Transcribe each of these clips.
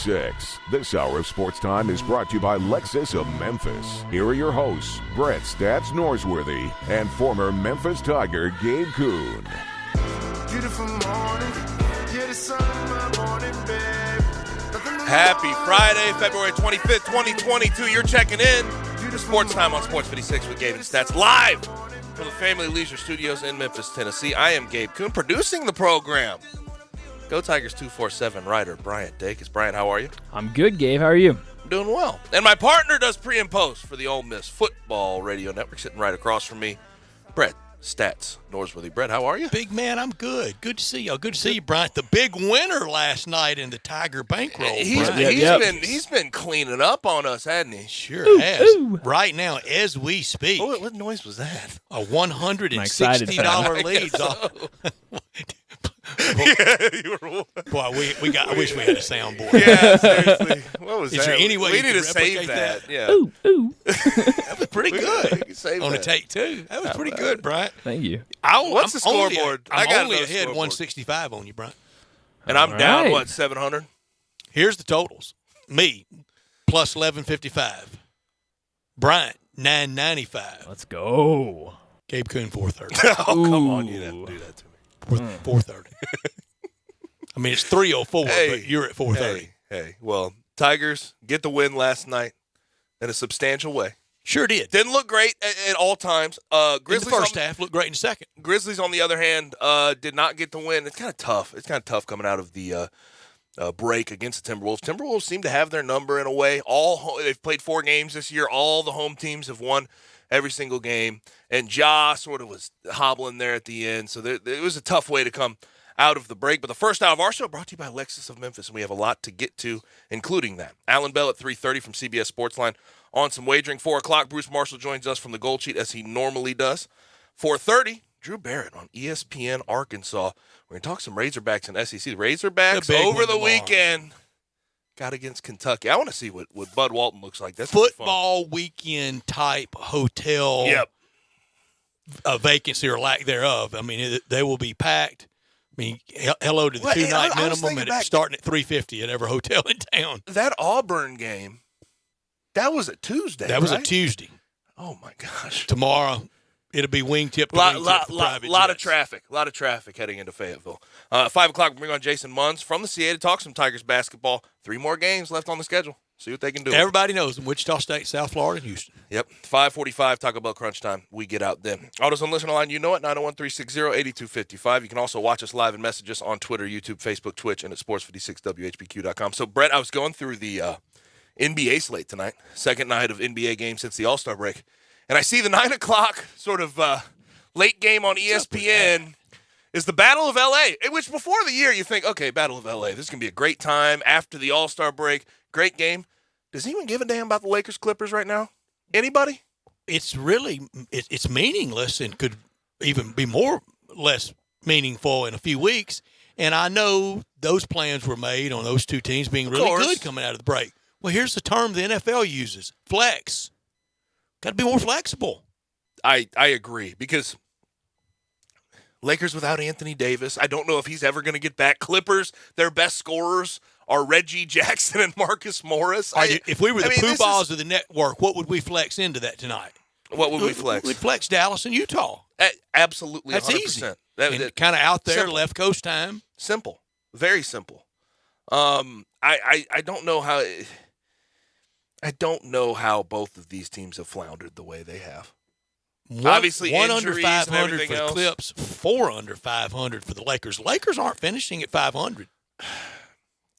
6. This hour of Sports Time is brought to you by Lexus of Memphis. Here are your hosts, Brett Stats Norsworthy and former Memphis Tiger Gabe Kuhn. Beautiful morning, you're the sun of my morning, babe. Happy Friday, February 25th, 2022. You're checking in to Sports Time on Sports 56 with Gabe and Stats, live from the Family Leisure Studios in Memphis, Tennessee. I am Gabe Kuhn, producing the program. Go Tigers 247 writer Bryant Dacus. Bryant, how are you? I'm good, Gabe. How are you? I'm doing well. And my partner does pre and post for the Ole Miss Football Radio Network, sitting right across from me, Brett Stats Norsworthy. Brett, how are you? Big man, I'm good. Good to see y'all. Good to see you, Bryant. The big winner last night in the Tiger bankroll. He's been cleaning up on us, hasn't he? Sure has. Right now, as we speak. Oh, what noise was that? A $160 lead. Boy, I wish we had a soundboard. Yeah, seriously. What was that? Is there any way we you need could to save replicate that? Yeah. Ooh. That was pretty good. On a that. take, too. That was pretty good, Bryant. Thank you. What's the scoreboard? I'm I got only no ahead scoreboard. 165 on you, Bryant. And I'm All down, right. 700? Here's the totals. Me, plus 1155. Bryant, 995. Let's go. Gabe Kuhn, 430. Oh, come on. You didn't do that to me. 430. I mean, it's 304, Hey, but you're at 430. Hey. Well, Tigers get the win last night in a substantial way. Sure did. Didn't look great at all times. In Grizzlies the first half, looked great in the second. Grizzlies, on the other hand, did not get the win. It's kind of tough. It's kind of tough coming out of the break against the Timberwolves. Timberwolves seem to have their number in a way. They've played 4 games this year. All the home teams have won every single game. And Ja sort of was hobbling there at the end. So it was a tough way to come out of the break. But the first hour of our show brought to you by Lexus of Memphis, and we have a lot to get to, including that. Alan Bell at 3:30 from CBS Sportsline on some wagering. 4 o'clock, Bruce Marshall joins us from the Gold Sheet as he normally does. 4:30, Drew Barrett on ESPN Arkansas. We're going to talk some Razorbacks and SEC. The Razorbacks over the tomorrow. Weekend got against Kentucky. I want to see what Bud Walton looks like. That's gonna be fun. Football weekend type hotel vacancy or lack thereof. I mean, they will be packed. I mean, hello to the 2-night minimum, and it's starting at $350 at every hotel in town. That Auburn game, that was a Tuesday. That was a right? Tuesday. Oh my gosh! Tomorrow, it'll be wingtip to Lot wingtip for of traffic heading into Fayetteville. 5 o'clock, we'll bring on Jason Munns from the CA to talk some Tigers basketball. 3 more games left on the schedule. See what they can do. Everybody knows them. Wichita State, South Florida, and Houston. Yep. 5:45, Taco Bell crunch time. We get out then. Autos on listener line, you know it, 901-360-8255. You can also watch us live and message us on Twitter, YouTube, Facebook, Twitch, and at sports56whbq.com. So, Brett, I was going through the NBA slate tonight, second night of NBA games since the All-Star break, and I see the 9 o'clock sort of late game on ESPN is the Battle of L.A., which before the year you think, okay, Battle of L.A., this is going to be a great time after the All-Star break. Great game. Does anyone give a damn about the Lakers-Clippers right now? Anybody? It's really it's meaningless and could even be less meaningful in a few weeks. And I know those plans were made on those two teams being really good coming out of the break. Well, here's the term the NFL uses: flex. Got to be more flexible. I agree, because Lakers without Anthony Davis, I don't know if he's ever going to get back. Clippers, their best scorers are Reggie Jackson and Marcus Morris. If we were the poo balls of the network, what would we flex into that tonight? What would we flex? We'd flex Dallas and Utah. Absolutely, That's 100%. easy. Kind of out there, simple. left coast time. Simple, very simple. I don't know how. I don't know how both of these teams have floundered the way they have. Obviously, one injuries under 500 and for the else. Clips, 4 under 500 for the Lakers. Lakers aren't finishing at 500.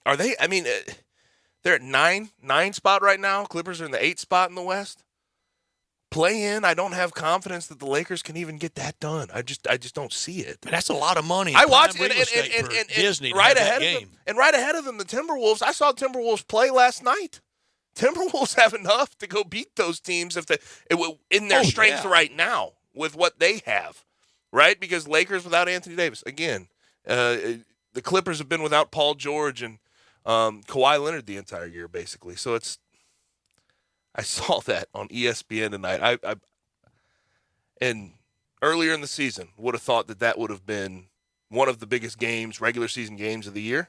Are they? I mean, they're at nine spot right now. Clippers are in the 8th spot in the West. Play in. I don't have confidence that the Lakers can even get that done. I just don't see it. Man, that's a lot of money. I watched it and Disney right to have ahead that of game. them, and right ahead of them, the Timberwolves. I saw Timberwolves play last night. Timberwolves have enough to go beat those teams in their strength right now with what they have, right? Because Lakers without Anthony Davis again. The Clippers have been without Paul George and Kawhi Leonard the entire year, basically. So I saw that on ESPN tonight. And earlier in the season, would have thought that would have been one of the biggest games, regular season games of the year.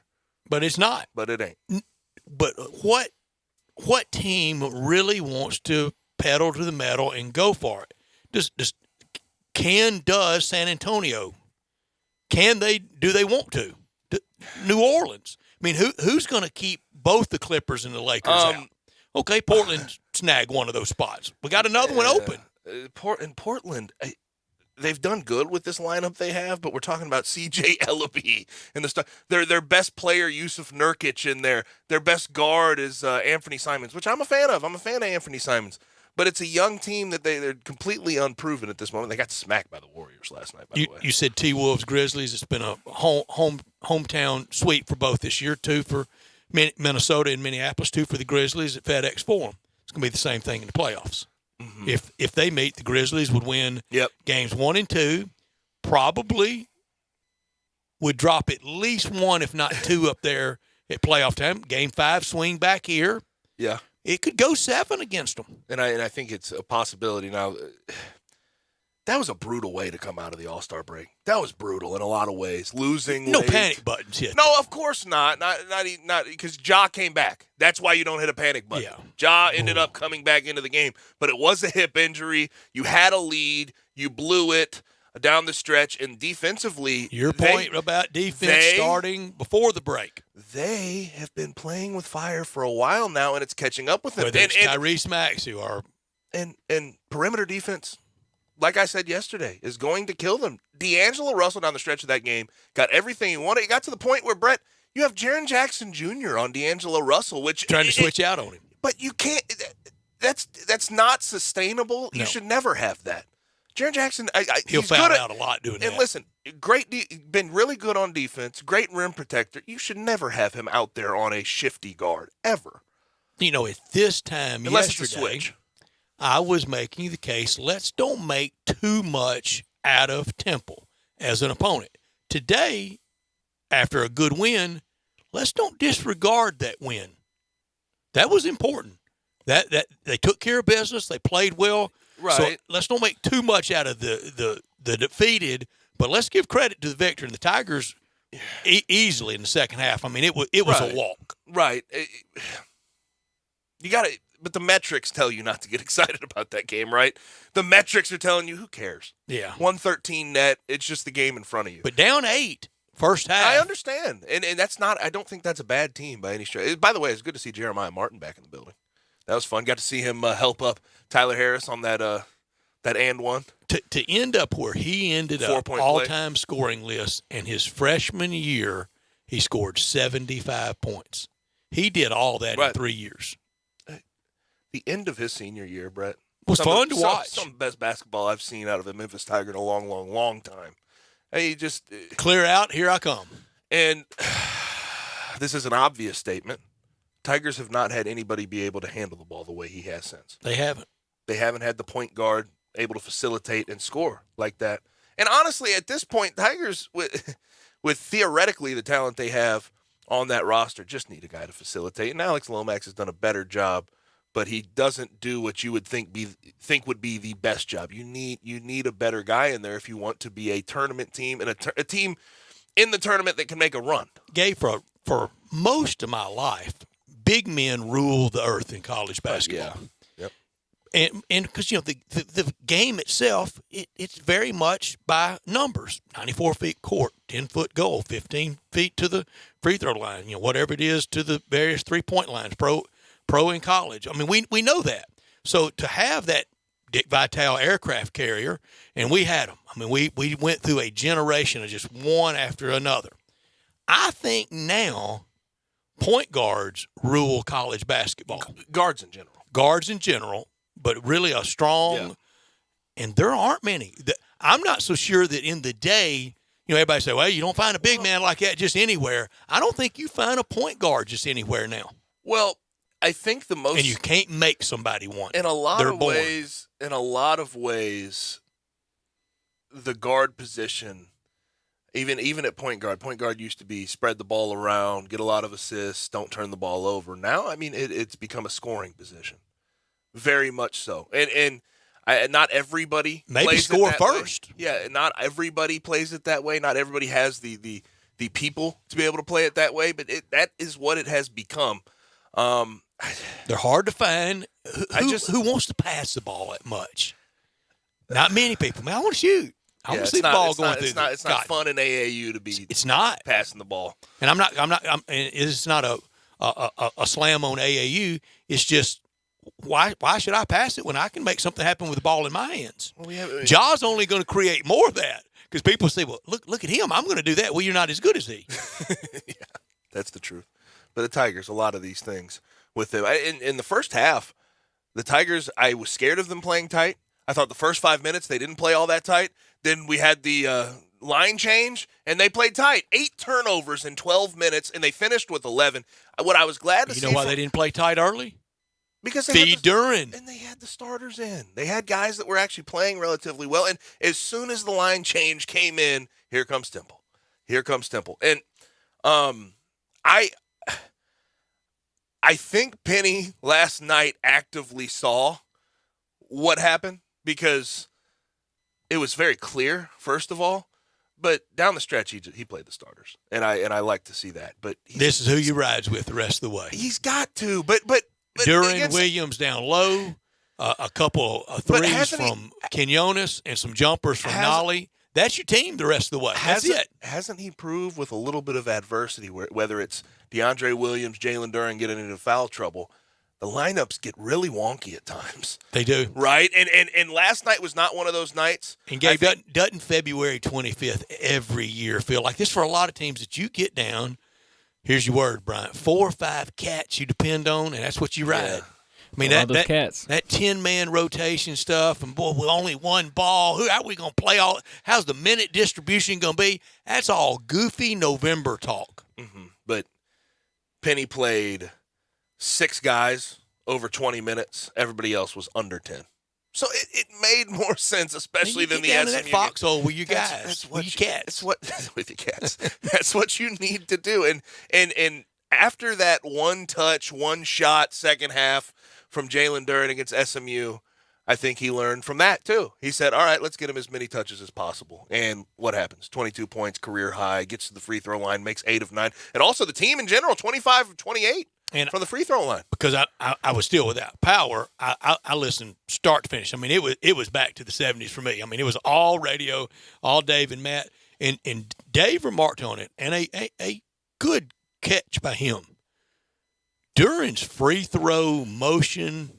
But it's not. But it ain't. But what team really wants to pedal to the metal and go for it? Does San Antonio? Do they want to? New Orleans. I mean, who's going to keep both the Clippers and the Lakers out? Okay, Portland snagged one of those spots. We got another one open. In Portland, they've done good with this lineup they have, but we're talking about C.J. Ellaby and the stuff. Their best player, Yusuf Nurkic, in there. Their best guard is Anthony Simons, which I'm a fan of. I'm a fan of Anthony Simons. But it's a young team that they're completely unproven at this moment. They got smacked by the Warriors last night, by the way. You said T-Wolves, Grizzlies. It's been a hometown sweep for both this year, 2 for Minnesota and Minneapolis, 2 for the Grizzlies at FedEx Forum. It's going to be the same thing in the playoffs. Mm-hmm. If they meet, the Grizzlies would win games 1 and 2, probably would drop at least 1, if not 2, up there at playoff time. Game 5, swing back here. Yeah. It could go 7 against them. And I think it's a possibility. Now, that was a brutal way to come out of the All-Star break. That was brutal in a lot of ways. Losing No late. panic buttons yet. No, of course not. Not because Ja came back. That's why you don't hit a panic button. Yeah. Ja ended up coming back into the game. But it was a hip injury. You had a lead. You blew it down the stretch. And defensively, your point about defense starting before the break. They have been playing with fire for a while now, and it's catching up with them. Whether it's Tyrese Maxey or and perimeter defense, like I said yesterday, is going to kill them. D'Angelo Russell down the stretch of that game got everything he wanted. It got to the point where, Brett, you have Jaren Jackson Jr. on D'Angelo Russell, which trying to switch out on him. But you can't. That's not sustainable. No. You should never have that. Jaren Jackson, he'll foul out a lot doing that. And listen, been really good on defense, great rim protector. You should never have him out there on a shifty guard, ever. You know, at this time unless yesterday, it's a switch. I was making the case, let's don't make too much out of Temple as an opponent. Today, after a good win, let's don't disregard that win. That was important. That they took care of business, they played well. Right. So let's don't make too much out of the defeated, but let's give credit to the victor. And the Tigers easily in the second half. I mean, it was a walk. Right. You got to, but the metrics tell you not to get excited about that game, right? The metrics are telling you who cares. Yeah. 113 net. It's just the game in front of you. But down 8 first half. I understand, and that's not. I don't think that's a bad team by any stretch. By the way, it's good to see Jeremiah Martin back in the building. That was fun. Got to see him help up Tyler Harris on that and one. To end up where he ended up, all-time scoring list, and his freshman year, he scored 75 points. He did all that in 3 years. The end of his senior year, Brett, was fun to watch. Some of the best basketball I've seen out of a Memphis Tiger in a long, long, long time. Hey, just clear out. Here I come. And this is an obvious statement. Tigers have not had anybody be able to handle the ball the way he has since. They haven't. They haven't had the point guard able to facilitate and score like that. And honestly, at this point, Tigers, with theoretically the talent they have on that roster, just need a guy to facilitate. And Alex Lomax has done a better job, but he doesn't do what you would think would be the best job. You need a better guy in there if you want to be a tournament team and a team in the tournament that can make a run. Gabe, for most of my life, big men rule the earth in college basketball. Yeah. Yep. And because, the game itself, it's very much by numbers. 94 feet court, 10-foot goal, 15 feet to the free throw line, whatever it is to the various three-point lines, pro in college. I mean, we know that. So to have that Dick Vitale aircraft carrier, and we had them. I mean, we went through a generation of just one after another. I think now point guards rule college basketball. Guards in general, but really a strong, and there aren't many. I'm not so sure that in the day, everybody say, well, you don't find a big man like that just anywhere. I don't think you find a point guard just anywhere now. Well, I think the most, and you can't make somebody one. In a lot of ways, the guard position. Even at point guard used to be spread the ball around, get a lot of assists, don't turn the ball over. Now, I mean, it's become a scoring position, very much so. And not everybody maybe plays score it that first. Way. Yeah, not everybody plays it that way. Not everybody has the people to be able to play it that way. But that is what it has become. They're hard to find. Who wants to pass the ball that much? Not many people. Man, I want to shoot. I want to see the ball going through. It's not fun in AAU to be. It's not passing the ball. And it's not a slam on AAU. It's just why should I pass it when I can make something happen with the ball in my hands? Well, Ja's only going to create more of that because people say, "Well, look at him. I'm going to do that." Well, you're not as good as he. Yeah, that's the truth. But the Tigers, a lot of these things with them. In the first half, the Tigers, I was scared of them playing tight. I thought the first 5 minutes they didn't play all that tight. Then we had the line change, and they played tight. 8 turnovers in 12 minutes, and they finished with 11. What I was glad to see. You know why they didn't play tight early? Because Duran. And they had the starters in. They had guys that were actually playing relatively well. And as soon as the line change came in, here comes Temple. And I think Penny last night actively saw what happened because it was very clear, first of all. But down the stretch, he played the starters, and I like to see that. But this is who you rides with the rest of the way. He's got to. But Duran, Williams down low, a couple of threes from Quinones and some jumpers from Nolly. That's your team the rest of the way. That's it. Hasn't he proved with a little bit of adversity, whether it's DeAndre Williams, Jalen Duran getting into foul trouble, the lineups get really wonky at times. They do. Right? And last night was not one of those nights. And Gabe, doesn't February 25th every year feel like this for a lot of teams that you get down, here's your word, Bryant, 4 or 5 cats you depend on, and that's what you ride. Yeah. I mean, that 10-man rotation stuff, and, boy, with only one ball, how are we going to play all – how's the minute distribution going to be? That's all goofy November talk. Mm-hmm. But Penny played 6 guys over 20 minutes. Everybody else was under 10. So it made more sense, especially than the SMU. That foxhole with your guys, that's with your cats. With your cats. That's what you need to do. And after that one touch, one shot, second half from Jalen Duran against SMU, I think he learned from that too. He said, all right, let's get him as many touches as possible. And what happens? 22 points, career high, gets to the free throw line, makes 8 of 9. And also the team in general, 25 of 28 from the free throw line. Because I was still without power, I listened start to finish. I mean, it was back to the 70s for me. I mean, it was all radio, all Dave and Matt. And Dave remarked on it, and a good catch by him. Duran's free throw motion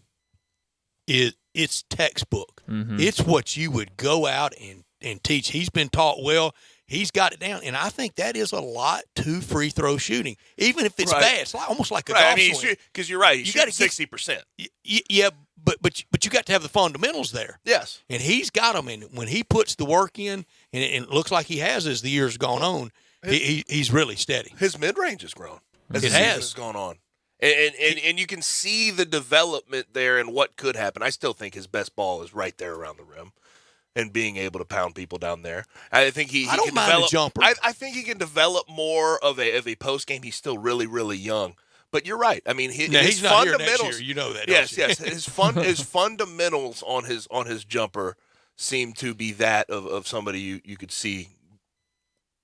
it's textbook. Mm-hmm. It's what you would go out and teach. He's been taught well. He's got it down, and I think that is a lot to free throw shooting, even if it's bad. It's almost like a golf swing. Because you're right. You got 60%. Yeah, but you got to have the fundamentals there. Yes, and he's got them. And when he puts the work in, and it looks like he has as the years gone on, he's really steady. His mid range has grown as the season has gone on. And you can see the development there and what could happen. I still think his best ball is right there around the rim and being able to pound people down there. I think he don't can mind develop. the jumper. I think he can develop more of a post game. He's still really, really young. But you're right. I mean, his he's not fundamentals. Here next year. You know that. Yes, don't you? yes. His fundamentals on his jumper seem to be that of somebody you could see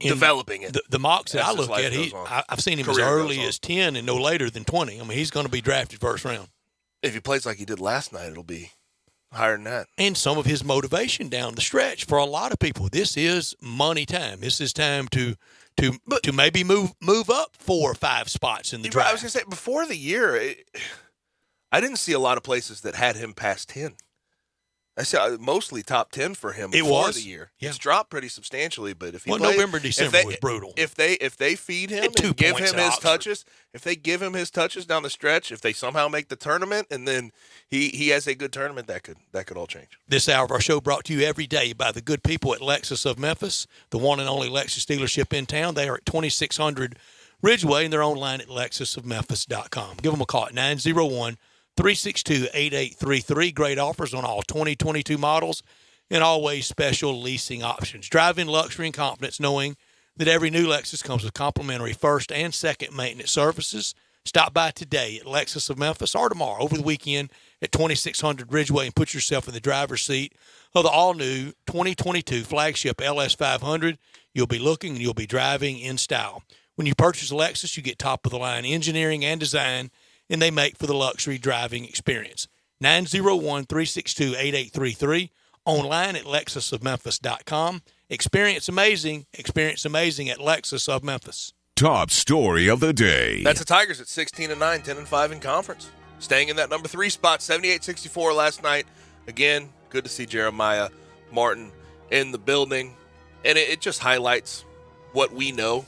developing it. The mocks that I look at, I've seen him as early as 10 and no later than 20. I mean, he's going to be drafted first round. If he plays like he did last night, it'll be higher than that. And some of his motivation down the stretch for a lot of people. This is money time. This is time to maybe move up 4 or 5 spots in the draft. I was going to say, before the year, I didn't see a lot of places that had him past 10. I said mostly top 10 for him before the year. Yeah. It's dropped pretty substantially, but if he November, December was brutal. If they feed him and give him his touches, if they give him his touches down the stretch, if they somehow make the tournament and then he has a good tournament, that could all change. This hour of our show brought to you every day by the good people at Lexus of Memphis, the one and only Lexus dealership in town. They are at 2600 Ridgeway, and they're online at lexusofmemphis.com. Give them a call at 901-362-8833. Great offers on all 2022 models and always special leasing options. Drive in luxury and confidence knowing that every new Lexus comes with complimentary first and second maintenance services. Stop by today at Lexus of Memphis or tomorrow over the weekend at 2600 Ridgeway and put yourself in the driver's seat of the all-new 2022 flagship LS500. You'll be looking and you'll be driving in style. When you purchase a Lexus, you get top-of-the-line engineering and design and they make for the luxury driving experience. 901-362-8833. Online at lexusofmemphis.com. Experience amazing at Lexus of Memphis. Top story of the day. That's the Tigers at 16-9, 10-5 in conference. Staying in that number 3 spot, 78-64 last night. Again, good to see Jeremiah Martin in the building. And it just highlights what we know,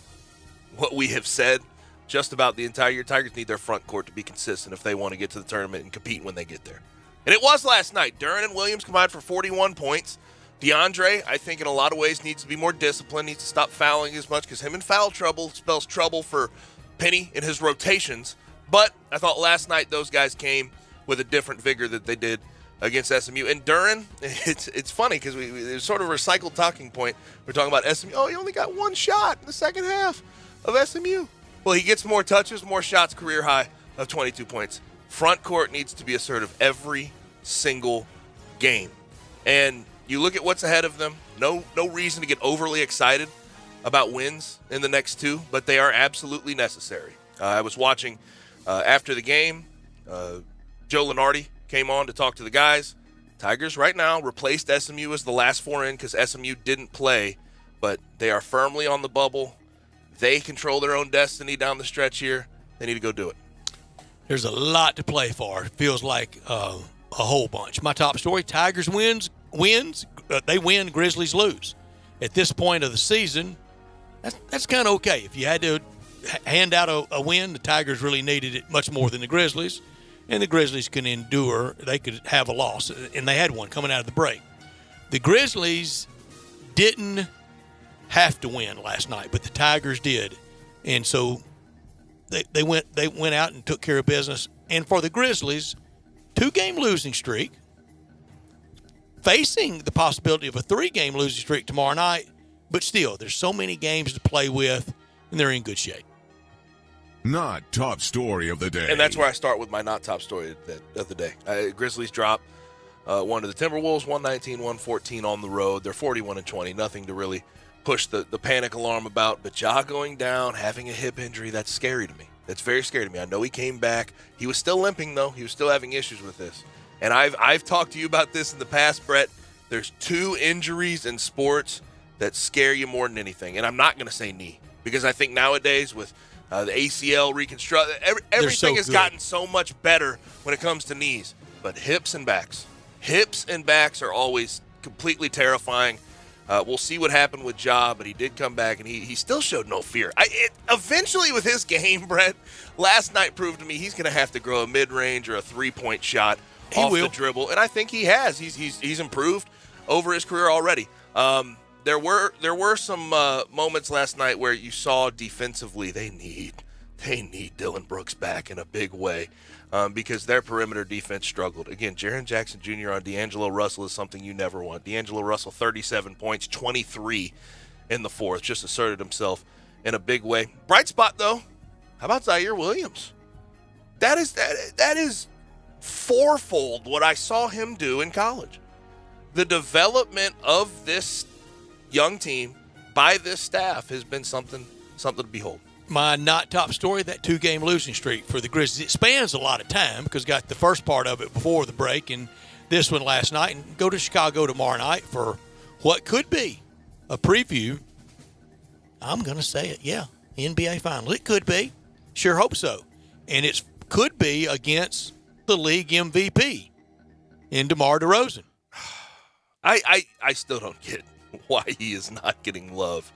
what we have said just about the entire year. Tigers need their front court to be consistent if they want to get to the tournament and compete when they get there. And it was last night. Duren and Williams combined for 41 points. DeAndre, I think in a lot of ways, needs to be more disciplined, needs to stop fouling as much because him in foul trouble spells trouble for Penny in his rotations. But I thought last night those guys came with a different vigor that they did against SMU. And Duren, it's funny because it's sort of a recycled talking point. We're talking about SMU. Oh, he only got one shot in the second half of SMU. Well, he gets more touches, more shots, career high of 22 points. Front court needs to be assertive every single game. And you look at what's ahead of them, no reason to get overly excited about wins in the next two, but they are absolutely necessary. I was watching after the game, Joe Lenardi came on to talk to the guys. Tigers right now replaced SMU as the last four in because SMU didn't play, but they are firmly on the bubble. They control their own destiny down the stretch here. They need to go do it. There's a lot to play for. It feels like a whole bunch. My top story, Tigers wins. They win, Grizzlies lose. At this point of the season, that's kind of okay. If you had to hand out a win, the Tigers really needed it much more than the Grizzlies. And the Grizzlies can endure. They could have a loss, and they had one coming out of the break. The Grizzlies didn't have to win last night, but the Tigers did. And so they went out and took care of business. And for the Grizzlies, 2-game losing streak, facing the possibility of a 3-game losing streak tomorrow night, but still, there's so many games to play with, and they're in good shape. Not top story of the day. And that's where I start with my not top story of the day. Grizzlies drop one to the Timberwolves, 119-114 on the road. They're 41-20, nothing to really push the panic alarm about. But Ja going down, having a hip injury, that's scary to me. That's very scary to me. I know he came back. He was still limping, though. He was still having issues with this. And I've talked to you about this in the past, Brett. There's 2 injuries in sports that scare you more than anything. And I'm not going to say knee because I think nowadays with the ACL reconstruct, everything has gotten so much better when it comes to knees. But hips and backs are always completely terrifying. We'll see what happened with Ja, but he did come back, and he still showed no fear. Eventually with his game, Brett, last night proved to me he's going to have to grow a mid-range or a 3-point shot off the dribble, and I think he has. He's improved over his career already. There were some moments last night where you saw defensively they need Dillon Brooks back in a big way because their perimeter defense struggled. Again, Jaren Jackson Jr. on D'Angelo Russell is something you never want. D'Angelo Russell, 37 points, 23 in the fourth, just asserted himself in a big way. Bright spot, though, how about Zaire Williams? That is fourfold what I saw him do in college. The development of this young team by this staff has been something to behold. My not top story, that 2-game losing streak for the Grizzlies. It spans a lot of time because got the first part of it before the break and this one last night, and go to Chicago tomorrow night for what could be a preview. I'm going to say it, yeah, NBA Finals. It could be. Sure hope so. And it could be against the league MVP in DeMar DeRozan. I still don't get why he is not getting love.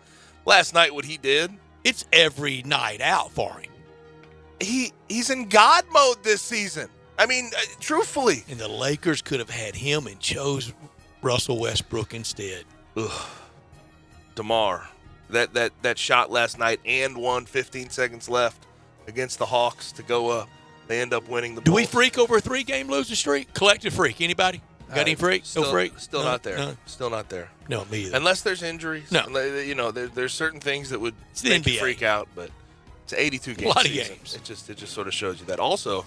Last night, what he did, it's every night out for him. He's in God mode this season. I mean, truthfully. And the Lakers could have had him and chose Russell Westbrook instead. Ugh. DeMar, that shot last night and 15 seconds left against the Hawks to go up. They end up winning the ball. Do we freak over a 3-game losing streak? Collective freak. Anybody? Got any freak? No freak? Still no, not there. No. Still not there. No, me either. Unless there's injuries. No. You know, there's certain things that would it's the make NBA. you freak out, but it's an 82 game a lot season. Of games. It just sort of shows you that. Also,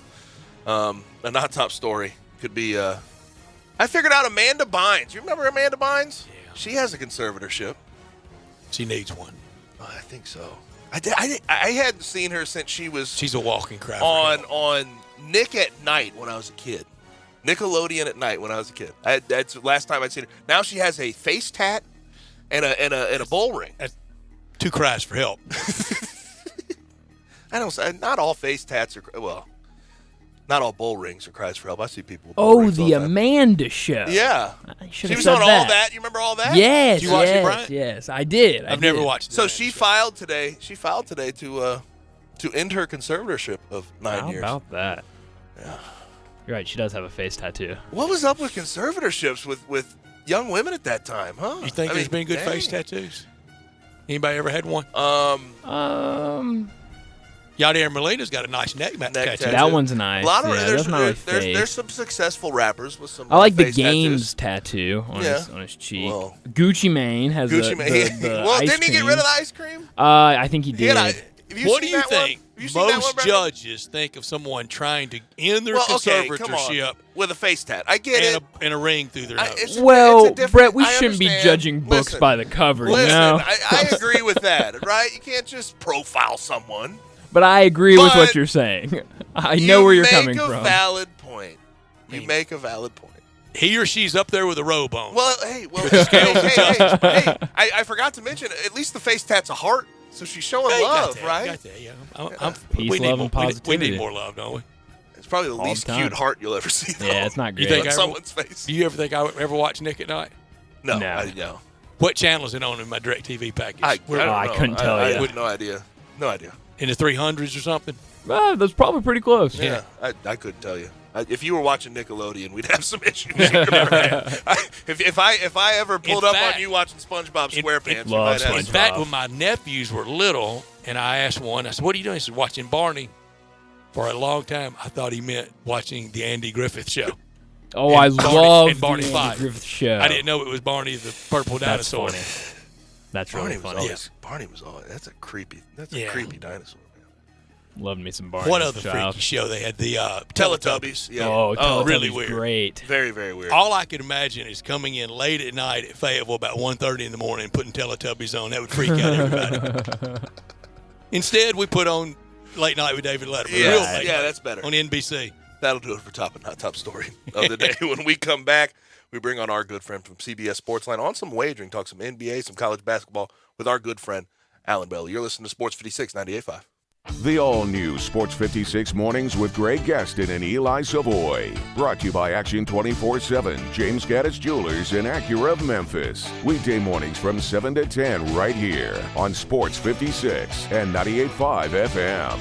a not top story could be I figured out Amanda Bynes. You remember Amanda Bynes? Yeah. She has a conservatorship. She needs one. Oh, I think so. I hadn't seen her since she was She's a walking crowd. on Nick at Night when I was a kid. Nickelodeon at Night when I was a kid. That's the last time I'd seen her. Now she has a face tat and a bull ring. That's 2 cries for help. Not all face tats are, well, not all bull rings are cries for help. I see people with bull Oh, rings all the time. Amanda Show. Yeah. I should She have was said on that. All That. You remember All That? Yes, Did you watch it, yes, Brian? yes. I did. I've never watched it. So she filed today. She filed today to end her conservatorship of 9 years. How about that? Yeah. You're right. She does have a face tattoo. What was up with conservatorships with young women at that time, huh? You think there's been good face tattoos? Anybody ever had one? Yadier Molina's got a nice neck tattoo. That one's nice. A lot of that's not really fake. there's some successful rappers with some. I like the face Games tattoos. tattoo on his cheek. Well, Gucci Mane has Gucci Mane. the Well, ice didn't he get cream. rid of the ice cream? I think he He did. had What do you think Have you seen that one, most Brendan? judges think of someone trying to end their Well, okay, come conservatorship on. With a face tat? I get it. and a ring through their nose? It's Well, a different- Brett, we I shouldn't be understand. judging books Listen, by the cover, Listen, you know? I agree with that, right? You can't just profile someone. But I agree with what But you're saying. I know where you're coming You from. make a valid point. You make a valid point. He or she's up there with a robe on. Well, hey, scales I forgot to mention, at least the face tat's a heart, so she's showing Yeah, you got love, that, right? you got that, yeah. Peace, we need love, more, and we positivity. need more love, don't we? It's probably the All least the time. cute heart you'll ever see. Though, Yeah, it's not great. You think on I someone's face. Do you ever think I would ever watch Nick at Night? No, No. I know. What channel is it on in my DirecTV package? I don't I know. couldn't tell I ya. would no idea. No idea. In the 300s or something? That's probably pretty close. Yeah, I couldn't tell you. If you were watching Nickelodeon, we'd have some issues. If I ever pulled up fact- on you watching SpongeBob SquarePants, you Love might have In SpongeBob. fact, when my nephews were little, and I asked one, I said, "What are you doing?" He said, "Watching Barney." For a long time, I thought he meant watching the Andy Griffith Show. Oh, I And Barney- love and Barney the Fife. Andy Griffith Show. I didn't know it was Barney the purple That's dinosaur. funny. That's really Barney was funny. always. Barney was always. That's a creepy dinosaur. Man. Loved me some Barney. What as a other child. freaky show they had? The Teletubbies. Yeah. Oh, Teletubbies really weird. Great. Very, very weird. All I could imagine is coming in late at night at Fayetteville about 1:30 in the morning and putting Teletubbies on. That would freak out everybody. Instead, we put on Late Night with David Letterman. Yeah, Real late yeah, night that's better. on NBC. That'll do it for Top and Not Top Story of the day. When we come back, we bring on our good friend from CBS Sportsline on some wagering, talk some NBA, some college basketball with our good friend Alan Bailey. You're listening to Sports 56, 98.5. The all-new Sports 56 Mornings with Greg Gaston and Eli Savoy. Brought to you by Action 24/7, James Gaddis Jewelers, and Acura of Memphis. Weekday mornings from 7 to 10 right here on Sports 56 and 98.5 FM.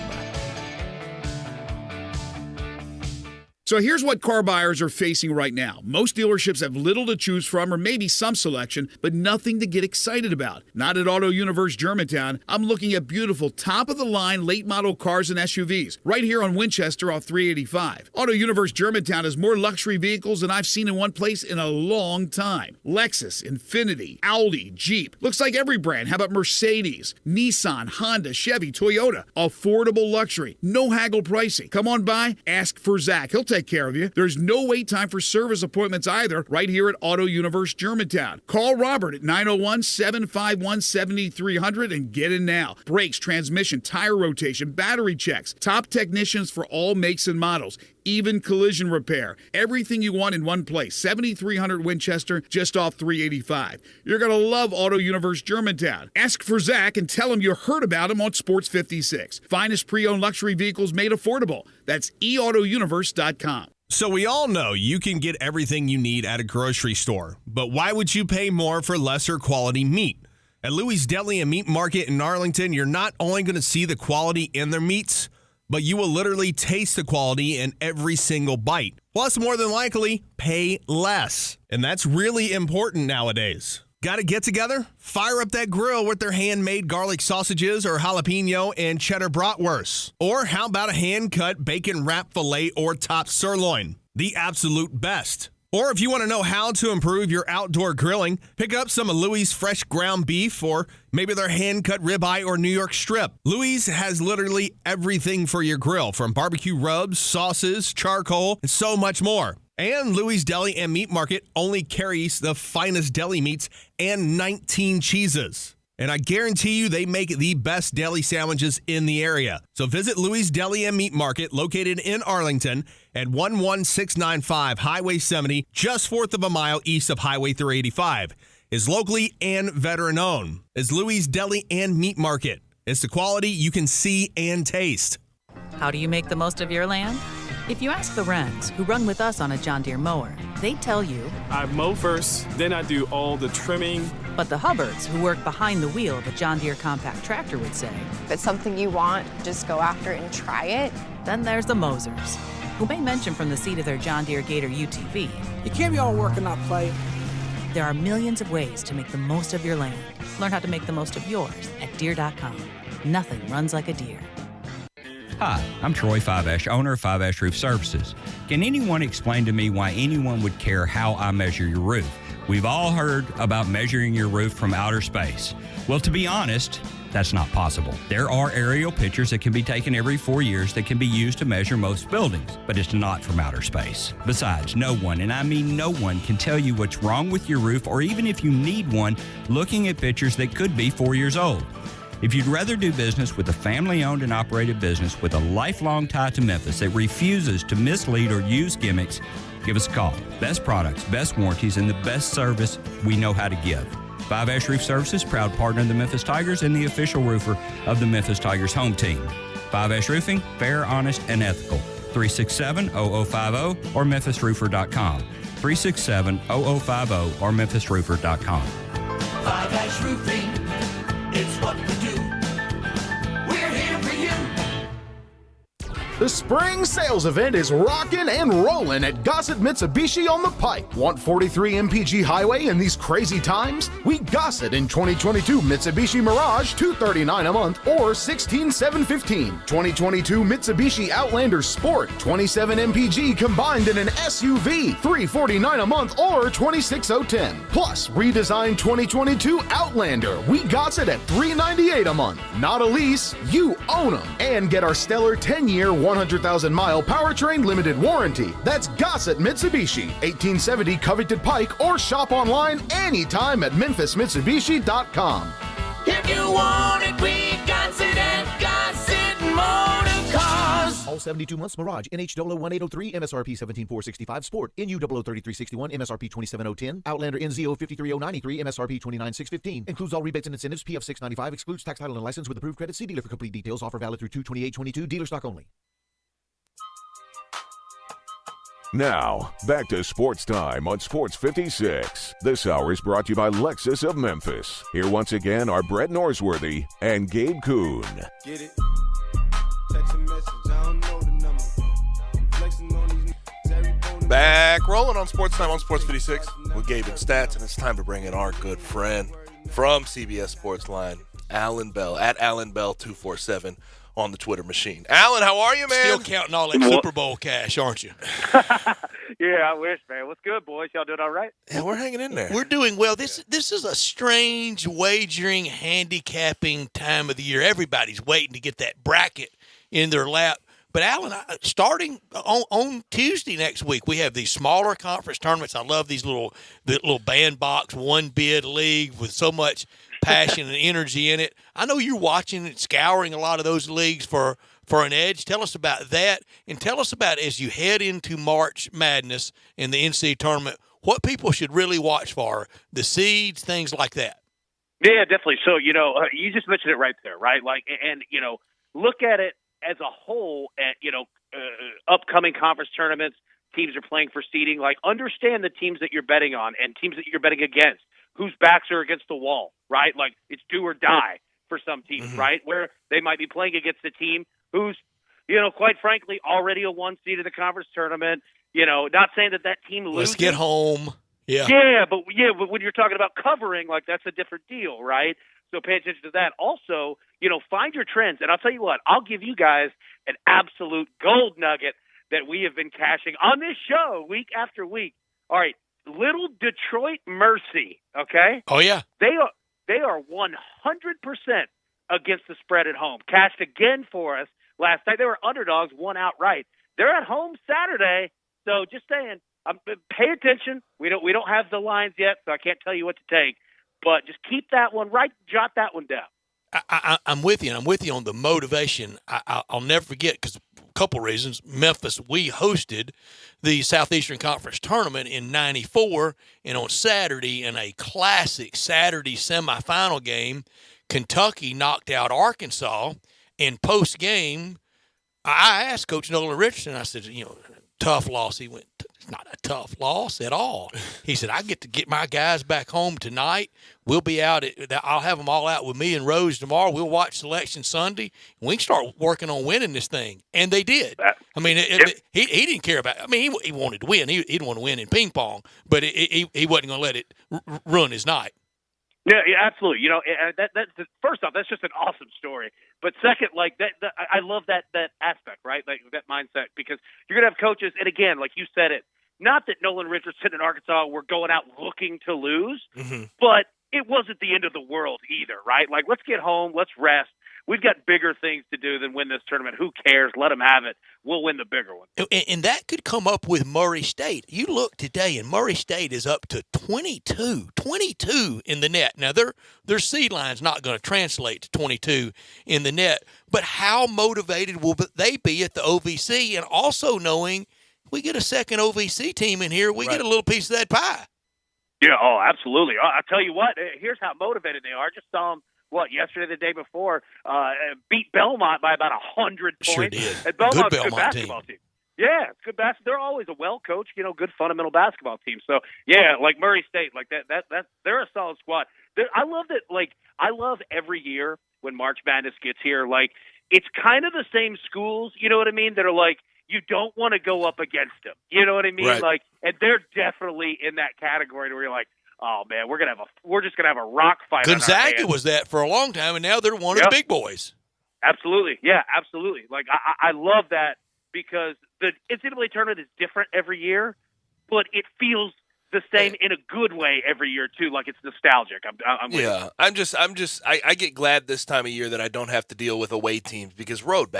So here's what car buyers are facing right now. Most dealerships have little to choose from or maybe some selection, but nothing to get excited about. Not at Auto Universe Germantown. I'm looking at beautiful top-of-the-line late-model cars and SUVs right here on Winchester off 385. Auto Universe Germantown has more luxury vehicles than I've seen in one place in a long time. Lexus, Infiniti, Audi, Jeep. Looks like every brand. How about Mercedes, Nissan, Honda, Chevy, Toyota? Affordable luxury. No haggle pricing. Come on by, ask for Zach. He'll take care of you. There's no wait time for service appointments either right here at Auto Universe Germantown. Call Robert at 901-751-7300 and get in now. Brakes, transmission, tire rotation, battery checks. Top technicians for all makes and models. Even collision repair. Everything you want in one place. 7300 Winchester, just off 385. You're going to love Auto Universe Germantown. Ask for Zach and tell him you heard about him on Sports 56. Finest pre-owned luxury vehicles made affordable. That's eautouniverse.com. So we all know you can get everything you need at a grocery store, but why would you pay more for lesser quality meat? At Louis Deli and Meat Market in Arlington, you're not only going to see the quality in their meats, but you will literally taste the quality in every single bite. Plus, more than likely, pay less. And that's really important nowadays. Got to get together? Fire up that grill with their handmade garlic sausages or jalapeno and cheddar bratwurst. Or how about a hand-cut bacon wrap filet or top sirloin? The absolute best. Or if you want to know how to improve your outdoor grilling, pick up some of Louis' fresh ground beef or maybe their hand-cut ribeye or New York strip. Louis has literally everything for your grill, from barbecue rubs, sauces, charcoal, and so much more. And Louis Deli and Meat Market only carries the finest deli meats and 19 cheeses. And I guarantee you they make the best deli sandwiches in the area. So visit Louis Deli and Meat Market, located in Arlington at 11695 Highway 70, just fourth of a mile east of Highway 385. Is locally and veteran-owned. Is Louis Deli and Meat Market. It's the quality you can see and taste. How do you make the most of your land? If you ask the Wrens, who run with us on a John Deere mower, they tell you. I mow first, then I do all the trimming. But the Hubbards, who work behind the wheel of a John Deere compact tractor, would say. If it's something you want, just go after it and try it. Then there's the Mosers, who may mention from the seat of their John Deere Gator UTV. You can't be all work and not play. There are millions of ways to make the most of your land. Learn how to make the most of yours at Deere.com. Nothing runs like a Deere. Hi, I'm Troy Fiveash, owner of Fiveash Roof Services. Can anyone explain to me why anyone would care how I measure your roof? We've all heard about measuring your roof from outer space. Well, to be honest, that's not possible. There are aerial pictures that can be taken every 4 years that can be used to measure most buildings, but it's not from outer space. Besides, no one, and I mean no one, can tell you what's wrong with your roof or even if you need one looking at pictures that could be 4 years old. If you'd rather do business with a family-owned and operated business with a lifelong tie to Memphis that refuses to mislead or use gimmicks, give us a call. Best products, best warranties, and the best service we know how to give. Fiveash Roof Services, proud partner of the Memphis Tigers and the official roofer of the Memphis Tigers home team. Fiveash Roofing, fair, honest, and ethical. 367-0050 or memphisroofer.com. 367-0050 or memphisroofer.com. Fiveash Roofing, it's what we do. We're here for you. The spring sales event is rocking and rolling at Gossett Mitsubishi on the Pike. Want 43 MPG Highway in these crazy times? We Gossett in 2022 Mitsubishi Mirage $239 a month or $16,715. 2022 Mitsubishi Outlander Sport 27 MPG combined in an SUV $349 a month or $26,010. Plus redesigned 2022 Outlander. We Gossett at $398 a month. Not a lease, you own them. And get our stellar 10-year 100,000-mile powertrain limited warranty. That's Gossett Mitsubishi, 1870 Covington Pike, or shop online anytime at memphismitsubishi.com. If you want it, we Gossett at Gossett Motor Cars. All 72 months Mirage, NH001-803, MSRP 17465 Sport, NU003361, MSRP 27010, Outlander NZ053093, MSRP 29615. Includes all rebates and incentives, PF 695, excludes tax, title, and license with approved credit. See dealer for complete details. Offer valid through 2/28/22, dealer stock only. Now, back to Sports Time on Sports 56. This hour is brought to you by Lexus of Memphis. Here once again are Brett Norsworthy and Gabe Kuhn. Get it? Text a message, I don't know the number. Flexing on these every bone. Back rolling on Sports Time on Sports 56 with Gabe and Stats, and it's time to bring in our good friend from CBS Sports Line, Alan Bell, at Alan Bell 247 on the Twitter machine. Alan, how are you, man? Still counting all that Super Bowl cash, aren't you? Yeah, I wish, man. What's good, boys? Y'all doing all right? Yeah, we're hanging in there. We're doing well. This is a strange wagering, handicapping time of the year. Everybody's waiting to get that bracket in their lap. But, Alan, starting on Tuesday next week, we have these smaller conference tournaments. I love these little bandbox, one-bid league with so much passion and energy in it. I know you're watching and scouring a lot of those leagues for an edge. Tell us about that, and tell us about, as you head into March Madness in the NCAA tournament, what people should really watch for, the seeds, things like that. Yeah, definitely. So, you just mentioned it right there, right? Like, and, look at it as a whole at, upcoming conference tournaments, teams are playing for seeding. Like, understand the teams that you're betting on and teams that you're betting against, whose backs are against the wall, right? Like, it's do or die for some teams, right? Where they might be playing against a team who's, quite frankly, already a one seed in the conference tournament. Not saying that team loses. Let's get home. Yeah. Yeah, but when you're talking about covering, like, that's a different deal, right? So pay attention to that. Also, find your trends. And I'll tell you what, I'll give you guys an absolute gold nugget that we have been cashing on this show week after week. All right, little Detroit Mercy, okay? Oh, yeah. They are 100% against the spread at home. Cashed again for us last night. They were underdogs, won outright. They're at home Saturday, so just saying, pay attention. We don't have the lines yet, so I can't tell you what to take. But just keep that one right. Jot that one down. I'm with you, and I'm with you on the motivation. I'll never forget because a couple reasons. Memphis, we hosted the Southeastern Conference Tournament in '94, and on Saturday, in a classic Saturday semifinal game, Kentucky knocked out Arkansas. And post-game, I asked Coach Nolan Richardson, I said, tough loss. He went, it's not a tough loss at all. He said, I get to get my guys back home tonight. We'll be out. I'll have them all out with me and Rose tomorrow. We'll watch Selection Sunday. And we can start working on winning this thing. And they did. I mean, he didn't care about it. I mean, he wanted to win. He'd want to win in ping pong, but he wasn't going to let it ruin his night. Yeah, absolutely. That's first off, that's just an awesome story. But second, I love that aspect, right? Like that mindset, because you're gonna have coaches, and again, like you said it, not that Nolan Richardson and Arkansas were going out looking to lose, but it wasn't the end of the world either, right? Like, let's get home, let's rest. We've got bigger things to do than win this tournament. Who cares? Let them have it. We'll win the bigger one. And that could come up with Murray State. You look today, and Murray State is up to 22 in the net. Now, their seed line's not going to translate to 22 in the net, but how motivated will they be at the OVC? And also knowing we get a second OVC team in here, we get a little piece of that pie. Yeah, absolutely. I'll tell you what, here's how motivated they are. Just saw them. Yesterday, the day before, beat Belmont by about 100 points. Sure did. And Belmont's good a good basketball team. Yeah, it's good basketball. They're always a well-coached, good fundamental basketball team. So, yeah, like Murray State, like that they're a solid squad. I love that. Like, I love every year when March Madness gets here. Like, it's kind of the same schools, you know what I mean, that are like, you don't want to go up against them. You know what I mean? Right. Like, and they're definitely in that category where you're like, oh man, we're just gonna have a rock fight. Gonzaga was that for a long time, and now they're one of the big boys. Absolutely, yeah, absolutely. Like I love that because the NCAA tournament is different every year, but it feels the same in a good way every year too. Like it's nostalgic. I get glad this time of year that I don't have to deal with away teams because road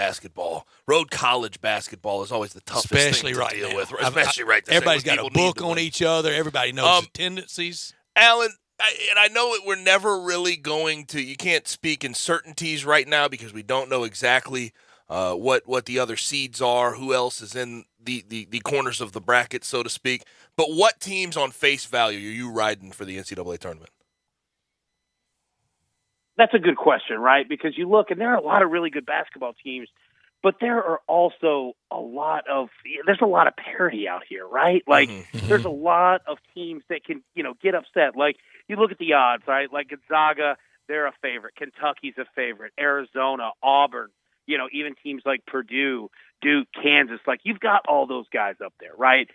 college basketball is always the toughest thing to deal with. Especially right now. Everybody's got a book on each other. Everybody knows the tendencies. Alan, I know we're never really going to. You can't speak in certainties right now because we don't know exactly what the other seeds are, who else is in the corners of the bracket, so to speak. But what teams on face value are you riding for the NCAA tournament? That's a good question, right? Because you look, and there are a lot of really good basketball teams, but there are also there's a lot of parity out here, right? Like there's a lot of teams that can, get upset. Like you look at the odds, right? Like Gonzaga, they're a favorite. Kentucky's a favorite. Arizona, Auburn, even teams like Purdue, Duke, Kansas, like you've got all those guys up there, right?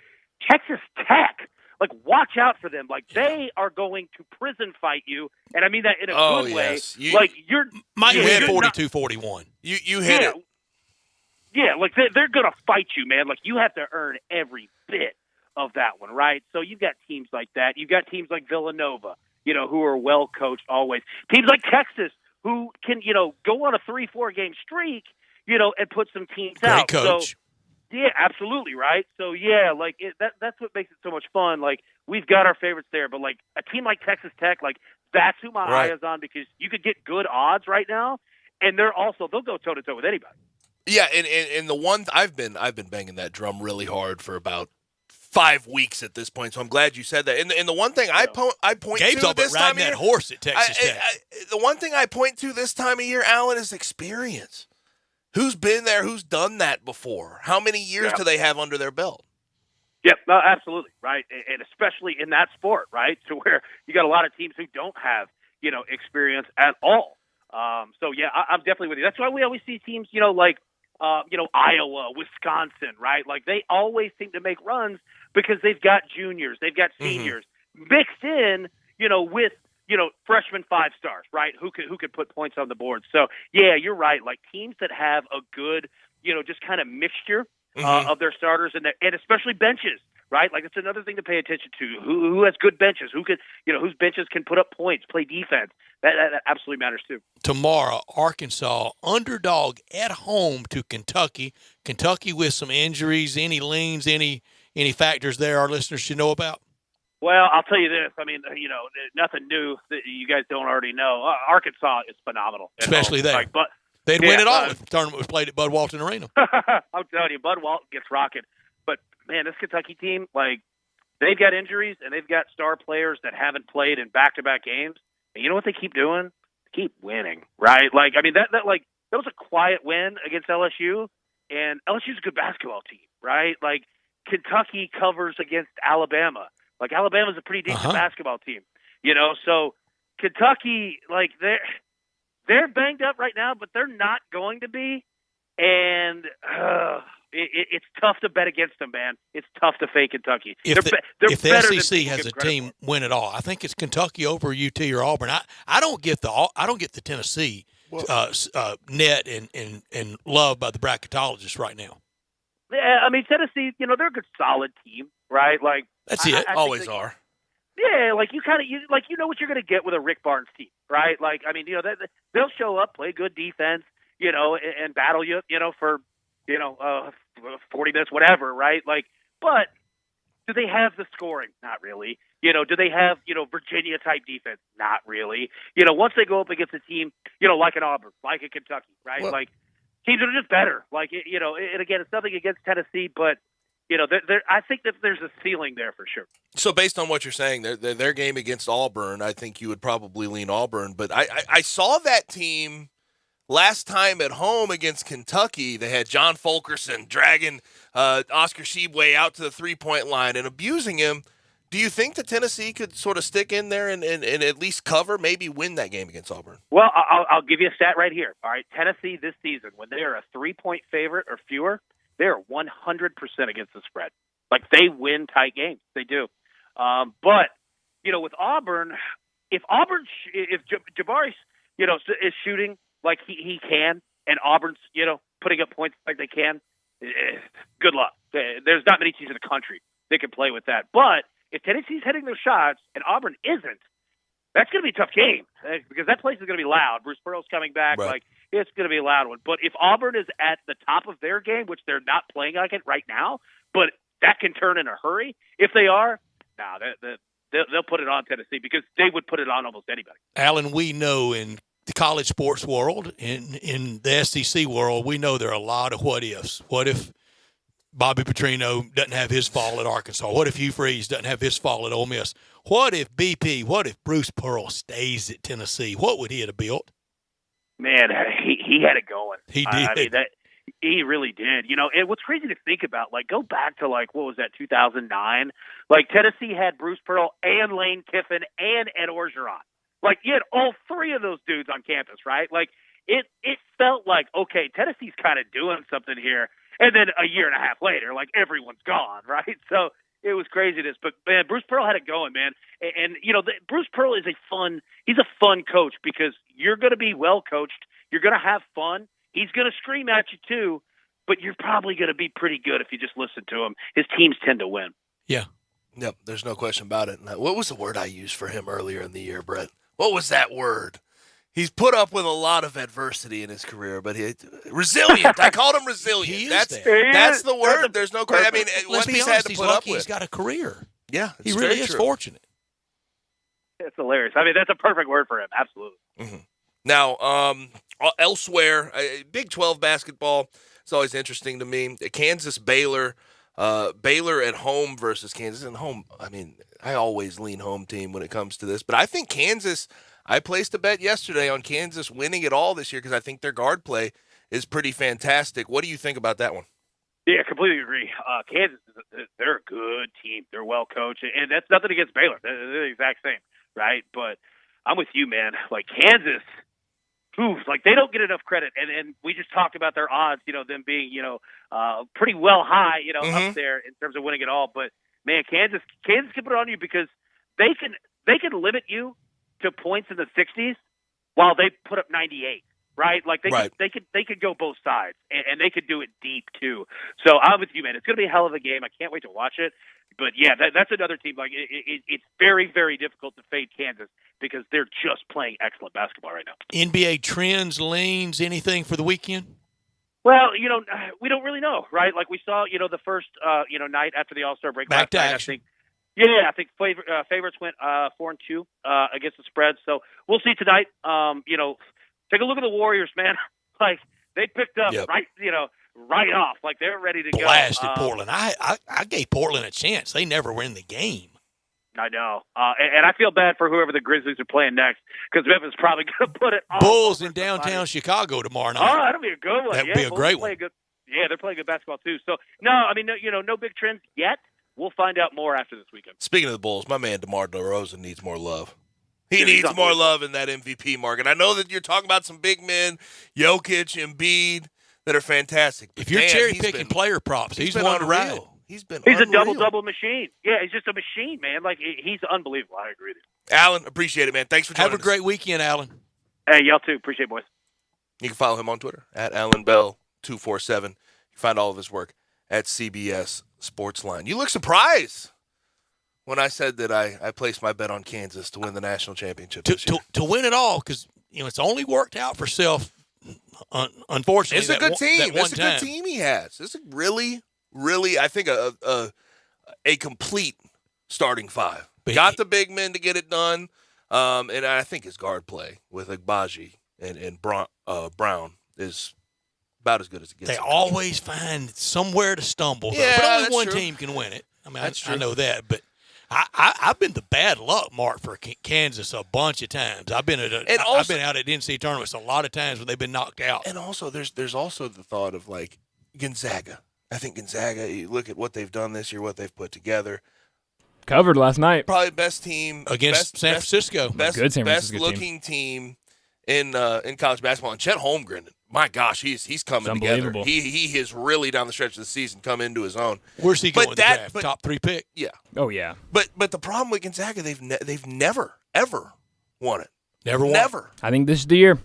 Texas Tech, like watch out for them. Like they are going to prison fight you, and I mean that in a good way. Like you're 42-41. You hit it. Yeah, like they're going to fight you, man. Like you have to earn every bit of that one, right? So you've got teams like that. You've got teams like Villanova, who are well coached always. Teams like Texas who can, go on a 3-4 game streak, and put some teams out. Great coach. So, yeah, absolutely, right? So, yeah, like that's what makes it so much fun. Like, we've got our favorites there, but, like, a team like Texas Tech, like, that's who my eye is on because you could get good odds right now, and they'll go toe-to-toe with anybody. Yeah, and the one I've been banging that drum really hard for about 5 weeks at this point, so I'm glad you said that. And the one thing I point Gabe's to this time of year, that horse at Texas Tech. The one thing I point to this time of year, Alan, is experience. Who's been there? Who's done that before? How many years do they have under their belt? Yep, no, absolutely, right, and especially in that sport, right, to where you got a lot of teams who don't have, experience at all. So yeah, I'm definitely with you. That's why we always see teams, like Iowa, Wisconsin, right? Like they always seem to make runs because they've got juniors, they've got seniors mixed in, with freshman 5-stars, right? Who could put points on the board. So yeah, you're right. Like teams that have a good, just kind of mixture of their starters and especially benches, right? Like it's another thing to pay attention to. Who has good benches? Who could, whose benches can put up points, play defense? That absolutely matters too. Tomorrow, Arkansas underdog at home to Kentucky. Kentucky with some injuries, any leans, any factors there our listeners should know about? Well, I'll tell you this. I mean, nothing new that you guys don't already know. Arkansas is phenomenal. Especially there. But they'd win it all if the tournament was played at Bud Walton Arena. I'm telling you, Bud Walton gets rocking. But, man, this Kentucky team, they've got injuries and they've got star players that haven't played in back-to-back games. And you know what they keep doing? They keep winning, right? That was a quiet win against LSU, and LSU's a good basketball team, right? Kentucky covers against Alabama. Alabama's a pretty decent basketball team, So Kentucky, they're banged up right now, but they're not going to be. And it's tough to bet against them, man. It's tough to fake Kentucky. If the SEC has a team win it all, I think it's Kentucky over UT or Auburn. I don't get the Tennessee net and love by the bracketologists right now. Yeah, I mean Tennessee, they're a good solid team, right? That's it. I always are. Yeah, you know what you're going to get with a Rick Barnes team, right? They'll show up, play good defense, and battle you, for 40 minutes, whatever, right? But do they have the scoring? Not really. Do they have, Virginia type defense? Not really. Once they go up against a team, like an Auburn, like a Kentucky, right? Well, teams are just better. And again, it's nothing against Tennessee, but I think that there's a ceiling there for sure. So based on what you're saying, their game against Auburn, I think you would probably lean Auburn. But I saw that team last time at home against Kentucky. They had John Fulkerson dragging Oscar Tshiebwe out to the three-point line and abusing him. Do you think that Tennessee could sort of stick in there and at least cover, maybe win that game against Auburn? Well, I'll give you a stat right here. All right, Tennessee this season, when they are a 3-point favorite or fewer, they're 100% against the spread. They win tight games. They do. But, with Auburn, if Jabari, is shooting like he can, and Auburn's, putting up points like they can, good luck. There's not many teams in the country that can play with that. But if Tennessee's hitting their shots and Auburn isn't, that's going to be a tough game because that place is going to be loud. Bruce Pearl's coming back. Right. It's going to be a loud one. But if Auburn is at the top of their game, which they're not playing like it right now, but that can turn in a hurry. If they are, they'll put it on Tennessee because they would put it on almost anybody. Alan, we know in the college sports world, in the SEC world, we know there are a lot of what ifs. What if Bobby Petrino doesn't have his fall at Arkansas? What if Hugh Freeze doesn't have his fall at Ole Miss? What if what if Bruce Pearl stays at Tennessee? What would he have built? Man, he had it going. He did. He really did. And what's crazy to think about, go back to, what was that, 2009? Tennessee had Bruce Pearl and Lane Kiffin and Ed Orgeron. You had all three of those dudes on campus, right? It felt like, okay, Tennessee's kind of doing something here. And then a year and a half later, everyone's gone, right? So it was craziness. But, man, Bruce Pearl had it going, man. And Bruce Pearl is he's a fun coach because you're going to be well coached. You're going to have fun. He's going to scream at you too, but you're probably going to be pretty good if you just listen to him. His teams tend to win. Yeah. Yep, there's no question about it. What was the word I used for him earlier in the year, Brett? What was that word? He's put up with a lot of adversity in his career, but resilient. I called him resilient. That's the word. There's no question. I mean, what he's had to put up with. He's got a career. Yeah, he really is fortunate. It's hilarious. I mean, that's a perfect word for him. Absolutely. Mm-hmm. Now, elsewhere, Big 12 basketball, it's always interesting to me. Kansas, Baylor at home versus Kansas. And home, I mean, I always lean home team when it comes to this. But I think Kansas, I placed a bet yesterday on Kansas winning it all this year because I think their guard play is pretty fantastic. What do you think about that one? Yeah, completely agree. Kansas, they're a good team. They're well coached. And that's nothing against Baylor. They're the exact same, right? But I'm with you, man. Kansas, they don't get enough credit. And we just talked about their odds, them being, pretty well high, up there in terms of winning it all. But, man, Kansas can put it on you because they can limit you to points in the 60s while they put up 98, right? They could go both sides, and they could do it deep too. So I'm with you, man. It's going to be a hell of a game. I can't wait to watch it. But yeah, that's another team. It's very, very difficult to fade Kansas because they're just playing excellent basketball right now. NBA trends, leans, anything for the weekend? Well, we don't really know, right? We saw, the first, night after the All-Star break. Back to action. action. Yeah, I think favorites went 4-2 against the spread. So we'll see tonight. Take a look at the Warriors, man. Like they picked up right off. Like they're ready to Blasted go. Portland. I gave Portland a chance. They never win the game. I know, and I feel bad for whoever the Grizzlies are playing next because Memphis is probably going to put it all Bulls in downtown Chicago tomorrow night. Oh, that'll be a good one. That'll be a great one. They're playing good basketball too. So no big trends yet. We'll find out more after this weekend. Speaking of the Bulls, my man DeMar DeRozan needs more love. He needs more love in that MVP market. I know that you're talking about some big men, Jokic, Embiid, that are fantastic. If you're cherry-picking player props, he's one to ride. He's a double-double machine. Yeah, he's just a machine, man. Like, he's unbelievable. I agree with you. Alan, appreciate it, man. Thanks for joining us. Have a great weekend, Alan. Hey, y'all too. Appreciate it, boys. You can follow him on Twitter, at AlanBell247. You can find all of his work at CBS Sportsline. You look surprised when I said that I placed my bet on Kansas to win the national championship this year. To win it all, because it's only worked out for Self, unfortunately. It's a good team. It's a good team he has. It's a really, I think, a complete starting five. Got the big men to get it done, and I think his guard play with Agbaji and Brown is about as good as it gets. They always find somewhere to stumble, though. Yeah, but only that's one true. team can win it. I mean, That's I true. know that, but I've been the bad luck mark for Kansas a bunch of times. I've been out at NCAA tournaments a lot of times when they've been knocked out. And also, there's also the thought of like Gonzaga. I think Gonzaga. You look at what they've done this year, what they've put together. Covered last night. Probably best team against San Francisco. Best looking team in college basketball. And Chet Holmgren, my gosh, he's coming together. He has really down the stretch of the season come into his own. Where's he going? Top 3 pick. Yeah. Oh yeah. But the problem with Gonzaga, they've never ever won it. Never. I think this is the year.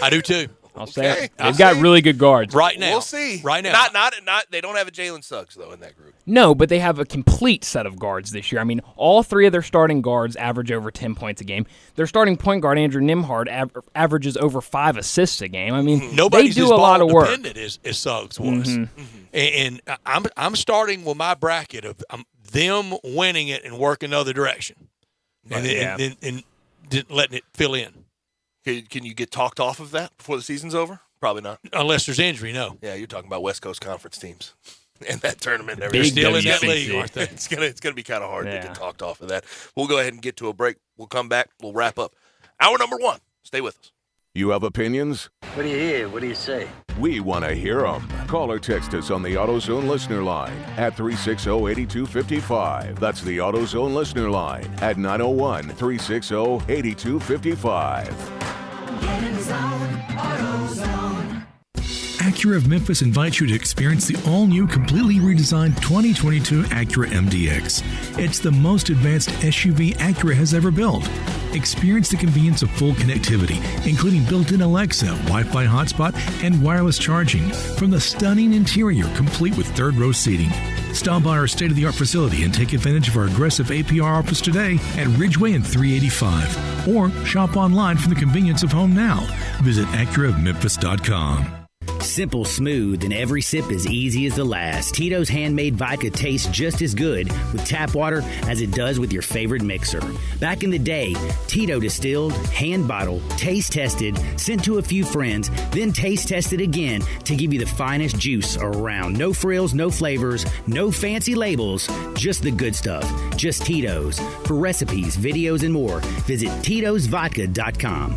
I do too. I'll say it. They've got really good guards right now. We'll see. Right now. Not. They don't have a Jalen Suggs though in that group. No, but they have a complete set of guards this year. I mean, all three of their starting guards average over 10 points a game. Their starting point guard, Andrew Nembhard, averages over 5 assists a game. I mean, Nobody's they do a lot of work. As Suggs was. And I'm starting with my bracket of them winning it and working the other direction, and then letting it fill in. Can you get talked off of that before the season's over? Probably not. Unless there's injury, no. Yeah, you're talking about West Coast Conference teams and that tournament. And They're everything. still in that league, aren't they? It's gonna be kind of hard to get talked off of that. We'll go ahead and get to a break. We'll come back. We'll wrap up. Hour number 1. Stay with us. You have opinions? What do you hear? What do you say? We want to hear them. Call or text us on the AutoZone listener line at 360-8255. That's the AutoZone listener line at 901-360-8255. Acura of Memphis invites you to experience the all-new, completely redesigned 2022 Acura MDX. It's the most advanced SUV Acura has ever built. Experience the convenience of full connectivity, including built-in Alexa, Wi-Fi hotspot, and wireless charging, from the stunning interior complete with third-row seating. Stop by our state-of-the-art facility and take advantage of our aggressive APR offers today at Ridgeway and 385. Or shop online from the convenience of home now. Visit AcuraofMemphis.com. Simple, smooth, and every sip as easy as the last. Tito's handmade vodka tastes just as good with tap water as it does with your favorite mixer. Back in the day, Tito distilled, hand bottled, taste tested, sent to a few friends, then taste tested again to give you the finest juice around. No frills, no flavors, no fancy labels, just the good stuff. Just Tito's. For recipes, videos, and more, visit Tito'sVodka.com.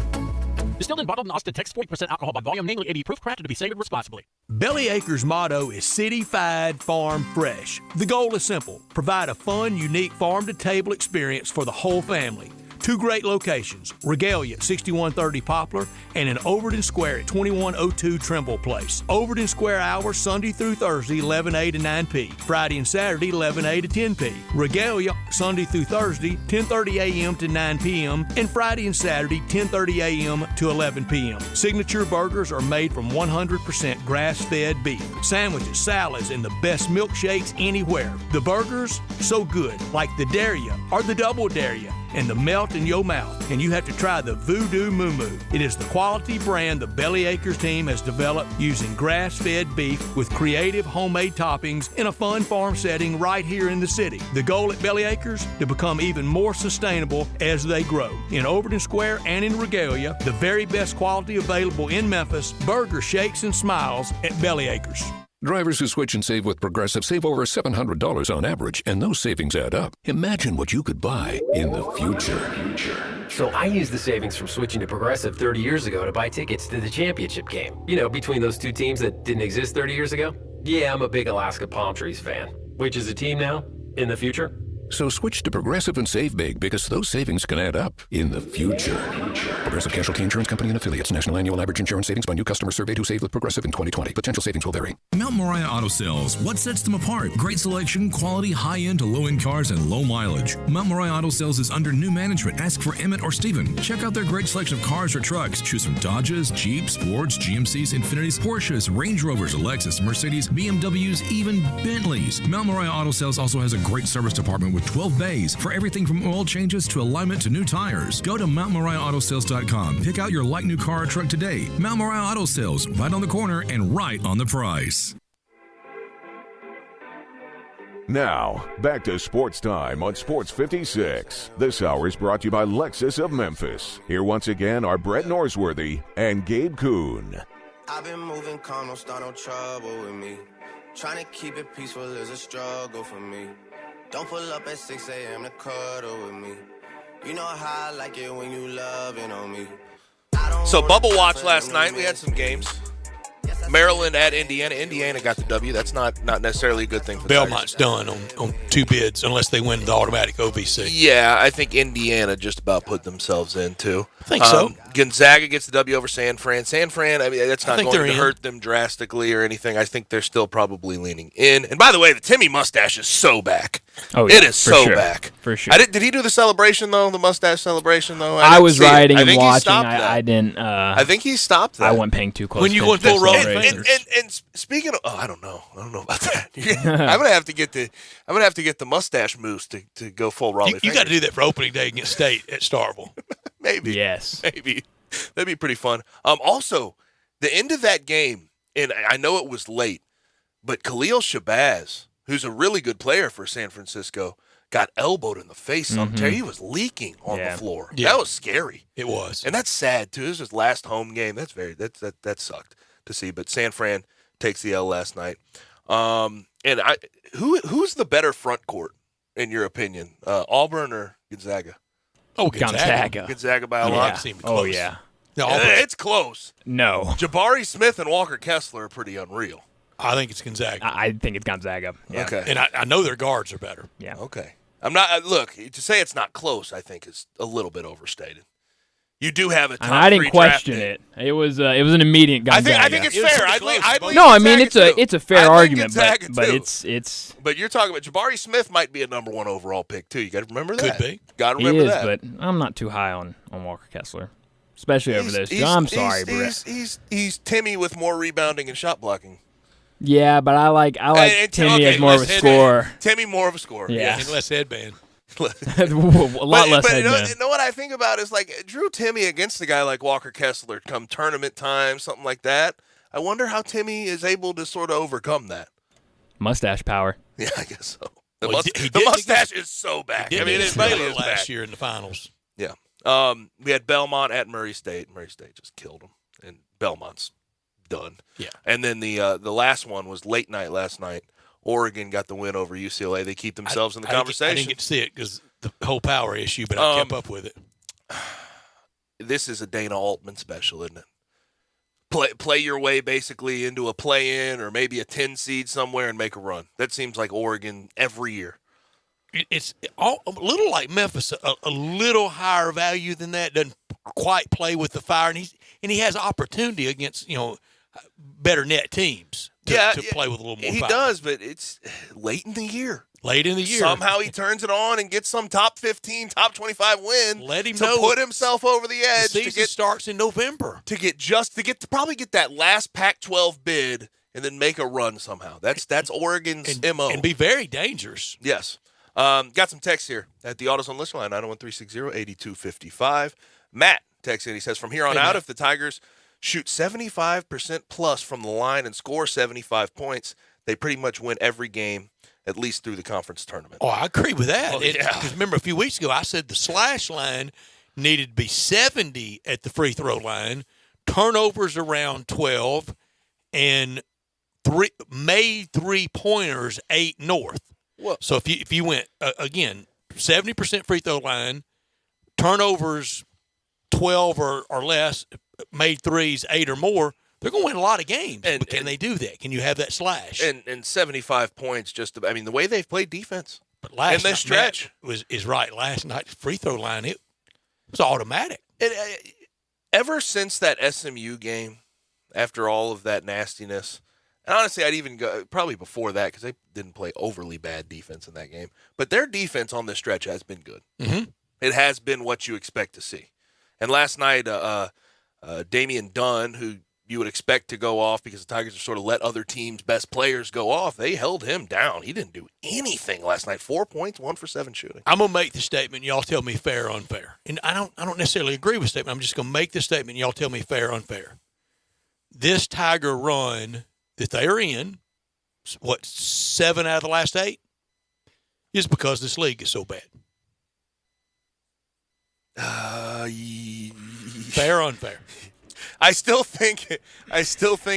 Distilled and bottled in Austin, Texas, 40% alcohol by volume, namely 80 proof, crafted to be savored responsibly. Belly Acres' motto is City-Fied Farm Fresh. The goal is simple: provide a fun, unique farm-to-table experience for the whole family. 2 great locations, Regalia at 6130 Poplar and in Overton Square at 2102 Trimble Place. Overton Square hours Sunday through Thursday, 11A to 9P. Friday and Saturday, 11A to 10P. Regalia, Sunday through Thursday, 10:30 a.m. to 9 p.m. and Friday and Saturday, 10:30 a.m. to 11 p.m. Signature burgers are made from 100% grass-fed beef. Sandwiches, salads, and the best milkshakes anywhere. The burgers, so good, like the Dare Ya or the Double Dare Ya. and the melt in your mouth. And you have to try the Voodoo Moo Moo. It is the quality brand the Belly Acres team has developed using grass-fed beef with creative homemade toppings in a fun farm setting right here in the city. The goal at Belly Acres, to become even more sustainable as they grow. In Overton Square and in Regalia, the very best quality available in Memphis, burger shakes and smiles at Belly Acres. Drivers who switch and save with Progressive save over $700 on average, and those savings add up. Imagine what you could buy in the future. So I used the savings from switching to Progressive 30 years ago to buy tickets to the championship game. You know, between those two teams that didn't exist 30 years ago. Yeah, I'm a big Alaska Palm Trees fan. Which is a team now? In the future? So switch to Progressive and save big, because those savings can add up in the future. Progressive Casualty Insurance Company and Affiliates. National annual average insurance savings by new customers surveyed who saved with Progressive in 2020. Potential savings will vary. Mount Moriah Auto Sales. What sets them apart? Great selection, quality, high-end to low-end cars, and low mileage. Mount Moriah Auto Sales is under new management. Ask for Emmett or Steven. Check out their great selection of cars or trucks. Choose from Dodges, Jeeps, Fords, GMCs, Infinitis, Porsches, Range Rovers, Lexus, Mercedes, BMWs, even Bentleys. Mount Moriah Auto Sales also has a great service department with 12 bays for everything from oil changes to alignment to new tires. Go to MountMoriahAutoSales.com. Pick out your like new car or truck today. Mount Moriah Auto Sales, right on the corner and right on the price. Now, back to Sports Time on Sports 56. This hour is brought to you by Lexus of Memphis. Here once again are Brett Norsworthy and Gabe Kuhn. I've been moving calm, don't start no trouble with me. Trying to keep it peaceful is a struggle for me. Don't pull up at 6 a.m. to cuddle with me. You know how I like it when you loving on me. So Bubble Watch last night, we had some games. Maryland at Indiana. Indiana got the W. That's not necessarily a good thing for the Belmont's done on two bids unless they win the automatic OVC. Yeah, I think Indiana just about put themselves in, too. I think so. Gonzaga gets the W over San Fran. San Fran, I mean, that's not going to in. hurt them drastically or anything. I think they're still probably leaning in. And by the way, the Timmy mustache is so back. Oh, yeah, it is so back. For sure. Did he do the celebration, though, the mustache celebration, though? I was riding and watching. I didn't. I think he stopped that. I wasn't paying too close when you go full roll. And speaking of, I don't know about that. I'm gonna have to get the mustache mousse to go full Raleigh. You got to do that for opening day against State at Starkville. Maybe. Yes. Maybe. That'd be pretty fun. Also, the end of that game, and I know it was late, but Khalil Shabazz, who's a really good player for San Francisco, got elbowed in the face. He was leaking on the floor. Yeah. That was scary. It was, and that's sad too. This was his last home game. That sucked to see. But San Fran takes the L last night. And who's the better front court in your opinion, Auburn or Gonzaga? Oh, Gonzaga. Gonzaga by a lot. Oh, yeah. No, it's close. No. Jabari Smith and Walker Kessler are pretty unreal. I think it's Gonzaga. I think it's Gonzaga. Yeah. Okay. And I know their guards are better. Yeah. Okay. I'm not. Look, to say it's not close, I think is a little bit overstated. You do have a top I didn't 3 question draft it. It was an immediate Gonzaga. I think it's fair. I mean it's a fair argument, but it's. But you're talking about Jabari Smith might be a number 1 overall pick too. You got to remember that. Could be. Got to remember that. But I'm not too high on Walker Kessler, especially over this. I'm sorry, Brett. He's Timmy with more rebounding and shot blocking. Yeah, but I like Timmy as more of a scorer. Timmy more of a scorer. Yeah, and less headband. a lot less headband. You know what I think about is like Drew Timmy against a guy like Walker Kessler come tournament time, something like that. I wonder how Timmy is able to sort of overcome that. Mustache power. Yeah, I guess so. The mustache is so back. I mean, it really is last back. year in the finals. Yeah. We had Belmont at Murray State. Murray State just killed them, and Belmont's done. Yeah. And then the last one was late night last night. Oregon got the win over UCLA. They keep themselves in the conversation. I didn't get to see it because the whole power issue, but I kept up with it. This is a Dana Altman special, isn't it? Play your way basically into a play-in or maybe a 10 seed somewhere and make a run. That seems like Oregon every year. It's a little like Memphis, a little higher value than that. Doesn't quite play with the fire, and he has opportunity against better net teams. To play with a little more he fire. Does, but it's late in the year. Late in the year. Somehow he turns it on and gets some top 15, top 25 win. Let him to put himself over the edge. The season starts in November. To probably get that last Pac-12 bid and then make a run somehow. That's Oregon's MO. And be very dangerous. Yes. Got some text here at the AutoZone listener line, 901-360-8255. Matt texts in. He says, from here on out, if the Tigers shoot 75% plus from the line and score 75 points, they pretty much win every game, at least through the conference tournament. Oh, I agree with that. Yeah. Because remember, a few weeks ago, I said the slash line needed to be 70 at the free throw line, turnovers around 12, and made three-pointers 8 north. Well, so if you went, again, 70% free throw line, turnovers 12 or less, made threes 8 or more, they're going to win a lot of games. But can they do that? Can you have that slash? And 75 points, the way they've played defense. But last and they stretch. is right. Last night's free throw line, it was automatic. Ever since that SMU game, after all of that nastiness, and honestly, I'd even go probably before that because they didn't play overly bad defense in that game. But their defense on this stretch has been good. Mm-hmm. It has been what you expect to see. And last night, Damian Dunn, who you would expect to go off because the Tigers have sort of let other teams' best players go off, they held him down. He didn't do anything last night. 4 points, 1 for 7 shooting. I'm going to make the statement. Y'all tell me fair or unfair. And I don't necessarily agree with the statement. I'm just going to make the statement. Y'all tell me fair or unfair. This Tiger run that they are in, 7 out of the last 8, is because this league is so bad. Fair or unfair? I still think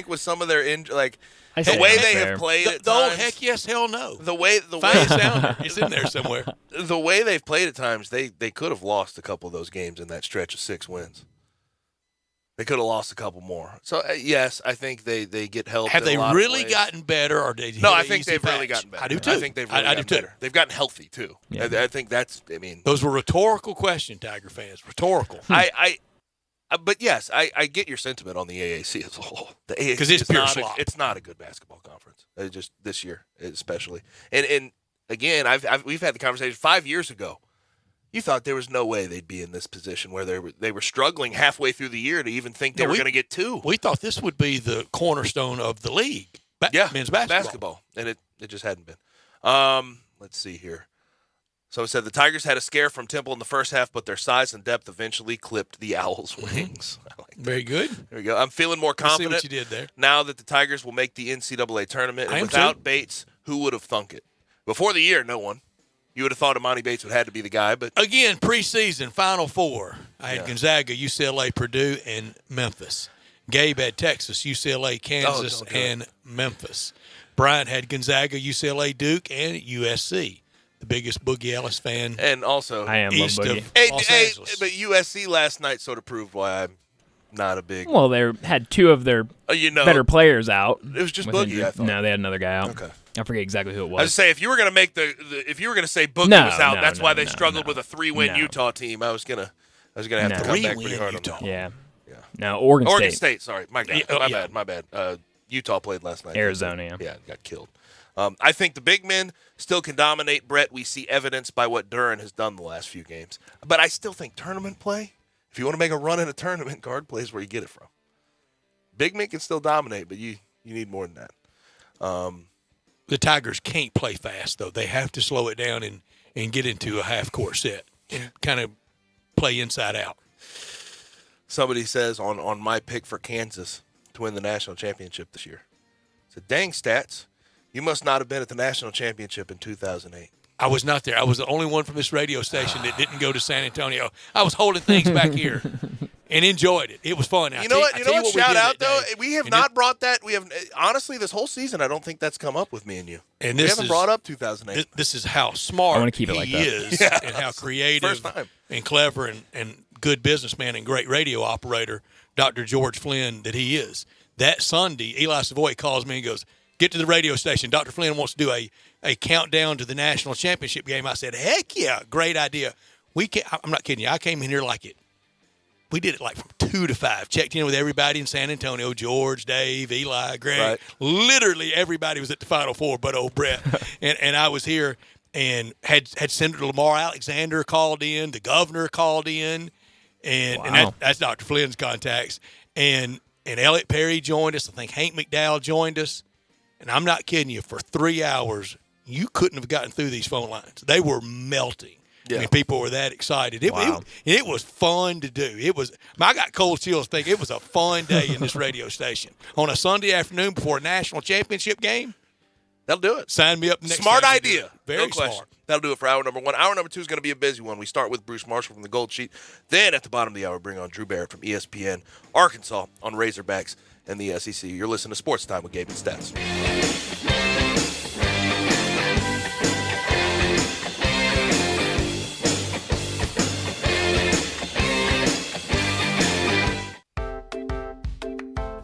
with some of their the way they have played at times. Heck yes, hell no. The way it's in there somewhere. The way they've played at times, they could have lost a couple of those games in that stretch of 6 wins. They could have lost a couple more. So, yes, I think they get helped. Have in a they lot really of ways. gotten better? Or did No, I think they've really gotten better. I do too. I think they've really gotten better. They've gotten healthy too. Yeah. I think that's. Those were rhetorical questions, Tiger fans. Rhetorical. But yes, I get your sentiment on the AAC as a whole. The AAC because it's pure not slop. It's not a good basketball conference. Just this year, especially. And again, we've had the conversation 5 years ago. You thought there was no way they'd be in this position where they were struggling halfway through the year to even think they were going to get 2. We thought this would be the cornerstone of the league. Men's basketball. And it just hadn't been. Let's see here. So it said the Tigers had a scare from Temple in the first half, but their size and depth eventually clipped the Owls' wings. I like that. Very good. There we go. I'm feeling more confident see what you did there. now that the Tigers will make the NCAA tournament. And without Bates, who would have thunk it? Before the year, no one. You would have thought Imani Bates would have had to be the guy, but again, preseason, Final Four. I had Gonzaga, UCLA, Purdue, and Memphis. Gabe had Texas, UCLA, Kansas, and Memphis. Bryant had Gonzaga, UCLA, Duke, and USC. The biggest Boogie Ellis fan. And also, I am east Boogie. of Los Angeles. But USC last night sort of proved why I'm not a big. Well, they had 2 of their better players out. It was just with Boogie. injury. I thought. No, they had another guy out. Okay. I forget exactly who it was. I was say if you were going to make if you were going to say Boogie was out, that's why they struggled with a 3-win Utah team. I was gonna have to come back pretty hard on that. Yeah. No, Oregon State. Sorry, my bad. Utah played last night. Arizona. Yeah, got killed. I think the big men still can dominate, Brett. We see evidence by what Duran has done the last few games. But I still think tournament play, if you want to make a run in a tournament, guard play is where you get it from. Big men can still dominate, but you need more than that. The Tigers can't play fast, though. They have to slow it down and get into a half-court set and kind of play inside out. Somebody says on my pick for Kansas to win the national championship this year. So dang stats. You must not have been at the national championship in 2008. I was not there. I was the only one from this radio station that didn't go to San Antonio. I was holding things back here and enjoyed it. It was fun. You know what? Shout out, though. We have not brought that. We have honestly, this whole season, I don't think that's come up with me and you. And we haven't brought up 2008. This is how smart I want to keep it like he that. is and how creative and clever and good businessman and great radio operator, Dr. George Flynn, that he is. That Sunday, Eli Savoy calls me and goes, "Get to the radio station. Dr. Flynn wants to do a countdown to the national championship game." I said, "Heck yeah, great idea." I'm not kidding you. I came in here we did it like from 2 to 5. Checked in with everybody in San Antonio, George, Dave, Eli, Greg. Right. Literally everybody was at the Final Four but old Brett. and I was here and had Senator Lamar Alexander called in. The governor called in. And that's Dr. Flynn's contacts. And Elliot Perry joined us. I think Hank McDowell joined us. And I'm not kidding you, for 3 hours, you couldn't have gotten through these phone lines. They were melting. Yeah. I mean, people were that excited. It was fun to do. I got cold chills thinking it was a fun day in this radio station. On a Sunday afternoon before a national championship game, that'll do it. Sign me up next Smart Saturday. idea. Very no question. smart. That'll do it for hour number 1. Hour number 2 is going to be a busy one. We start with Bruce Marshall from the Gold Sheet. Then at the bottom of the hour, bring on Drew Barrett from ESPN Arkansas on Razorbacks and the SEC. You're listening to Sports Time with Gabe and Stats.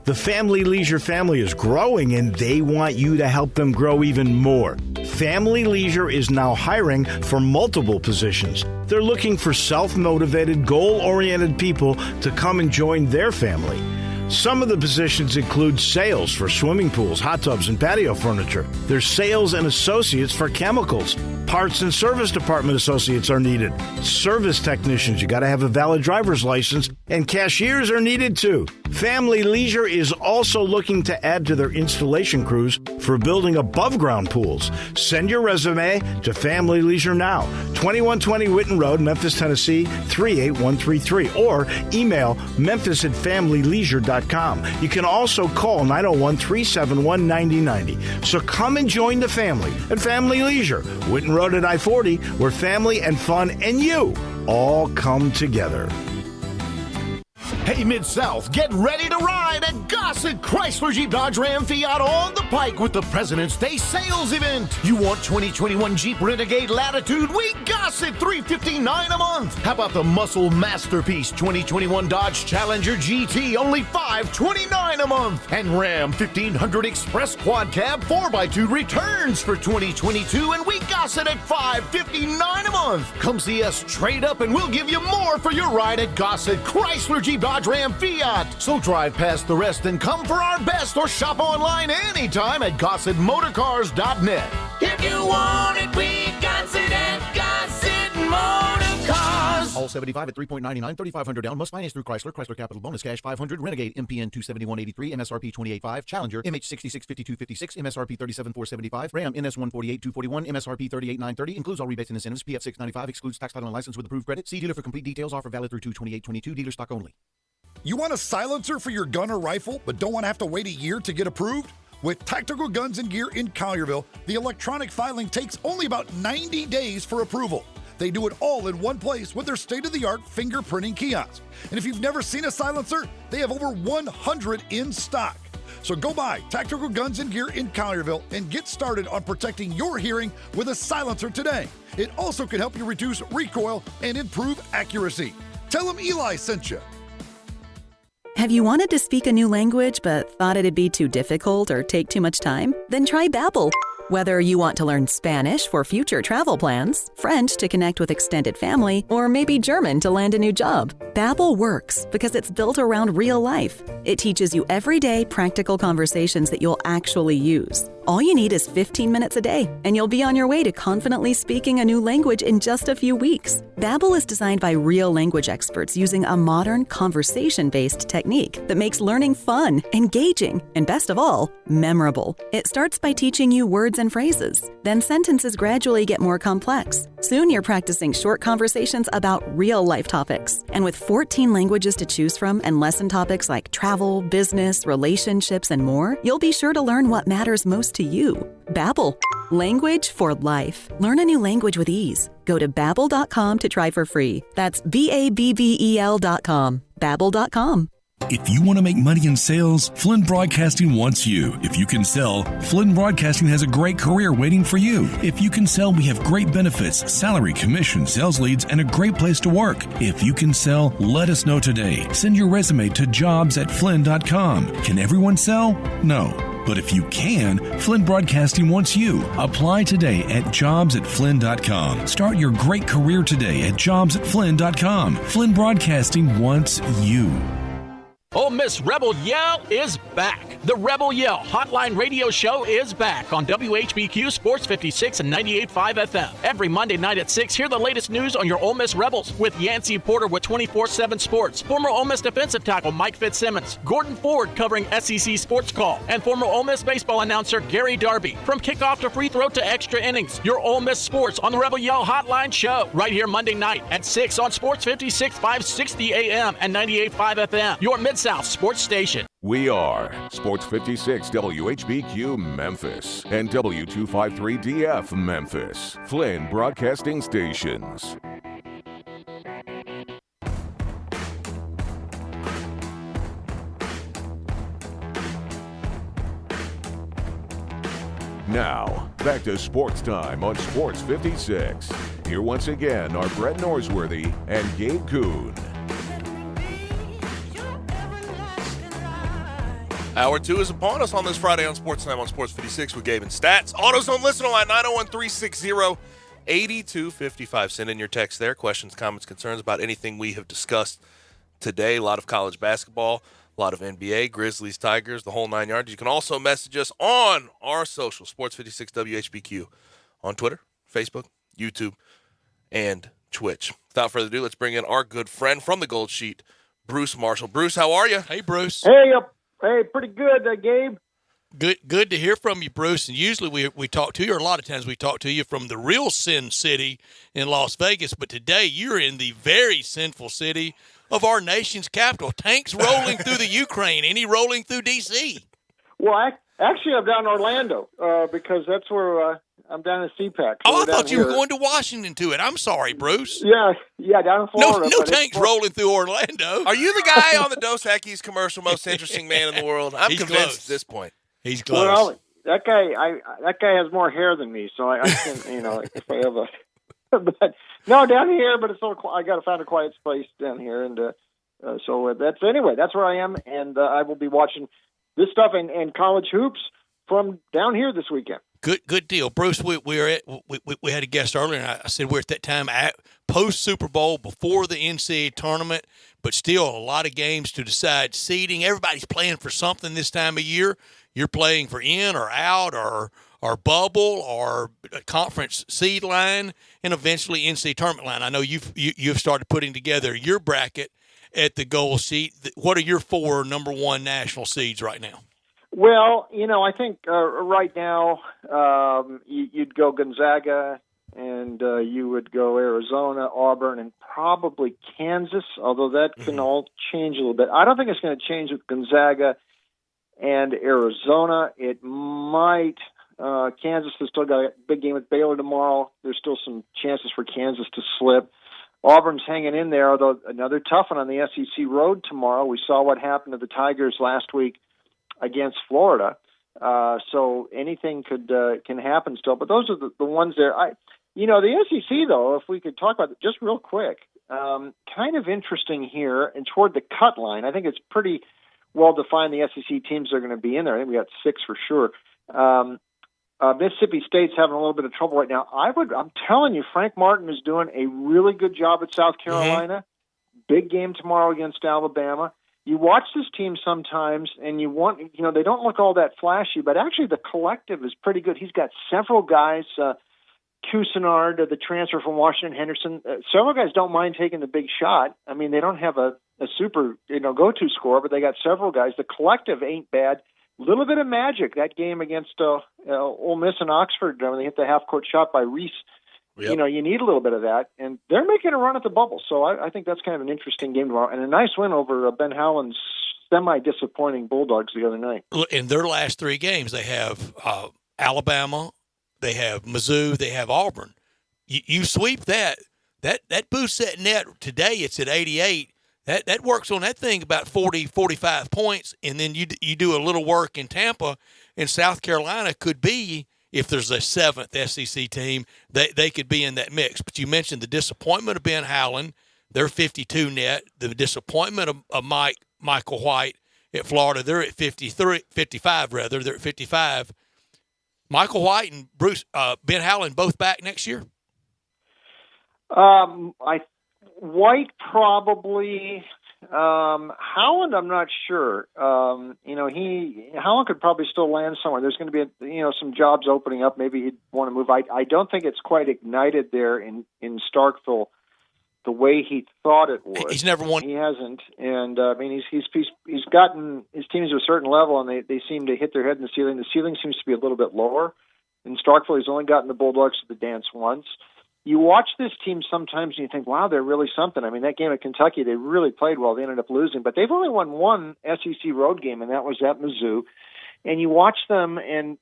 The Family Leisure family is growing, and they want you to help them grow even more. Family Leisure is now hiring for multiple positions. They're looking for self-motivated, goal-oriented people to come and join their family. Some of the positions include sales for swimming pools, hot tubs, and patio furniture. There's sales and associates for chemicals. Parts and service department associates are needed. Service technicians, you got to have a valid driver's license, and cashiers are needed too. Family Leisure is also looking to add to their installation crews for building above-ground pools. Send your resume to Family Leisure now, 2120 Whitten Road, Memphis, Tennessee, 38133, or email memphis@familyleisure.com. You can also call 901-371-9090. So come and join the family at Family Leisure, Whitten Road at I-40, where family and fun and you all come together. Hey, Mid-South, get ready to ride at Gossett Chrysler Jeep Dodge Ram Fiat on the Pike with the President's Day sales event. You want 2021 Jeep Renegade Latitude? We Gossett $359 a month. How about the Muscle Masterpiece 2021 Dodge Challenger GT? Only $529 a month. And Ram 1500 Express Quad Cab 4x2 returns for 2022, and we Gossett at $559 a month. Come see us trade up, and we'll give you more for your ride at Gossett Chrysler Jeep Dodge Ram Fiat. So drive past the rest and come for our best, or shop online anytime at GossettMotorCars.net. If you want it, we Gossett at Gossett Motorcars. All 75 at 3.99, 3,500 down. Must finance through Chrysler. Chrysler Capital Bonus Cash 500. Renegade MPN 27183. MSRP 28.5. Challenger MH 665256. MSRP 37,475. Ram NS 148 241. MSRP 38,930. Includes all rebates and incentives. PF 695. Excludes tax, title, and license with approved credit. See dealer for complete details. Offer valid through 2/28/22. Dealer stock only. You want a silencer for your gun or rifle, but don't want to have to wait a year to get approved? With Tactical Guns and Gear in Collierville, the electronic filing takes only about 90 days for approval. They do it all in one place with their state-of-the-art fingerprinting kiosk. And if you've never seen a silencer, they have over 100 in stock. So go buy Tactical Guns and Gear in Collierville and get started on protecting your hearing with a silencer today. It also can help you reduce recoil and improve accuracy. Tell them Eli sent you. Have you wanted to speak a new language but thought it'd be too difficult or take too much time? Then try Babbel. Whether you want to learn Spanish for future travel plans, French to connect with extended family, or maybe German to land a new job, Babbel works because it's built around real life. It teaches you everyday practical conversations that you'll actually use. All you need is 15 minutes a day, and you'll be on your way to confidently speaking a new language in just a few weeks. Babbel is designed by real language experts using a modern, conversation-based technique that makes learning fun, engaging, and best of all, memorable. It starts by teaching you words and phrases. Then sentences gradually get more complex. Soon you're practicing short conversations about real-life topics. And with 14 languages to choose from and lesson topics like travel, business, relationships, and more, you'll be sure to learn what matters most to you. Babbel. Language for life. Learn a new language with ease. Go to Babbel.com to try for free. That's Babbel.com. Babbel.com. If you want to make money in sales, Flynn Broadcasting wants you. If you can sell, Flynn Broadcasting has a great career waiting for you. If you can sell, we have great benefits, salary, commission, sales leads, and a great place to work. If you can sell, let us know today. Send your resume to jobs@flynn.com. Can everyone sell? No. But if you can, Flynn Broadcasting wants you. Apply today at jobs@flynn.com. Start your great career today at jobs@flynn.com. Flynn Broadcasting wants you. Ole Miss Rebel Yell is back. The Rebel Yell Hotline Radio Show is back on WHBQ Sports 56 and 98.5 FM. Every Monday night at 6, hear the latest news on your Ole Miss Rebels with Yancey Porter with 24/7 Sports, former Ole Miss defensive tackle Mike Fitzsimmons, Gordon Ford covering SEC Sports Call, and former Ole Miss baseball announcer Gary Darby. From kickoff to free throw to extra innings, your Ole Miss sports on the Rebel Yell Hotline Show right here Monday night at 6 on Sports 56 560 AM and 98.5 FM. Your Mid-South Sports Station. We are Sports 56 WHBQ Memphis and W253DF Memphis, Flynn Broadcasting Stations. Now, back to Sports Time on Sports 56. Here once again are Brett Norsworthy and Gabe Kuhn. Hour 2 is upon us on this Friday on Sports Time on Sports 56 with Gabe and Stats. AutoZone listener line 901-360-8255. Send in your text there. Questions, comments, concerns about anything we have discussed today. A lot of college basketball, a lot of NBA, Grizzlies, Tigers, the whole 9 yards. You can also message us on our social, Sports 56 WHBQ, on Twitter, Facebook, YouTube, and Twitch. Without further ado, let's bring in our good friend from the Gold Sheet, Bruce Marshall. Bruce, how are you? Hey, Bruce. Hey, pretty good, Gabe. Good to hear from you, Bruce. And usually we talk to you, or a lot of times we talk to you from the real Sin City in Las Vegas. But today you're in the very sinful city of our nation's capital. Tanks rolling through the Ukraine. Any rolling through D.C.? Well, actually, I'm down in Orlando because that's where I'm down in CPAC. So I thought you were going to Washington to it. I'm sorry, Bruce. Yeah, down in Florida. No tanks rolling through Orlando. Are you the guy on the Dos Equis commercial, most interesting man in the world? I'm convinced at this point. He's close. Well, that guy has more hair than me, so I can, if I have a. But no, down here, but it's so I got to find a quiet space down here, and so that's where I am, and I will be watching this stuff and college hoops from down here this weekend. Good deal, Bruce. We had a guest earlier, and I said we're at that time at post Super Bowl, before the NCAA tournament, but still a lot of games to decide seeding. Everybody's playing for something this time of year. You're playing for in or out or bubble or a conference seed line, and eventually NCAA tournament line. I know you've started putting together your bracket at the Gold Sheet. What are your 4 number 1 national seeds right now? Well, I think right now you'd go Gonzaga, and you would go Arizona, Auburn, and probably Kansas, although that can all change a little bit. I don't think it's going to change with Gonzaga and Arizona. It might. Kansas has still got a big game with Baylor tomorrow. There's still some chances for Kansas to slip. Auburn's hanging in there, although another tough one on the SEC road tomorrow. We saw what happened to the Tigers last week against Florida, so anything can happen still. But those are the ones there. The SEC, though, if we could talk about it just real quick, kind of interesting here, and toward the cut line. I think it's pretty well defined the SEC teams are going to be in there. I think we got 6 for sure. Mississippi State's having a little bit of trouble right now. I'm telling you, Frank Martin is doing a really good job at South Carolina. Big game tomorrow against Alabama. You watch this team sometimes, and they don't look all that flashy, but actually the collective is pretty good. He's got several guys, Cousinard, the transfer from Washington, Henderson. Several guys don't mind taking the big shot. I mean, they don't have a super, go-to scorer, but they got several guys. The collective ain't bad. A little bit of magic, that game against Ole Miss and Oxford, when they hit the half-court shot by Reese. Yep. You need a little bit of that, and they're making a run at the bubble. So I think that's kind of an interesting game tomorrow, and a nice win over Ben Howland's semi-disappointing Bulldogs the other night. In their last 3 games, they have Alabama, they have Mizzou, they have Auburn. You sweep that boosts that net. Today it's at 88. That works on that thing about 40, 45 points, and then you do a little work in Tampa, and South Carolina could be, if there's a 7th SEC team, they could be in that mix. But you mentioned the disappointment of Ben Howland. They're 52 net. The disappointment of Michael White at Florida, they're at 55 rather. They're at 55. Michael White and Ben Howland both back next year? White probably, Howland, I'm not sure. Howland could probably still land somewhere. There's going to be some jobs opening up. Maybe he'd want to move. I don't think it's quite ignited there in Starkville the way he thought it would. He's never won. He hasn't, and he's gotten his teams to a certain level, and they seem to hit their head in the ceiling. The ceiling seems to be a little bit lower. In Starkville, he's only gotten the Bulldogs to the dance once. You watch this team sometimes and you think, wow, they're really something. I mean, that game at Kentucky, they really played well. They ended up losing, but they've only won one SEC road game, and that was at Mizzou. And you watch them, and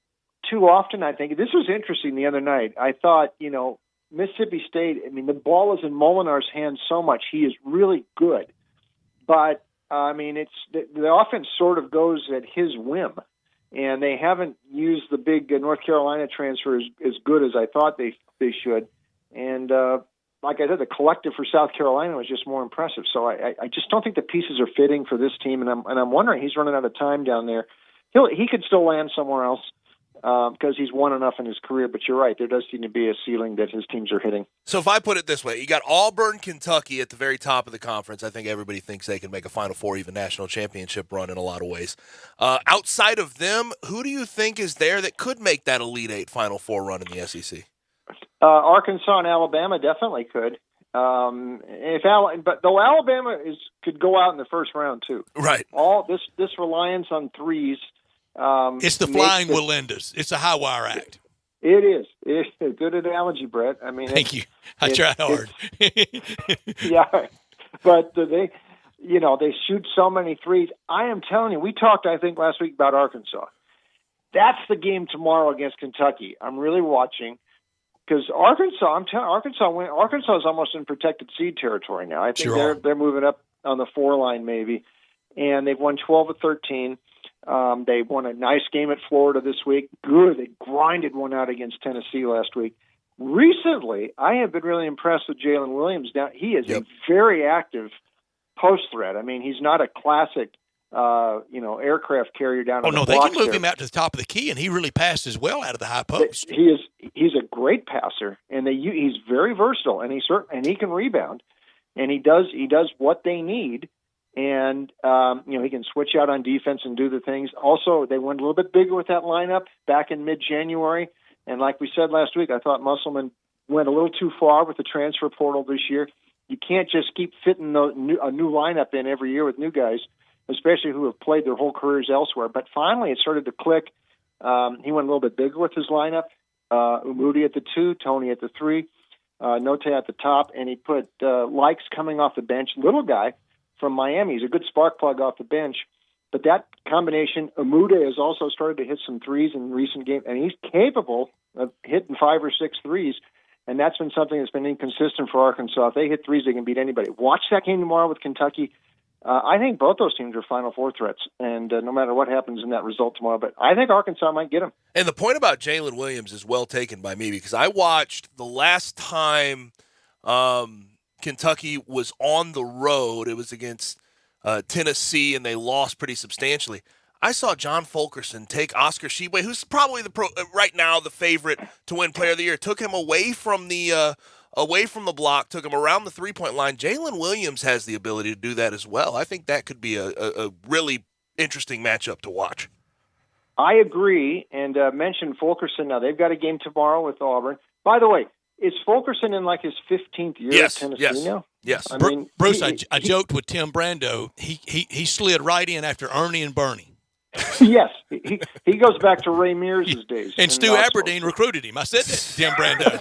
too often, I think, this was interesting the other night. I thought, Mississippi State, the ball is in Molinar's hands so much. He is really good. But, it's the offense sort of goes at his whim. And they haven't used the big North Carolina transfer as good as I thought they should. And like I said, the collective for South Carolina was just more impressive. So I just don't think the pieces are fitting for this team. And I'm wondering, he's running out of time down there. He could still land somewhere else because he's won enough in his career. But you're right, there does seem to be a ceiling that his teams are hitting. So if I put it this way, you got Auburn, Kentucky at the very top of the conference. I think everybody thinks they can make a Final Four, even national championship run in a lot of ways. Outside of them, who do you think is there that could make that Elite Eight Final Four run in the SEC? Arkansas and Alabama definitely could. But Alabama could go out in the first round too. Right. All this reliance on threes. It's the flying Walendas. It's a high wire act. It is. It's a good analogy, Brett. Thank you. I tried hard. Yeah, but they shoot so many threes. I am telling you, we talked, I think, last week about Arkansas. That's the game tomorrow against Kentucky. I'm really watching. Because Arkansas is almost in protected seed territory now. I think they're moving up on the 4 line maybe, and they've won 12 of 13. They won a nice game at Florida this week. Good, they grinded one out against Tennessee last week. Recently, I have been really impressed with Jalen Williams. Now he is a very active post threat. He's not a classic aircraft carrier down. They can move him out to the top of the key, and he really passes well out of the high post. He's a great passer, and he's very versatile, and he can rebound, and he does what they need, and he can switch out on defense and do the things. Also, they went a little bit bigger with that lineup back in mid-January, and like we said last week, I thought Musselman went a little too far with the transfer portal this year. You can't just keep fitting a new lineup in every year with new guys, especially who have played their whole careers elsewhere. But finally, it started to click. He went a little bit bigger with his lineup. Umudi at the 2, Tony at the 3, Note at the top, and he put Likes coming off the bench, little guy from Miami. He's a good spark plug off the bench. But that combination, Umudi has also started to hit some threes in recent games, and he's capable of hitting 5 or 6 threes. And that's been something that's been inconsistent for Arkansas. If they hit threes, they can beat anybody. Watch that game tomorrow with Kentucky. I think both those teams are Final Four threats, and no matter what happens in that result tomorrow. But I think Arkansas might get them. And the point about Jalen Williams is well taken by me, because I watched the last time Kentucky was on the road. It was against Tennessee, and they lost pretty substantially. I saw John Fulkerson take Oscar Tshiebwe, who's probably right now the favorite to win Player of the Year, took him away from the block, took him around the three-point line. Jalen Williams has the ability to do that as well. I think that could be a really interesting matchup to watch. I agree, and mention Fulkerson. Now, they've got a game tomorrow with Auburn. By the way, is Fulkerson in like his 15th year at Tennessee now? Yes. Bruce, I joked with Tim Brando. He slid right in after Ernie and Bernie. Yes, he goes back to Ray Mears' days. And Stu Aberdeen recruited him. I said that to Tim Brando.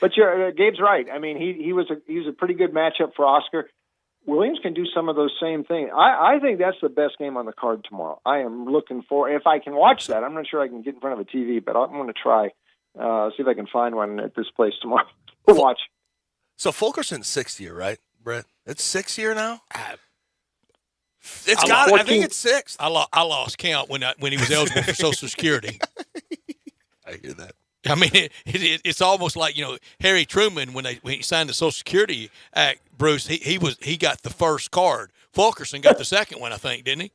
But Gabe's right. I mean, he was a pretty good matchup for Oscar. Williams can do some of those same things. I think that's the best game on the card tomorrow. I am looking for, if I can watch that. I'm not sure I can get in front of a TV, but I'm going to try see if I can find one at this place tomorrow to watch. So Fulkerson's 6th year, right, Brett? It's 6th year now. I think it's 6th. I lost count when he was eligible for Social Security. I hear that. I mean, it's almost like, Harry Truman when he signed the Social Security Act. Bruce, he got the first card. Fulkerson got the second one, I think, didn't he?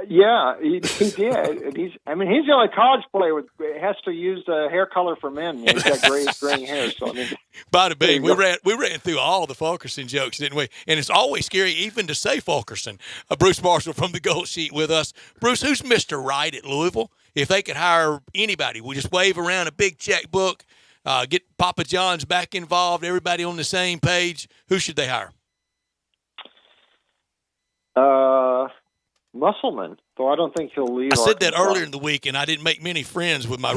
Yeah, he did. And he's the only college player with has to use hair color for men. He's got graying hair. So Bada bing, we ran through all the Fulkerson jokes, didn't we? And it's always scary even to say Fulkerson. Bruce Marshall from the Gold Sheet with us. Bruce, who's Mr. Right at Louisville? If they could hire anybody, we just wave around a big checkbook, get Papa John's back involved, everybody on the same page. Who should they hire? Musselman, though I don't think he'll leave. I said that earlier in the week, and I didn't make many friends with my.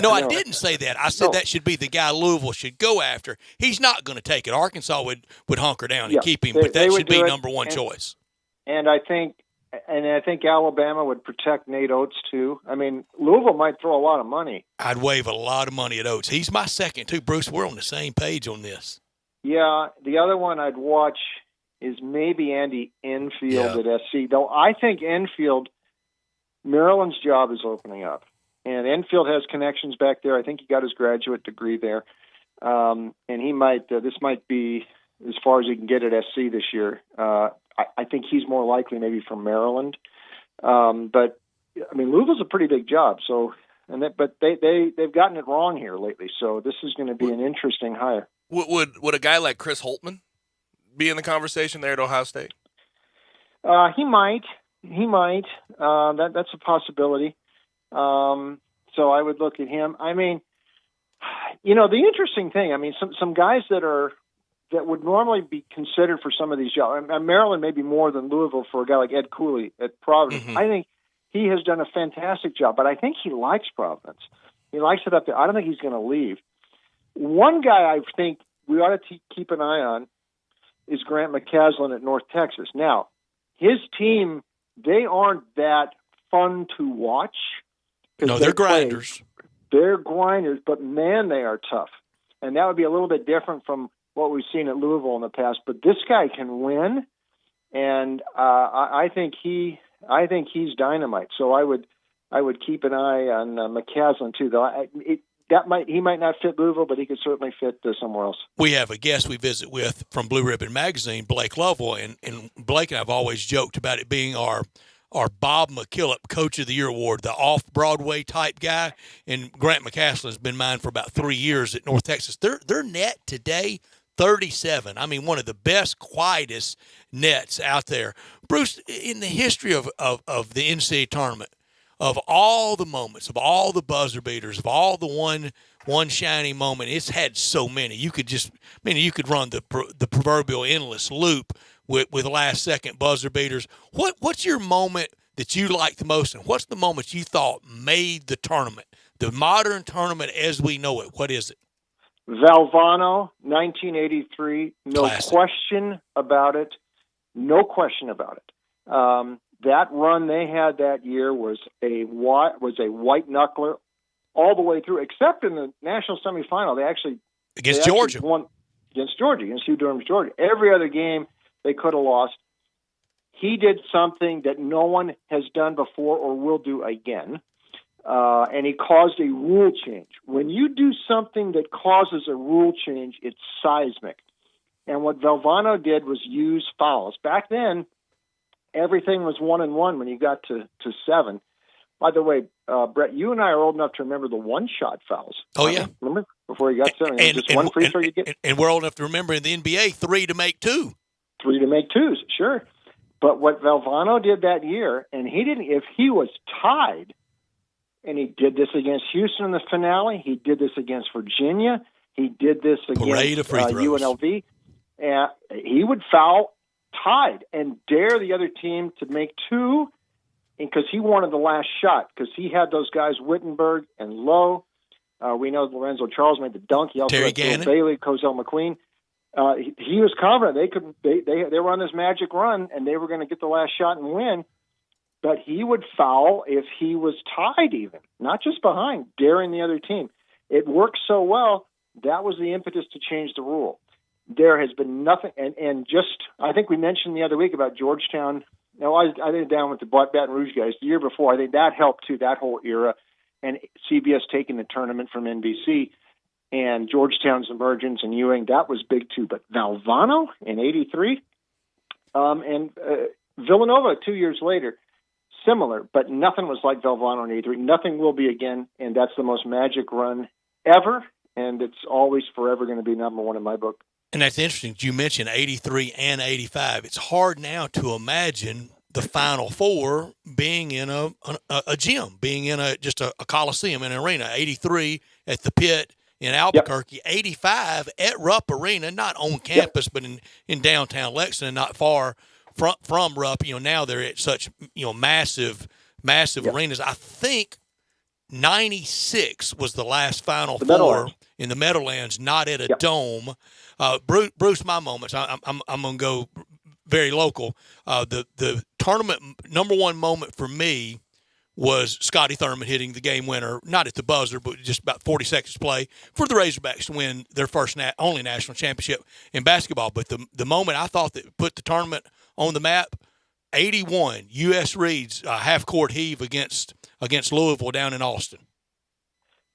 No, I didn't say that. I said that should be the guy Louisville should go after. He's not going to take it. Arkansas would hunker down and keep him, but that should be number one choice. And I think Alabama would protect Nate Oates too. I mean, Louisville might throw a lot of money. I'd wave a lot of money at Oates. He's my second too. Bruce, we're on the same page on this. Yeah, the other one I'd watch is maybe Andy Enfield at SC. Though I think Enfield, Maryland's job is opening up. And Enfield has connections back there. I think he got his graduate degree there. And he might, this might be as far as he can get at SC this year. I think he's more likely maybe from Maryland. But, I mean, Louisville's a pretty big job. So, but they've gotten it wrong here lately. So this is going to be an interesting hire. Would a guy like Chris Holtmann be in the conversation there at Ohio State? He might. That's a possibility. So I would look at him. I mean, the interesting thing, I mean, some guys that would normally be considered for some of these jobs. Maryland maybe more than Louisville for a guy like Ed Cooley at Providence. Mm-hmm. I think he has done a fantastic job, but I think he likes Providence. He likes it up there. I don't think he's going to leave. One guy I think we ought to keep an eye on is Grant McCaslin at North Texas. Now, his team, they aren't that fun to watch. No, they're grinders. They're grinders, but man, they are tough. And that would be a little bit different from what we've seen at Louisville in the past. But this guy can win, and I think he's dynamite. So I would keep an eye on McCaslin too. Though he might not fit Louisville, but he could certainly fit somewhere else. We have a guest we visit with from Blue Ribbon Magazine, Blake Lovell, and Blake and I have always joked about it being our Bob McKillop Coach of the Year award, the off-Broadway type guy, and Grant McCaslin has been mine for about 3 years at North Texas. Their net today, 37. I mean, one of the best, quietest nets out there. Bruce, in the history of the NCAA tournament, of all the moments, of all the buzzer beaters, of all the one shiny moment, it's had so many. You could run the proverbial endless loop with last second buzzer beaters. What's your moment that you like the most, and what's the moment you thought made the tournament, the modern tournament as we know it? What is it? Valvano, 1983. No Classic. question about it. No question about it. That run they had that year was a white knuckler all the way through, except in the national semifinal. They actually Georgia won against Hugh Durham's Georgia. Every other game they could have lost. He did something that no one has done before or will do again, and he caused a rule change. When you do something that causes a rule change, it's seismic. And what Valvano did was use fouls. Back then, everything was 1-1 when you got to 7. By the way, Brett, you and I are old enough to remember the one-shot fouls. Oh, yeah. Remember? Before you got 7. Just one free throw you get. And we're old enough to remember in the NBA, 3 to make 2. 3 to make 2s, sure. But what Valvano did that year, and if he was tied, and he did this against Houston in the finale, he did this against Virginia, he did this against UNLV, and he would foul tied and dare the other team to make 2, because he wanted the last shot, because he had those guys Wittenberg and Lowe. We know Lorenzo Charles made the dunk. He also Terry had Gannon. Bailey, Cozell McQueen. He was confident they were on this magic run and they were going to get the last shot and win. But he would foul if he was tied, even not just behind, daring the other team. It worked so well that was the impetus to change the rule. There has been nothing, and just I think we mentioned the other week about Georgetown. I did down with the Baton Rouge guys the year before. I think that helped too, that whole era, and CBS taking the tournament from NBC. And Georgetown's emergence and Ewing, that was big too. But Valvano in '83, and Villanova 2 years later, similar, but nothing was like Valvano in 83. Nothing will be again, and that's the most magic run ever, and it's always forever going to be number one in my book. And that's interesting. You mentioned 83 and 85. It's hard now to imagine the Final Four being in a gym, being in just a coliseum, an arena. 83 at the Pit in Albuquerque, 85 at Rupp Arena, not on campus, but in downtown Lexington, not far from Rupp. Now they're at such massive arenas. I think 96 was the last Final Four in the Meadowlands, not at a dome. Bruce, my moments. I'm going to go very local. The tournament number one moment for me was Scotty Thurman hitting the game winner, not at the buzzer, but just about 40 seconds to play for the Razorbacks to win their first only national championship in basketball. But the moment I thought that put the tournament on the map, 81, U.S. Reed's half-court heave against Louisville down in Austin.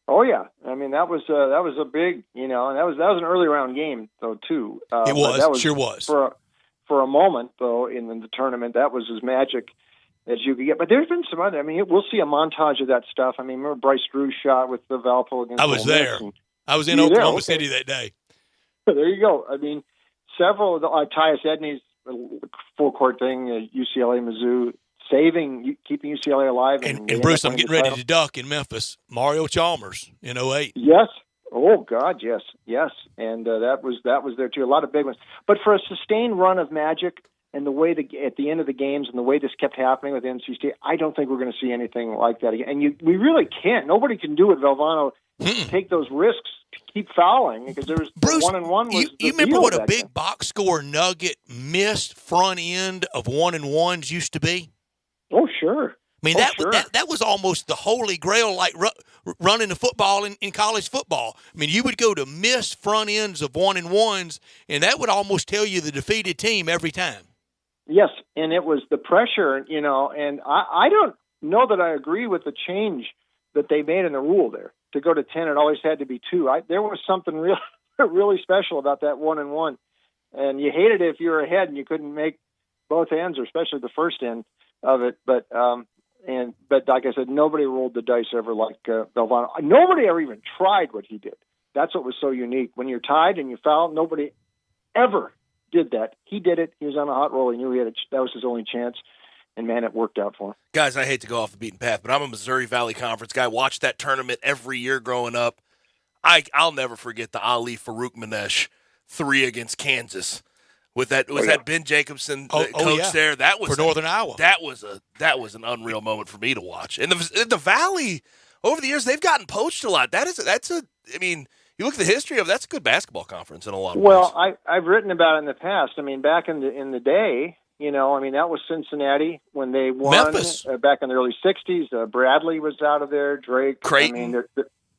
Oh yeah, I mean that was a big, and that was an early round game though too. It was, sure was. For a moment though in the tournament, that was as magic as you could get. But there's been some other. I mean, we'll see a montage of that stuff. I mean, remember Bryce Drew's shot with the Valpo against. I was there. I was in Oklahoma City that day. There you go. I mean, several of the Tyus Edney's full court thing, UCLA, Mizzou. Keeping UCLA alive. And Bruce, I'm getting ready to duck in Memphis. Mario Chalmers in 08. Yes. Oh, God, yes. Yes. And that was there, too. A lot of big ones. But for a sustained run of magic and the way at the end of the games and the way this kept happening with NC State, I don't think we're going to see anything like that again. And we really can't. Nobody can do it, Valvano. Take those risks to keep fouling because there was Bruce, 1-1 was you remember what a big box score nugget missed front end of 1-1s used to be? Oh, sure. I mean, that was almost the holy grail, like running the football in college football. I mean, you would go to missed front ends of 1-1s, and that would almost tell you the defeated team every time. Yes, and it was the pressure, and I don't know that I agree with the change that they made in the rule there. To go to 10, it always had to be 2. There was something really special about that 1-1, and you hated it if you were ahead and you couldn't make both ends, or especially the first end of it. But like I said, nobody rolled the dice ever like Valvano. Nobody ever even tried what he did. That's what was so unique. When you're tied and you foul, nobody ever did that. He did it. He was on a hot roll. He knew that was his only chance. And, man, it worked out for him. Guys, I hate to go off the beaten path, but I'm a Missouri Valley Conference guy. Watched that tournament every year growing up. I'll never forget the Ali Farouk Manesh 3 against Kansas. With that, that Ben Jacobson coach there? That was for Northern Iowa. That was an unreal moment for me to watch. And the Valley, over the years, they've gotten poached a lot. I mean, you look at the history of that's a good basketball conference in a lot of ways. Well, I've written about it in the past. I mean, back in the day, that was Cincinnati when they won. Memphis. Back in the early 60s. Bradley was out of there. Drake. Creighton.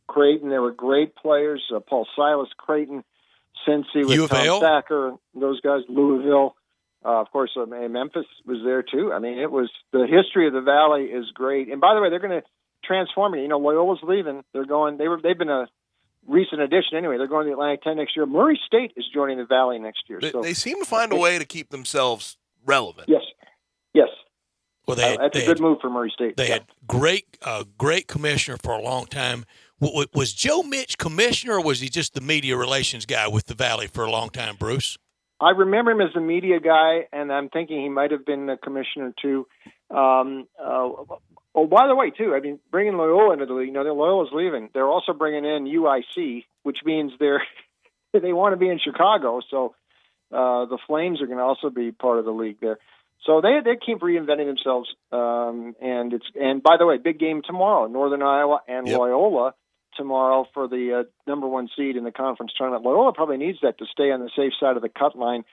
Creighton. There were great players. Paul Silas, Creighton, Cincy with Tom Thacker, those guys, Louisville. Of course, Memphis was there too. I mean, it was the history of the Valley is great. And by the way, they're going to transform it. Loyola's leaving. They've been a recent addition anyway. They're going to the Atlantic 10 next year. Murray State is joining the Valley next year. They seem to find a way to keep themselves relevant. Yes. Well, that's a good move for Murray State. They had great commissioner for a long time. Was Joe Mitch commissioner, or was he just the media relations guy with the Valley for a long time, Bruce? I remember him as the media guy, and I'm thinking he might have been a commissioner too. By the way, too, I mean, bringing Loyola into the league, Loyola's leaving. They're also bringing in UIC, which means they want to be in Chicago, so the Flames are going to also be part of the league there. So they keep reinventing themselves, and by the way, big game tomorrow, Northern Iowa and Loyola tomorrow for the number 1 seed in the conference tournament. Loyola probably needs that to stay on the safe side of the cut line,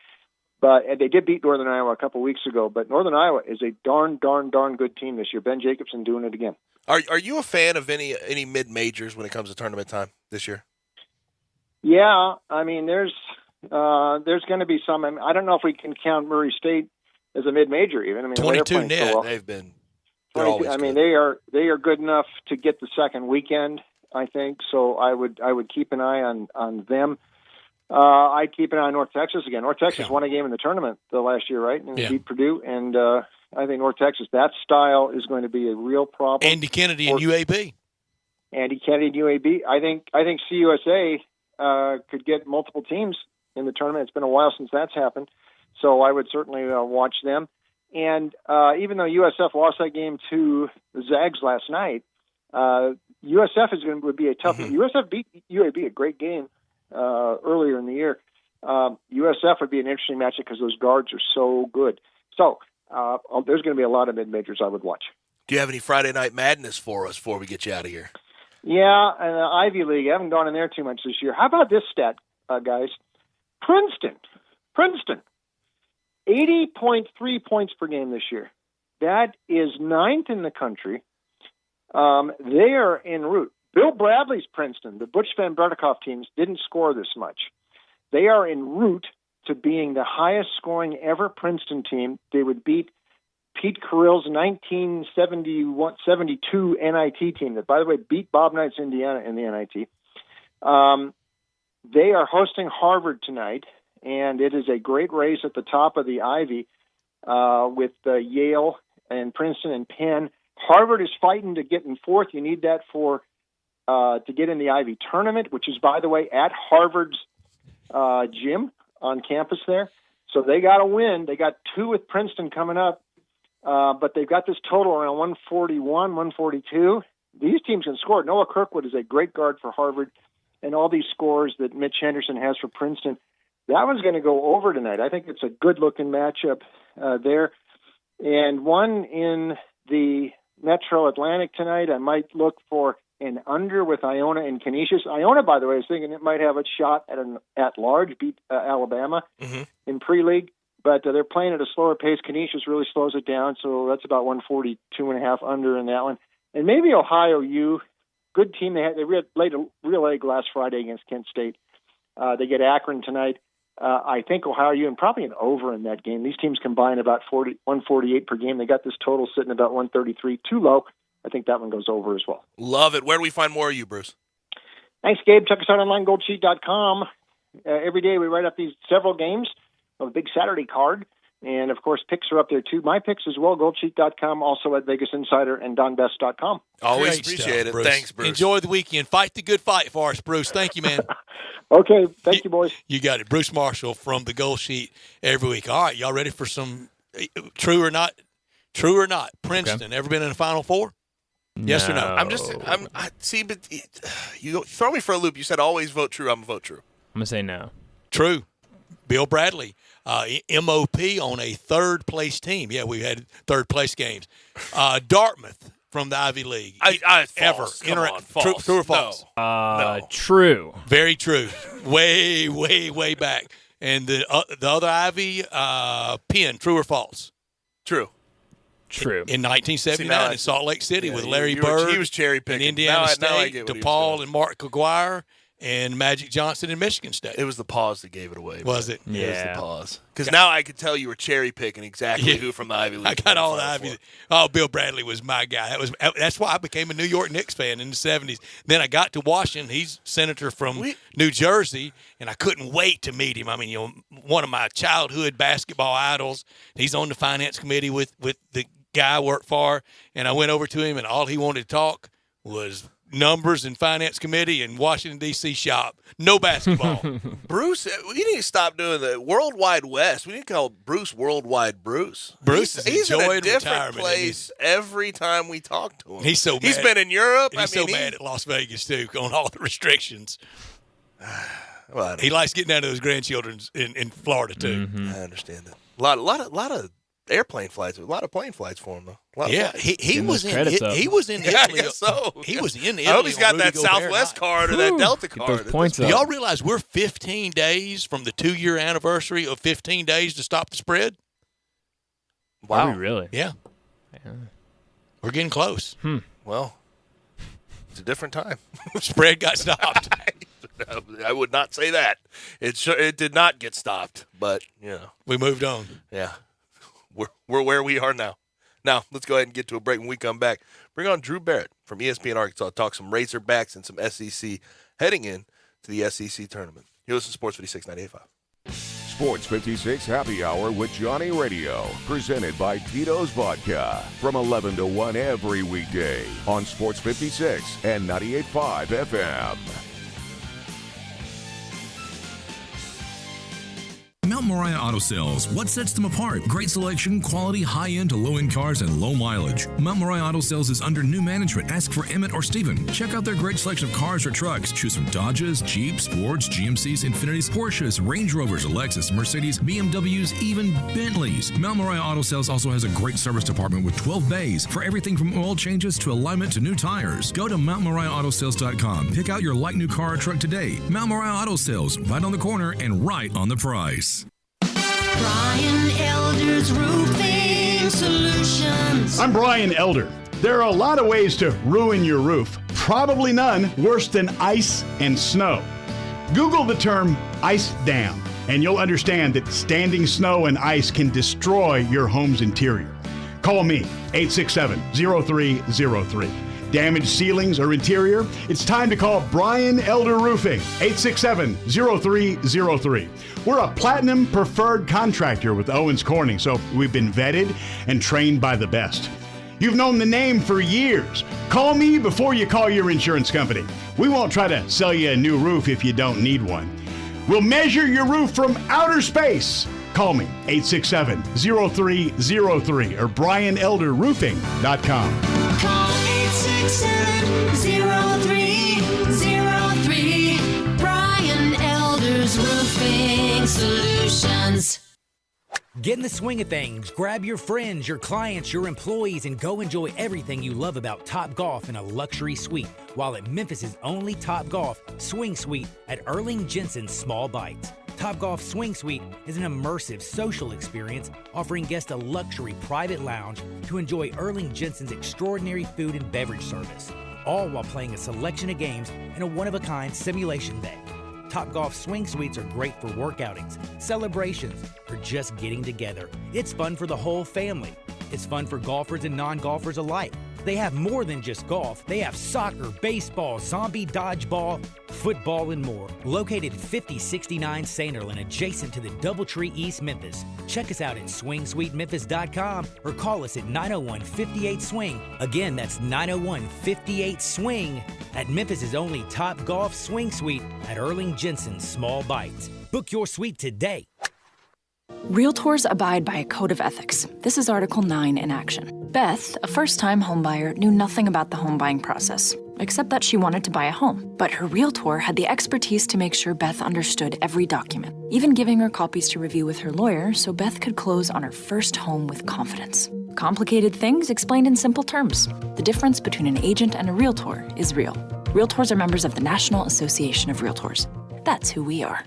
but they did beat Northern Iowa a couple weeks ago. But Northern Iowa is a darn good team this year. Ben Jacobson doing it again. Are you a fan of any mid majors when it comes to tournament time this year? Yeah, I mean there's going to be some. I don't know if we can count Murray State as a mid-major even. I mean 22 net. So well. They've been. I mean they are good enough to get the second weekend, I think. So I would keep an eye on them. I'd keep an eye on North Texas again. North Texas won a game in the tournament the last year, right? And beat Purdue, and I think North Texas, that style is going to be a real problem. Andy Kennedy and UAB. Andy Kennedy and UAB. I think CUSA could get multiple teams in the tournament. It's been a while since that's happened, so I would certainly watch them. And even though USF lost that game to the Zags last night, USF would be a tough. USF beat UAB, a great game earlier in the year. USF would be an interesting matchup because those guards are so good. So there's going to be a lot of mid-majors I would watch. Do you have any Friday Night Madness for us before we get you out of here? Yeah, and the Ivy League. I haven't gone in there too much this year. How about this stat, guys? Princeton, 80.3 points per game this year. That is 9th in the country. They are en route. Bill Bradley's Princeton, the Butch Van Bertikoff teams, didn't score this much. They are en route to being the highest scoring ever Princeton team. They would beat Pete Carrill's 1972 NIT team that, by the way, beat Bob Knight's Indiana in the NIT. They are hosting Harvard tonight, and it is a great race at the top of the Ivy with Yale and Princeton and Penn. Harvard is fighting to get in fourth. You need that to get in the Ivy tournament, which is, by the way, at Harvard's gym on campus there. So they got to win. They got 2 with Princeton coming up. But they've got this total around 141, 142. These teams can score. Noah Kirkwood is a great guard for Harvard, and all these scores that Mitch Henderson has for Princeton. That one's going to go over tonight. I think it's a good-looking matchup there. And one in the Metro Atlantic tonight, I might look for an under with Iona and Canisius. Iona, by the way, is thinking it might have a shot at an at-large, beat Alabama in pre-league. But they're playing at a slower pace. Canisius really slows it down, so that's about 142.5 under in that one. And maybe Ohio U, good team. They laid a real egg last Friday against Kent State. They get Akron tonight. I think Ohio U, and probably an over in that game. These teams combine about 148 per game. They got this total sitting about 133, too low. I think that one goes over as well. Love it. Where do we find more of you, Bruce? Thanks, Gabe. Check us out online, goldsheet.com. Every day we write up these several games of a big Saturday card. And, of course, picks are up there, too. My picks as well, goldsheet.com, also at Vegas Insider and DonBest.com. Always Great appreciate stuff, it. Bruce. Thanks, Bruce. Enjoy the weekend. Fight the good fight for us, Bruce. Thank you, man. Okay. Thank you, boys. You got it. Bruce Marshall from the Gold Sheet every week. All right, y'all ready for some true or not? Princeton, ever been in the Final Four? Yes or no? But you throw me for a loop. You said always vote true. I'm going to vote true. I'm going to say no. True. Bill Bradley, MOP on a third-place team. Yeah, we had third-place games. Dartmouth from the Ivy League. False. False. True or false? No. True. Very true. way back. And the other Ivy, Penn, true or false? True. In 1979 in Salt Lake City with Larry Bird. He was cherry picking. In Indiana State, DePaul and Mark Aguirre. And Magic Johnson in Michigan State. It was the pause that gave it away. Was it? Yeah. It was the pause. Because now I could tell you were cherry picking exactly who from the Ivy League. I got all the Ivy. Oh, Bill Bradley was my guy. That's why I became a New York Knicks fan in the 70s. Then I got to Washington. He's senator from New Jersey, and I couldn't wait to meet him. I mean, one of my childhood basketball idols. He's on the finance committee with the guy I work for, and I went over to him, and all he wanted to talk was numbers and finance committee and Washington, D.C. shop. No basketball. Bruce, we need to stop doing the Worldwide West. We need to call Bruce Worldwide Bruce. He's in a different place every time we talk to him. He's so mad. He's been in Europe. He's mad at Las Vegas, too, on all the restrictions. He likes getting down to those grandchildren in Florida, too. Mm-hmm. I understand that. A lot of airplane flights. A lot of plane flights for him, though. He was in Italy. I guess so. He was in Italy. I hope he's got that Southwest card or that Delta card. Points Do y'all realize we're 15 days from the 2-year anniversary of 15 days to stop the spread? Wow. Are we really? Yeah. We're getting close. Well, it's a different time. Spread got stopped. I would not say that. It did not get stopped, but, we moved on. Yeah. We're where we are now. Now, let's go ahead and get to a break. When we come back, bring on Drew Barrett from ESPN Arkansas, talk some Razorbacks and some SEC heading in to the SEC tournament. You listen to Sports 56 98.5. Sports 56 Happy Hour with Johnny Radio, presented by Tito's Vodka, from 11 to 1 every weekday on Sports 56 and 98.5 FM. Mount Moriah Auto Sales. What sets them apart? Great selection, quality, high-end to low-end cars, and low mileage. Mount Moriah Auto Sales is under new management. Ask for Emmett or Steven. Check out their great selection of cars or trucks. Choose from Dodges, Jeeps, Fords, GMCs, Infinitis, Porsches, Range Rovers, Lexus, Mercedes, BMWs, even Bentleys. Mount Moriah Auto Sales also has a great service department with 12 bays for everything from oil changes to alignment to new tires. Go to MountMoriahAutoSales.com. Pick out your like new car or truck today. Mount Moriah Auto Sales, right on the corner and right on the price. Brian Elder's Roofing Solutions. I'm Brian Elder. There are a lot of ways to ruin your roof. Probably none worse than ice and snow. Google the term ice dam, and you'll understand that standing snow and ice can destroy your home's interior. Call me, 867-0303. Damaged ceilings or interior? It's time to call Brian Elder Roofing, 867-0303. We're a platinum preferred contractor with Owens Corning, so we've been vetted and trained by the best. You've known the name for years. Call me before you call your insurance company. We won't try to sell you a new roof if you don't need one. We'll measure your roof from outer space. Call me, 867-0303 or BrianElderRoofing.com. Call 867-0303. Brian Elder's Roofing Solutions. Get in the swing of things. Grab your friends, your clients, your employees, and go enjoy everything you love about Topgolf in a luxury suite while at Memphis' only Topgolf Swing Suite at Erling Jensen's Small Bites. Topgolf Swing Suite is an immersive social experience offering guests a luxury private lounge to enjoy Erling Jensen's extraordinary food and beverage service, all while playing a selection of games in a one-of-a-kind simulation day. Topgolf Swing Suites are great for work outings, celebrations, or just getting together. It's fun for the whole family. It's fun for golfers and non-golfers alike. They have more than just golf. They have soccer, baseball, zombie dodgeball, football, and more. Located at 5069 Sanderlin, adjacent to the Doubletree East Memphis. Check us out at SwingSuiteMemphis.com or call us at 901-58-SWING. Again, that's 901-58-SWING at Memphis' only Topgolf Swing Suite at Erling Jensen's Small Bites. Book your suite today. Realtors abide by a code of ethics. This is Article 9 in action. Beth, a first-time homebuyer, knew nothing about the home buying process, except that she wanted to buy a home. But her realtor had the expertise to make sure Beth understood every document, even giving her copies to review with her lawyer so Beth could close on her first home with confidence. Complicated things explained in simple terms. The difference between an agent and a realtor is real. Realtors are members of the National Association of Realtors. That's who we are.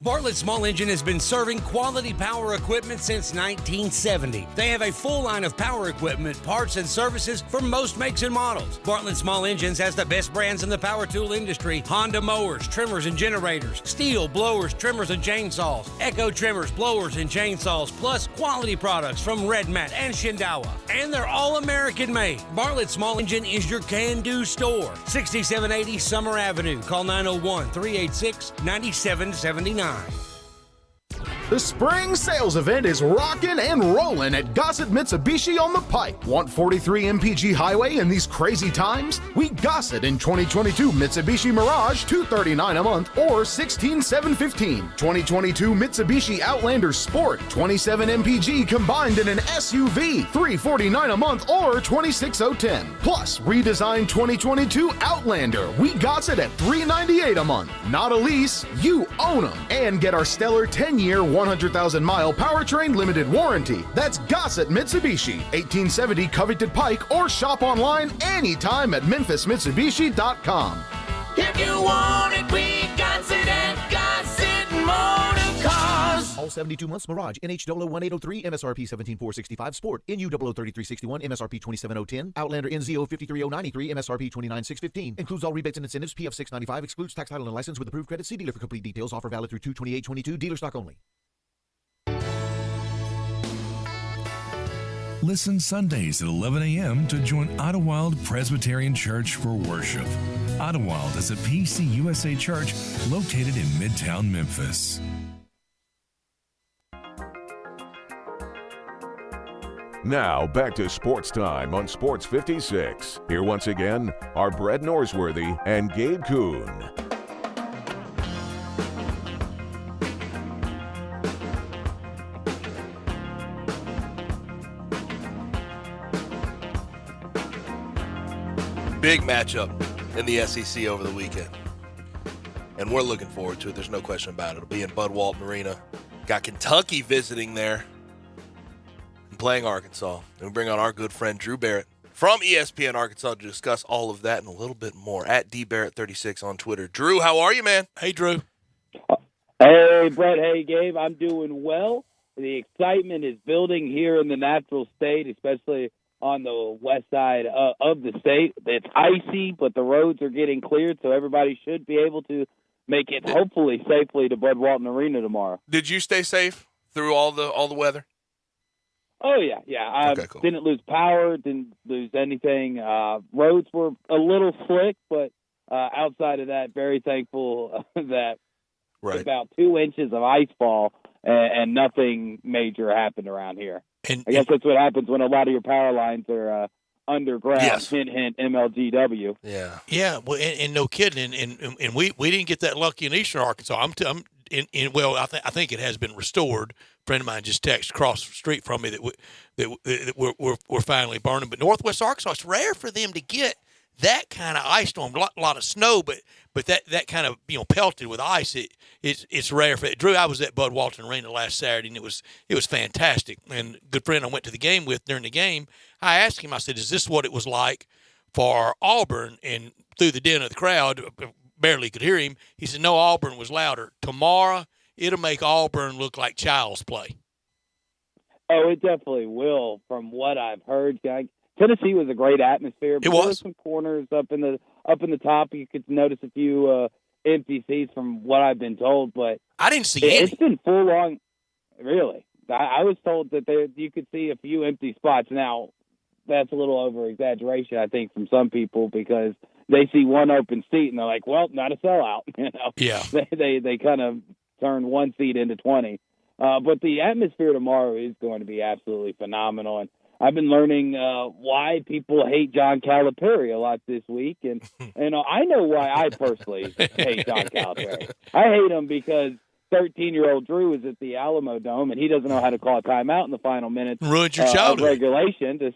Bartlett Small Engine has been serving quality power equipment since 1970. They have a full line of power equipment, parts, and services for most makes and models. Bartlett Small Engines has the best brands in the power tool industry: Honda mowers, trimmers, and generators, Steel blowers, trimmers, and chainsaws, Echo trimmers, blowers, and chainsaws, plus quality products from Red Mat and Shindawa. And they're all American made. Bartlett Small Engine is your can-do store. 6780 Summer Avenue. Call 901-386-9779. The spring sales event is rockin' and rollin' at Gossett Mitsubishi on the Pike. Want 43 MPG Highway in these crazy times? We Gossett in 2022 Mitsubishi Mirage, $239 a month or $16,715. 2022 Mitsubishi Outlander Sport, 27 MPG combined in an SUV, $349 a month or $26,010. Plus, redesigned 2022 Outlander. We Gossett at $398 a month. Not a lease, you own them. And get our stellar 10-year 100,000-mile powertrain limited warranty. That's Gossett Mitsubishi, 1870 Covington Pike, or shop online anytime at memphismitsubishi.com. If you want it, we got it at Gossett Motor Cars. All 72 months Mirage, NH001803, MSRP 17465 Sport, NU003361, MSRP 27010, Outlander NZO53093, MSRP 29615. Includes all rebates and incentives, PF 695, excludes tax, title, and license with approved credit. See dealer for complete details. Offer valid through 2/28/22, dealer stock only. Listen Sundays at 11 a.m. to join Idlewild Presbyterian Church for worship. Idlewild is a PCUSA church located in Midtown Memphis. Now, back to Sports Time on Sports 56. Here once again are Brett Norsworthy and Gabe Kuhn. Big matchup in the SEC over the weekend. And we're looking forward to it. There's no question about it. It'll be in Bud Walton Arena. Got Kentucky visiting there and playing Arkansas. And we bring on our good friend Drew Barrett from ESPN Arkansas to discuss all of that and a little bit more at dbarrett36 on Twitter. Drew, how are you, man? Hey, Drew. Hey, Brett. Hey, Gabe. I'm doing well. The excitement is building here in the natural state, especially on the west side of the state. It's icy, but the roads are getting cleared, so everybody should be able to make it hopefully safely to Bud Walton Arena tomorrow. Did you stay safe through all the weather? Oh, yeah. I didn't lose power, didn't lose anything. Roads were a little slick, but outside of that, very thankful that about 2 inches of ice fall and nothing major happened around here. I guess that's what happens when a lot of your power lines are underground. Yes. Hint, hint, MLGW. Yeah. Well, and no kidding. And we didn't get that lucky in Eastern Arkansas. I think it has been restored. A friend of mine just texted across the street from me that we're finally burning. But Northwest Arkansas, it's rare for them to get that kind of ice storm. A lot of snow, but that kind of pelted with ice. It's rare for it. Drew, I was at Bud Walton Arena last Saturday, and it was fantastic. And a good friend I went to the game with during the game, I asked him, I said, "Is this what it was like for Auburn?" And through the din of the crowd, barely could hear him. He said, "No, Auburn was louder. Tomorrow, it'll make Auburn look like child's play." Oh, it definitely will. From what I've heard, Tennessee was a great atmosphere. But there were some corners up in the top. You could notice a few empty seats from what I've been told. But I didn't see any. It's been full on. Really, I was told that you could see a few empty spots. Now, that's a little over exaggeration, I think, from some people because they see one open seat and they're like, "Well, not a sellout." Yeah. They kind of turn one seat into 20. But the atmosphere tomorrow is going to be absolutely phenomenal. And I've been learning why people hate John Calipari a lot this week, and I know why I personally hate John Calipari. I hate him because 13-year-old Drew is at the Alamo Dome, and he doesn't know how to call a timeout in the final minutes. Ruined your childhood. Of regulation.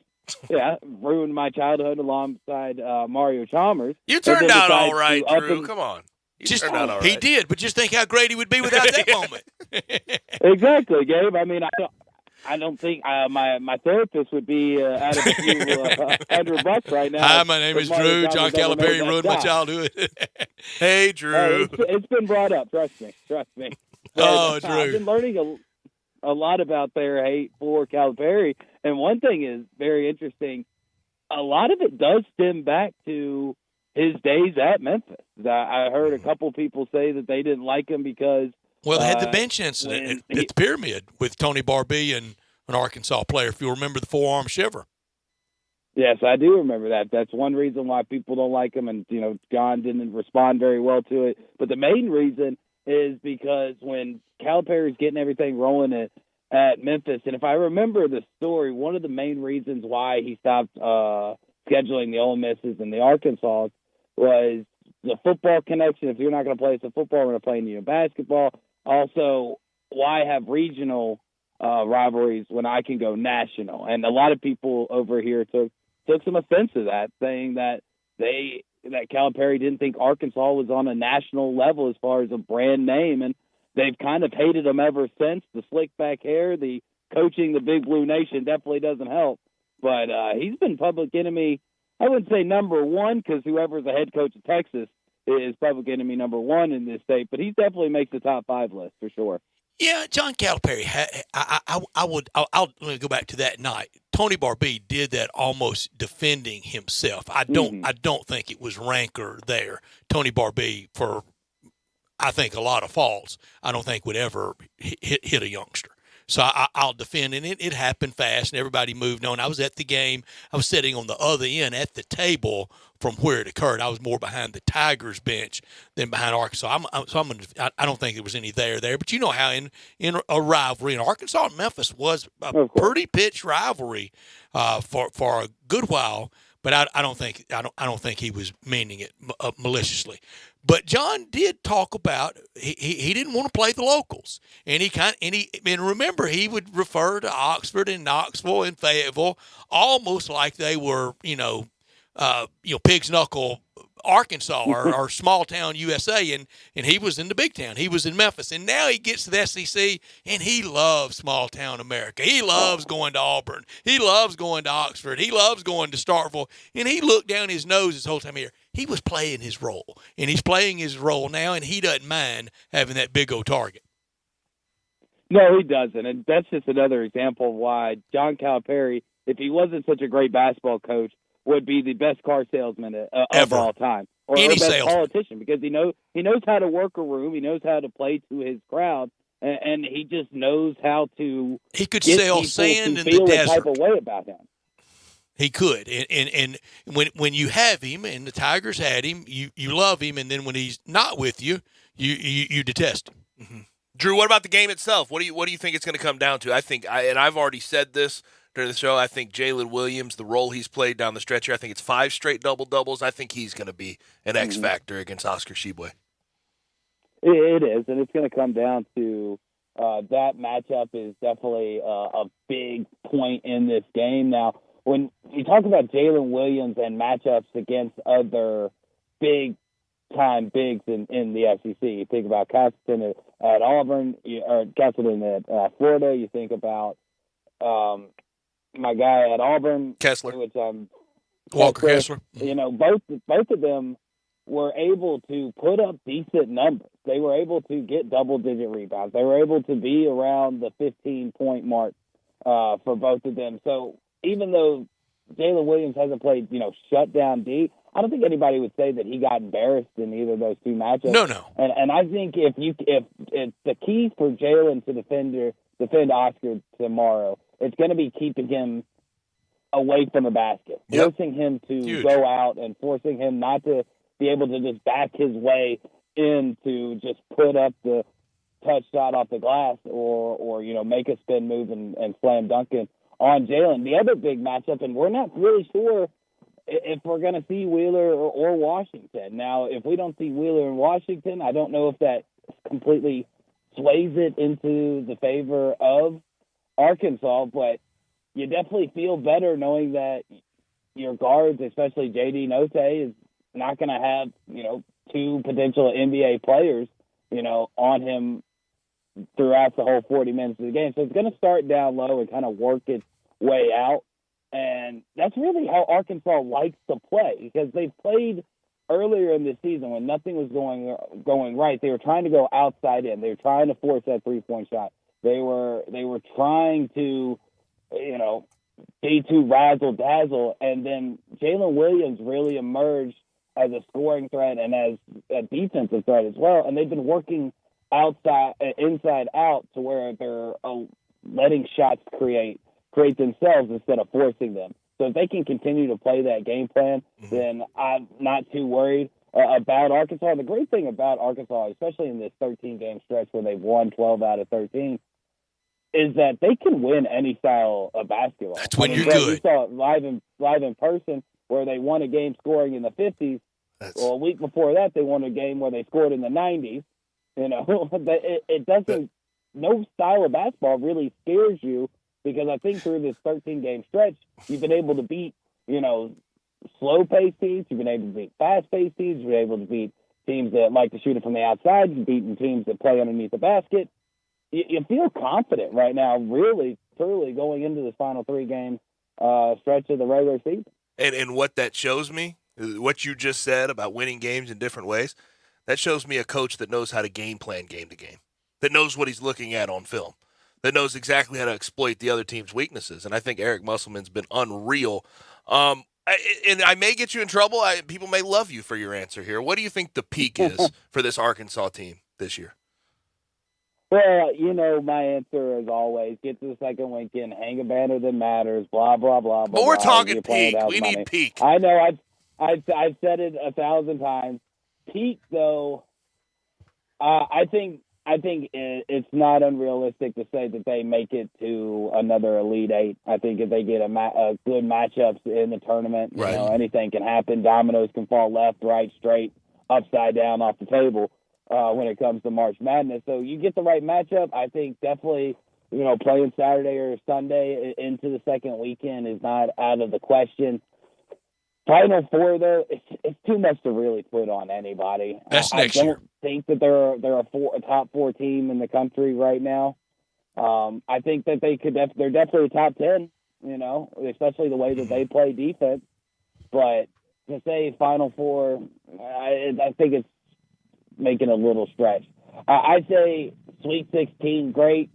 Ruined my childhood alongside Mario Chalmers. You turned out all right, Drew. Come on. Turned out all right. He did, but just think how great he would be without that moment. Exactly, Gabe. I mean, I don't think my therapist would be out of a few $100 right now. Hi, my name is Drew. John Calipari ruined my childhood. Hey, Drew. It's been brought up. Trust me. But, Drew. I've been learning a lot about their hate for Calipari, and one thing is very interesting. A lot of it does stem back to his days at Memphis. I heard a couple people say that they didn't like him because they had the bench incident at the Pyramid with Tony Barbee and an Arkansas player, if you remember the forearm shiver. Yes, I do remember that. That's one reason why people don't like him, and, John didn't respond very well to it. But the main reason is because when Calipari's getting everything rolling at Memphis, and if I remember the story, one of the main reasons why he stopped scheduling the Ole Misses and the Arkansas was the football connection. If you're not going to play us in football, we're going to play you in basketball. Also, why have regional rivalries when I can go national? And a lot of people over here took some offense to that, saying that Calipari didn't think Arkansas was on a national level as far as a brand name, and they've kind of hated him ever since. The slick back hair, the coaching the Big Blue Nation definitely doesn't help. But he's been public enemy. I wouldn't say number one, because whoever's the head coach of Texas is public enemy number one in this state, but he definitely makes the top 5 list for sure. Yeah, John Calipari. Let me go back to that night. Tony Barbee did that almost defending himself. I don't think it was rancor there. Tony Barbee, for I think a lot of faults, I don't think would ever hit a youngster. So I'll defend. And it happened fast, and everybody moved on. I was at the game. I was sitting on the other end at the table from where it occurred. I was more behind the Tigers bench than behind Arkansas. I don't think there was any there. But you know how in a rivalry, and Arkansas and Memphis was a pretty pitched rivalry for a good while. But I don't think he was meaning it maliciously. But John did talk about he didn't want to play the locals, and remember he would refer to Oxford and Knoxville and Fayetteville almost like they were Pig's Knuckle, Arkansas or small town USA, and he was in the big town. He was in Memphis, and now he gets to the SEC, and he loves small town America. He loves going to Auburn. He loves going to Oxford. He loves going to Starkville, and he looked down his nose this whole time here. He was playing his role, and he's playing his role now, and he doesn't mind having that big old target. No, he doesn't, and that's just another example of why John Calipari, if he wasn't such a great basketball coach, would be the best car salesman of all time, or any best salesman. politician, because he knows how to work a room, he knows how to play to his crowd, and he just knows how to. He could get sell people sand to in the feel a desert. type of way about him. He could, and when you have him, and the Tigers had him, you love him, and then when he's not with you, you detest him. Mm-hmm. Drew, what about the game itself? What do you think it's going to come down to? I think, and I've already said this during the show, I think Jalen Williams, the role he's played down the stretch here, I think it's 5 straight double-doubles. I think he's going to be an X factor against Oscar Tshiebwe. It is, and it's going to come down to that matchup is definitely a big point in this game. Now, when you talk about Jalen Williams and matchups against other big-time bigs in the SEC, you think about Castleton at Auburn, or Castleton at Florida. You think about my guy at Auburn, Kessler, which Walker Kessler. You know, both of them were able to put up decent numbers. They were able to get double-digit rebounds. They were able to be around the 15-point mark for both of them. So even though Jalen Williams hasn't played, shut down D, I don't think anybody would say that he got embarrassed in either of those two matchups. No. And I think if the key for Jalen to defend Oscar tomorrow, it's going to be keeping him away from the basket, forcing him to go out and forcing him not to be able to just back his way in to just put up the touch shot off the glass or make a spin move and slam dunking on Jalen. The other big matchup, and we're not really sure if we're going to see Wheeler or Washington. Now, if we don't see Wheeler and Washington, I don't know if that completely sways it into the favor of Arkansas, but you definitely feel better knowing that your guards, especially J.D. Note, is not going to have, 2 potential NBA players, on him throughout the whole 40 minutes of the game. So it's going to start down low and kind of work its way out. And that's really how Arkansas likes to play, because they've played earlier in the season when nothing was going right. They were trying to go outside in. They were trying to force that 3-point shot. They were trying to, be too razzle-dazzle. And then Jalen Williams really emerged as a scoring threat and as a defensive threat as well. And they've been working inside out to where they're letting shots create themselves instead of forcing them. So if they can continue to play that game plan, then I'm not too worried about Arkansas. The great thing about Arkansas, especially in this 13-game stretch where they've won 12 out of 13, is that they can win any style of basketball. That's when you're good. We saw it live in person where they won a game scoring in the 50s. Well, a week before that, they won a game where they scored in the 90s. It doesn't. No style of basketball really scares you, because I think through this 13-game stretch, you've been able to beat, slow-paced teams. You've been able to beat fast-paced teams. You've been able to beat teams that like to shoot it from the outside. You've beaten teams that play underneath the basket. You feel confident right now, really, truly, going into this final 3-game stretch of the regular season. And what that shows me, what you just said about winning games in different ways, that shows me a coach that knows how to game plan game to game, that knows what he's looking at on film, that knows exactly how to exploit the other team's weaknesses. And I think Eric Musselman's been unreal. And I may get you in trouble. People may love you for your answer here. What do you think the peak is for this Arkansas team this year? Well, you know, my answer is always get to the second weekend, hang a banner that matters, blah, blah, blah, blah. But we're blah. talking peak. We need peak. I know. I've said it 1,000 times. Peak, though, I think it's not unrealistic to say that they make it to another Elite Eight. I think if they get a good matchups in the tournament, you know, anything can happen. Dominoes can fall left, right, straight, upside down off the table. When it comes to March Madness. So you get the right matchup. I think definitely, you know, playing Saturday or Sunday into the second weekend is not out of the question. Final Four, though, it's too much to really put on anybody. That's next year. I don't think that they're a top four team in the country right now. I think that they're definitely a top 10, you know, especially the way that they play defense. But to say Final Four, I think it's making a little stretch. I'd say Sweet 16, great.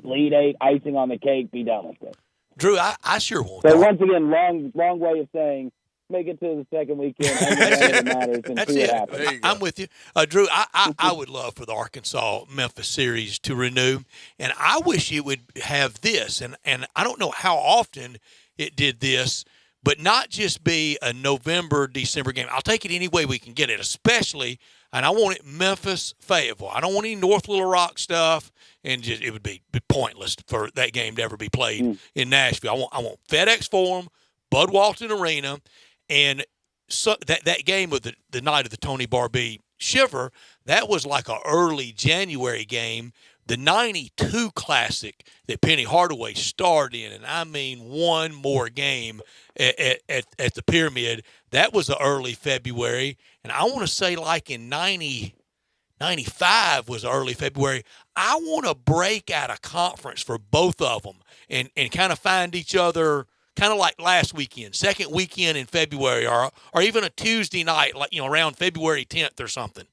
Elite 8, icing on the cake, be done with it. Drew, I sure won't. So once again, long way of saying, make it to the second weekend. It matters and That's see it. what happens. I'm with you. Drew, I would love for the Arkansas-Memphis series to renew, and I wish it would have this, and I don't know how often it did this, but not just be a November, December game. I'll take it any way we can get it, especially, and I want it Memphis-Fayetteville. I don't want any North Little Rock stuff, and it would be pointless for that game to ever be played in Nashville. I want FedEx Forum, Bud Walton Arena, and so that game of the night of the Tony Barbee Shiver, that was like an early January game. The 92 Classic that Penny Hardaway starred in, and I mean one more game at the Pyramid, that was the early February. And I want to say like in 95 was early February. I want to break out a conference for both of them and kind of find each other kind of like last weekend, second weekend in February, or even a Tuesday night, like, you know, around February 10th or something.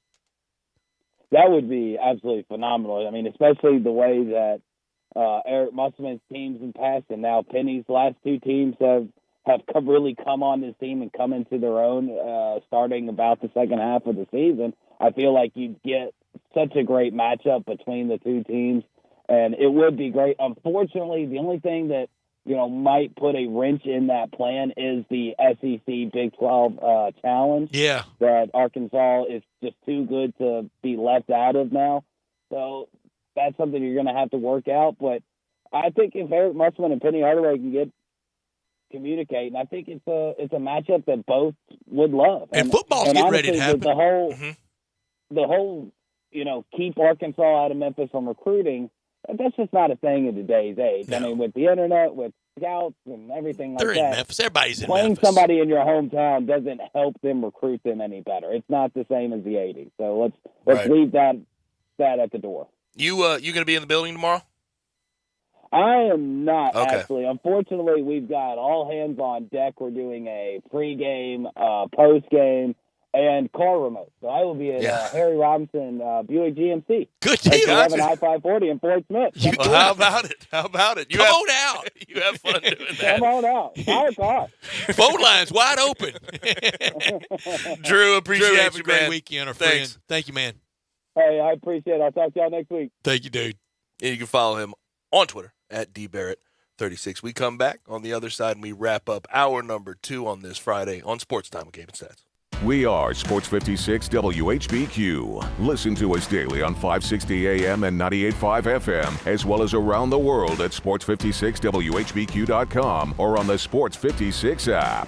That would be absolutely phenomenal. I mean, especially the way that Eric Musselman's teams in the past and now Penny's last two teams have really come on this team and come into their own starting about the second half of the season. I feel like you'd get such a great matchup between the two teams, and it would be great. Unfortunately, the only thing that, you know, might put a wrench in that plan is the SEC Big 12 challenge. Yeah. That Arkansas is just too good to be left out of now. So that's something you're going to have to work out. But I think if Eric Musselman and Penny Hardaway can communicate, and I think it's a matchup that both would love. And football's getting ready to happen. The whole, you know, keep Arkansas out of Memphis from recruiting, that's just not a thing in today's age. No. I mean, with the internet, with scouts and everything like that. They're in Memphis. Everybody's in Memphis. Playing somebody in your hometown doesn't help them recruit them any better. It's not the same as the 80s. So let's leave that at the door. You going to be in the building tomorrow? I am not, actually. Unfortunately, we've got all hands on deck. We're doing a pregame, postgame, and car remote. So I will be at Harry Robinson Buick GMC. Good deal. 11 I-540 in Fort Smith. How about it? Come on out. You have fun doing that. Come on out. Our car. Phone lines wide open. Drew, appreciate have you, a great man. weekend, our Thanks. friend. Thank you, man. Hey, I appreciate it. I'll talk to y'all next week. Thank you, dude. And you can follow him on Twitter at dbarrett36. We come back on the other side and we wrap up hour number 2 on this Friday on Sportstime with Gabe and Stats. We are Sports 56 WHBQ. Listen to us daily on 560 AM and 98.5 FM, as well as around the world at sports56whbq.com or on the Sports 56 app.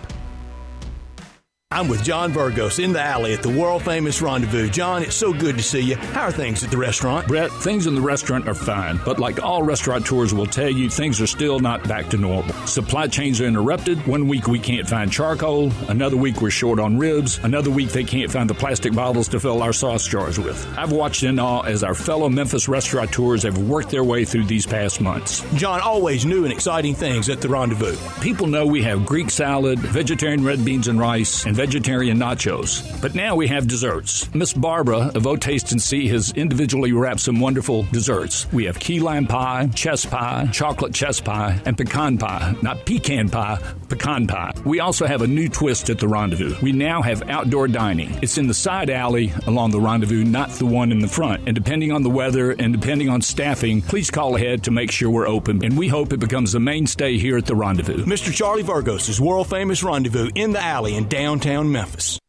I'm with John Burgos in the alley at the world-famous Rendezvous. John, it's so good to see you. How are things at the restaurant? Brett, things in the restaurant are fine, but like all restaurateurs will tell you, things are still not back to normal. Supply chains are interrupted. One week we can't find charcoal. Another week we're short on ribs. Another week they can't find the plastic bottles to fill our sauce jars with. I've watched in awe as our fellow Memphis restaurateurs have worked their way through these past months. John, always new and exciting things at the Rendezvous. People know we have Greek salad, vegetarian red beans and rice, and vegetarian nachos. But now we have desserts. Miss Barbara of O Taste and See has individually wrapped some wonderful desserts. We have key lime pie, chess pie, chocolate chess pie, and pecan pie. Not pecan pie, pecan pie. We also have a new twist at the Rendezvous. We now have outdoor dining. It's in the side alley along the Rendezvous, not the one in the front. And depending on the weather and depending on staffing, please call ahead to make sure we're open. And we hope it becomes a mainstay here at the Rendezvous. Mr. Charlie Virgos' world-famous Rendezvous in the Alley in downtown Memphis.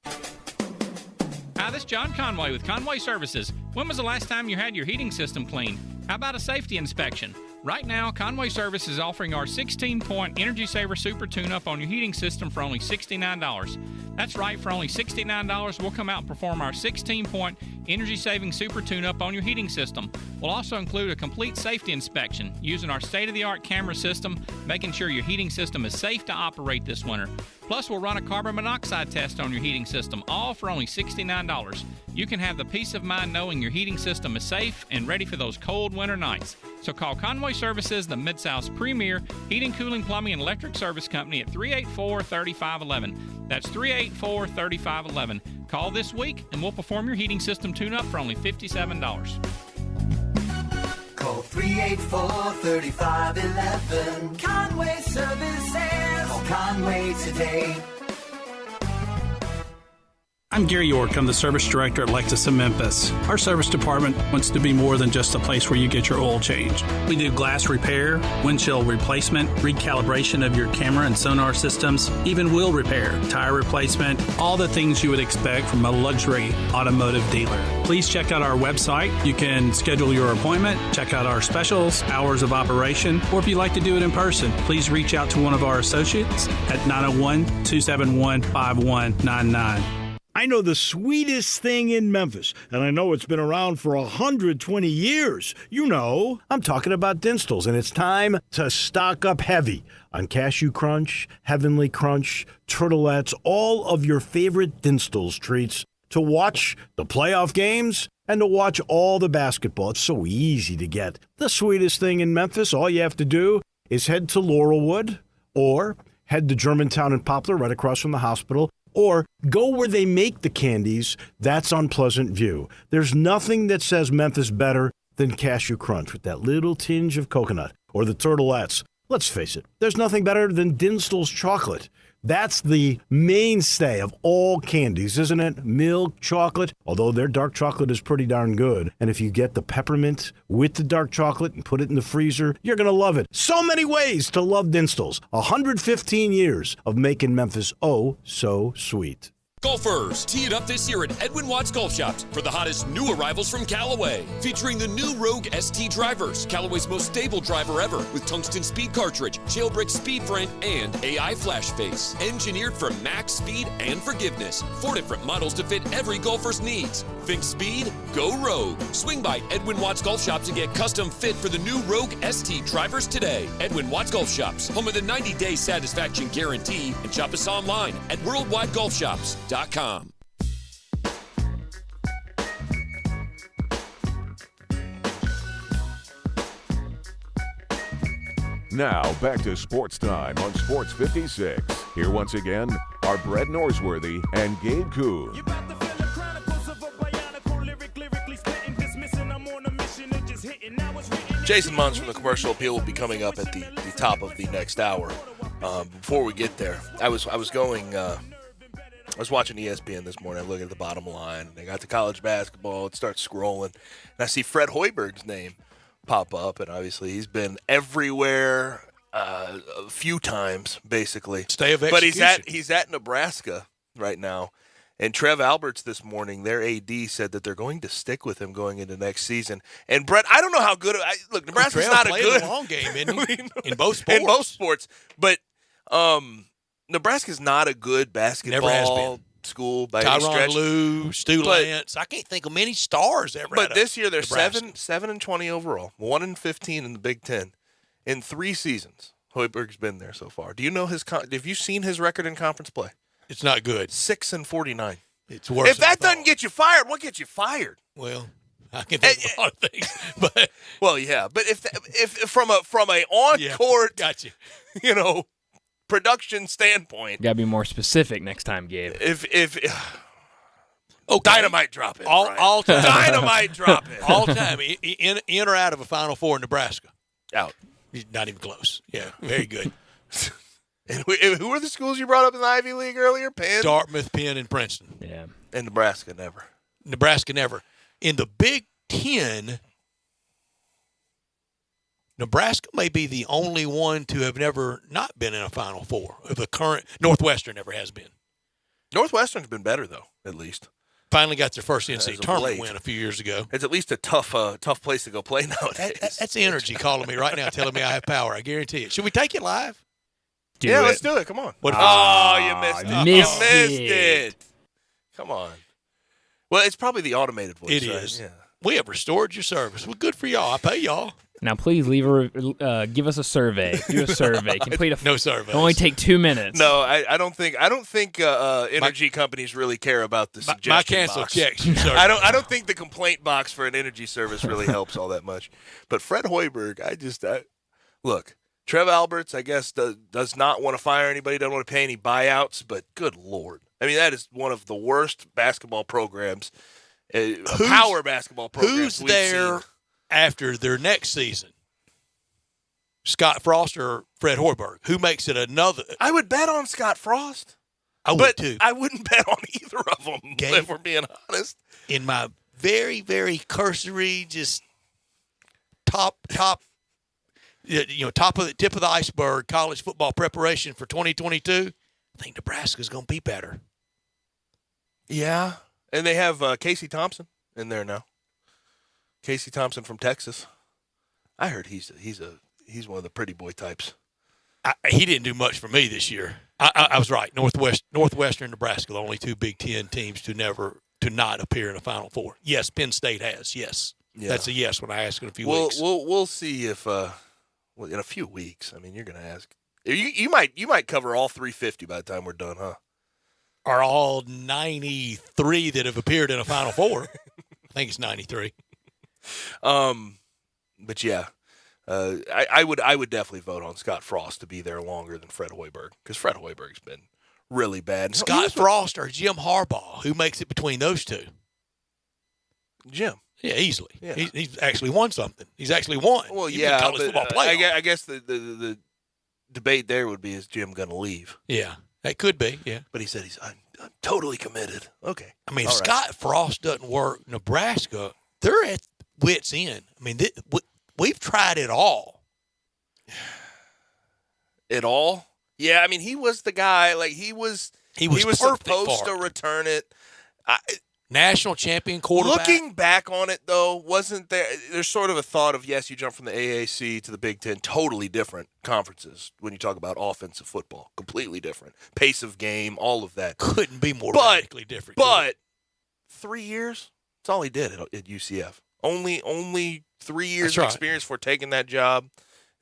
Hi, this is John Conway with Conway Services. When was the last time you had your heating system cleaned? How about a safety inspection? Right now, Conway Service is offering our 16-point Energy Saver Super Tune-Up on your heating system for only $69. That's right, for only $69, we'll come out and perform our 16-point Energy Saving Super Tune-Up on your heating system. We'll also include a complete safety inspection using our state-of-the-art camera system, making sure your heating system is safe to operate this winter. Plus, we'll run a carbon monoxide test on your heating system, all for only $69. You can have the peace of mind knowing your heating system is safe and ready for those cold winter nights. So call Conway Services, the Mid-South's premier heating, cooling, plumbing, and electric service company at 384-3511. That's 384-3511. Call this week, and we'll perform your heating system tune-up for only $57. Call 384-3511. Conway Services. Call Conway today. I'm Gary York. I'm the service director at Lexus of Memphis. Our service department wants to be more than just a place where you get your oil changed. We do glass repair, windshield replacement, recalibration of your camera and sonar systems, even wheel repair, tire replacement, all the things you would expect from a luxury automotive dealer. Please check out our website. You can schedule your appointment, check out our specials, hours of operation, or if you'd like to do it in person, please reach out to one of our associates at 901-271-5199. I know the sweetest thing in Memphis, and I know it's been around for 120 years. You know, I'm talking about Dinstall's, and it's time to stock up heavy on Cashew Crunch, Heavenly Crunch, Turtlettes, all of your favorite Dinstall's treats to watch the playoff games and to watch all the basketball. It's so easy to get. The sweetest thing in Memphis, all you have to do is head to Laurelwood or head to Germantown and Poplar right across from the hospital, or go where they make the candies. That's on Pleasant View. There's nothing that says Memphis better than Cashew Crunch with that little tinge of coconut, or the Turtlettes. Let's face it, there's nothing better than Dinstall's chocolate. That's the mainstay of all candies, isn't it? Milk chocolate, although their dark chocolate is pretty darn good. And if you get the peppermint with the dark chocolate and put it in the freezer, you're going to love it. So many ways to love Dinstall's. 115 years of making Memphis oh so sweet. Golfers, tee it up this year at Edwin Watts Golf Shops for the hottest new arrivals from Callaway. Featuring the new Rogue ST drivers, Callaway's most stable driver ever, with tungsten speed cartridge, jailbreak speed frame, and AI flash face. Engineered for max speed and forgiveness. 4 different models to fit every golfer's needs. Think speed? Go Rogue. Swing by Edwin Watts Golf Shops and get custom fit for the new Rogue ST drivers today. Edwin Watts Golf Shops, home of the 90-day satisfaction guarantee, and shop us online at worldwidegolfshops.com. Now, back to Sports Time on Sports 56. Here once again are Brett Norsworthy and Gabe Kuhn. Jason Munz from the Commercial Appeal will be coming up at the top of the next hour. Before we get there, I was watching ESPN this morning. I look at the bottom line. They got the college basketball. It starts scrolling, and I see Fred Hoiberg's name pop up, and obviously he's been everywhere a few times, basically. Stay of execution. But he's at Nebraska right now. And Trev Alberts this morning, their AD said that they're going to stick with him going into next season. And Brett, I don't know how good. Look, Nebraska's not a good a long game in both sports. In both sports, but Nebraska's not a good basketball school by any stretch. Tyronn Lue, Stu Lance. I can't think of many stars ever. But this year they're Nebraska. 7-20 overall, 1-15 in the Big Ten in 3 seasons. Hoiberg's been there so far. Do you know have you seen his record in conference play? It's not good. 6-49. It's worse. If that doesn't get you fired, what gets you fired? Well, I can think of a lot of things, but well, yeah. But if from a on court, gotcha. production standpoint. Got to be more specific next time, Gabe. Dynamite drop it. All time. Dynamite drop it. All time. In or out of a Final Four in Nebraska? Out. Not even close. Yeah, very good. And who were the schools you brought up in the Ivy League earlier? Penn? Dartmouth, Penn, and Princeton. Yeah. And Nebraska, never. Nebraska, never. In the Big Ten, Nebraska may be the only one to have never not been in a Final Four. Of the current Northwestern never has been. Northwestern's been better, though, at least. Finally got their first NCAA tournament win a few years ago. It's at least a tough place to go play nowadays. That's energy calling me right now, telling me I have power. I guarantee it. Should we take it live? Let's do it. Come on. What you missed it. Missed You missed it. Come on. Well, it's probably the automated voice. It right? is. Yeah. We have restored your service. Well, good for y'all. I pay y'all. Now, please give us a survey. Do a survey. Complete no survey. Only take 2 minutes. No, I don't think energy companies really care about the suggestion my cancel box. checks. I don't think the complaint box for an energy service really helps all that much. But Fred Hoiberg, look. Trev Alberts, I guess, does not want to fire anybody. Doesn't want to pay any buyouts. But good Lord, I mean, that is one of the worst basketball programs, power basketball programs. Who's we've there seen. After their next season? Scott Frost or Fred Hoiberg? Who makes it another? I would bet on Scott Frost. I would too. I wouldn't bet on either of them, if we're being honest. In my very, very cursory, just top, top of the tip of the iceberg college football preparation for 2022, I think Nebraska's going to be better. Yeah, and they have Casey Thompson in there now. Casey Thompson from Texas. I heard he's one of the pretty boy types. He didn't do much for me this year. I was right. Northwestern, Nebraska, the only two Big Ten teams to not appear in a Final Four. Yes, Penn State has. Yes, that's a yes when I ask in a few weeks. We'll see if in a few weeks. I mean, you're going to ask. You might cover all 350 by the time we're done, huh? Are all 93 that have appeared in a Final Four? I think it's 93. But yeah, I would definitely vote on Scott Frost to be there longer than Fred Hoiberg, because Fred Hoiberg's been really bad. Scott Frost or Jim Harbaugh, who makes it between those two? Jim. Yeah, easily. Yeah. He's actually won something. He's actually won. Well, He's yeah, college football playoff. I guess the debate there would be, is Jim going to leave? Yeah, that could be. Yeah, but he said I'm totally committed. Okay. I mean, if Scott Frost doesn't work, Nebraska, they're at wit's end. I mean, we've tried it all. It all? Yeah, I mean, he was the guy. Like he was supposed to return it. National champion quarterback. Looking back on it, though, wasn't there? There's sort of a thought of, yes, you jump from the AAC to the Big Ten, totally different conferences when you talk about offensive football, completely different pace of game, all of that. Couldn't be more radically different. But 3 years, that's all he did at UCF. Only 3 years of experience for taking that job.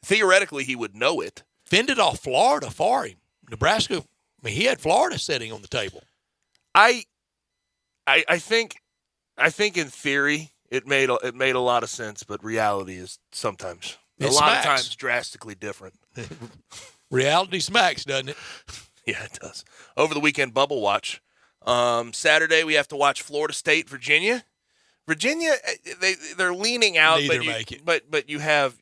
Theoretically, he would know it. Fended off Florida for him. Nebraska, I mean, he had Florida sitting on the table. I think in theory it made a lot of sense, but reality is sometimes a lot of times drastically different. Reality smacks, doesn't it? Yeah, it does. Over the weekend, Bubble Watch. Saturday we have to watch Florida State, Virginia. Virginia, they're leaning out, but you have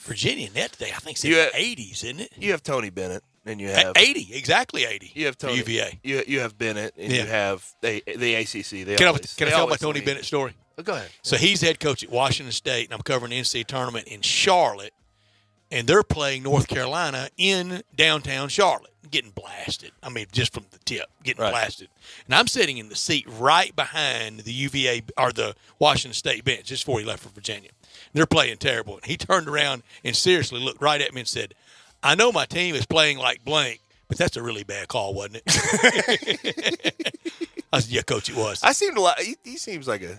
Virginia net today. I think it's in the 80s, isn't it? You have Tony Bennett. And you have 80, exactly 80. You have Tony UVA. You have Bennett, and you have the ACC. Can I tell my Tony Bennett story? Oh, go ahead. So he's head coach at Washington State, and I'm covering the NCAA tournament in Charlotte, and they're playing North Carolina in downtown Charlotte, getting blasted. I mean, just from the tip, getting blasted. And I'm sitting in the seat right behind the UVA or the Washington State bench just before he left for Virginia. And they're playing terrible. And he turned around and seriously looked right at me and said, I know my team is playing like blank, but that's a really bad call, wasn't it? I said, yeah, coach, it was. He seems like a.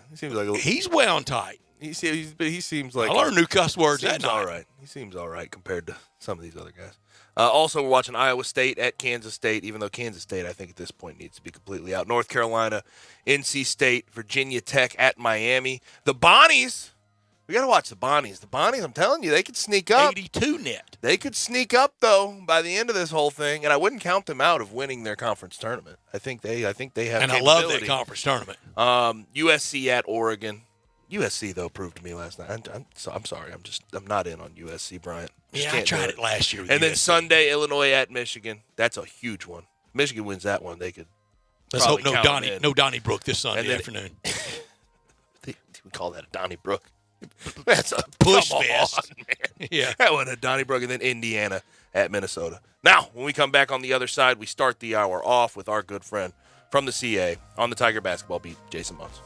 He's wound tight. He seems like. I learned new cuss words that night. All right. He seems all right compared to some of these other guys. Also, we're watching Iowa State at Kansas State, even though Kansas State, I think, at this point needs to be completely out. North Carolina, NC State, Virginia Tech at Miami. The Bonnies. We got to watch the Bonnies. The Bonnies, I'm telling you, they could sneak up. 82 net. They could sneak up, though, by the end of this whole thing, and I wouldn't count them out of winning their conference tournament. I think they have And I love that conference tournament. USC at Oregon. USC, though, proved to me last night. I'm sorry. I'm not in on USC, Bryant. Yeah, I tried it last year with And then USC. Sunday, Illinois at Michigan. That's a huge one. Michigan wins that one. They could Let's hope probably no Donnybrook this Sunday And then- afternoon. we call that a Donnybrook. That's a Push come fest. on, man. Yeah. That one a Donnybrook, and then Indiana at Minnesota. Now, when we come back on the other side, we start the hour off with our good friend from the CA on the Tiger basketball beat, Jason Mons.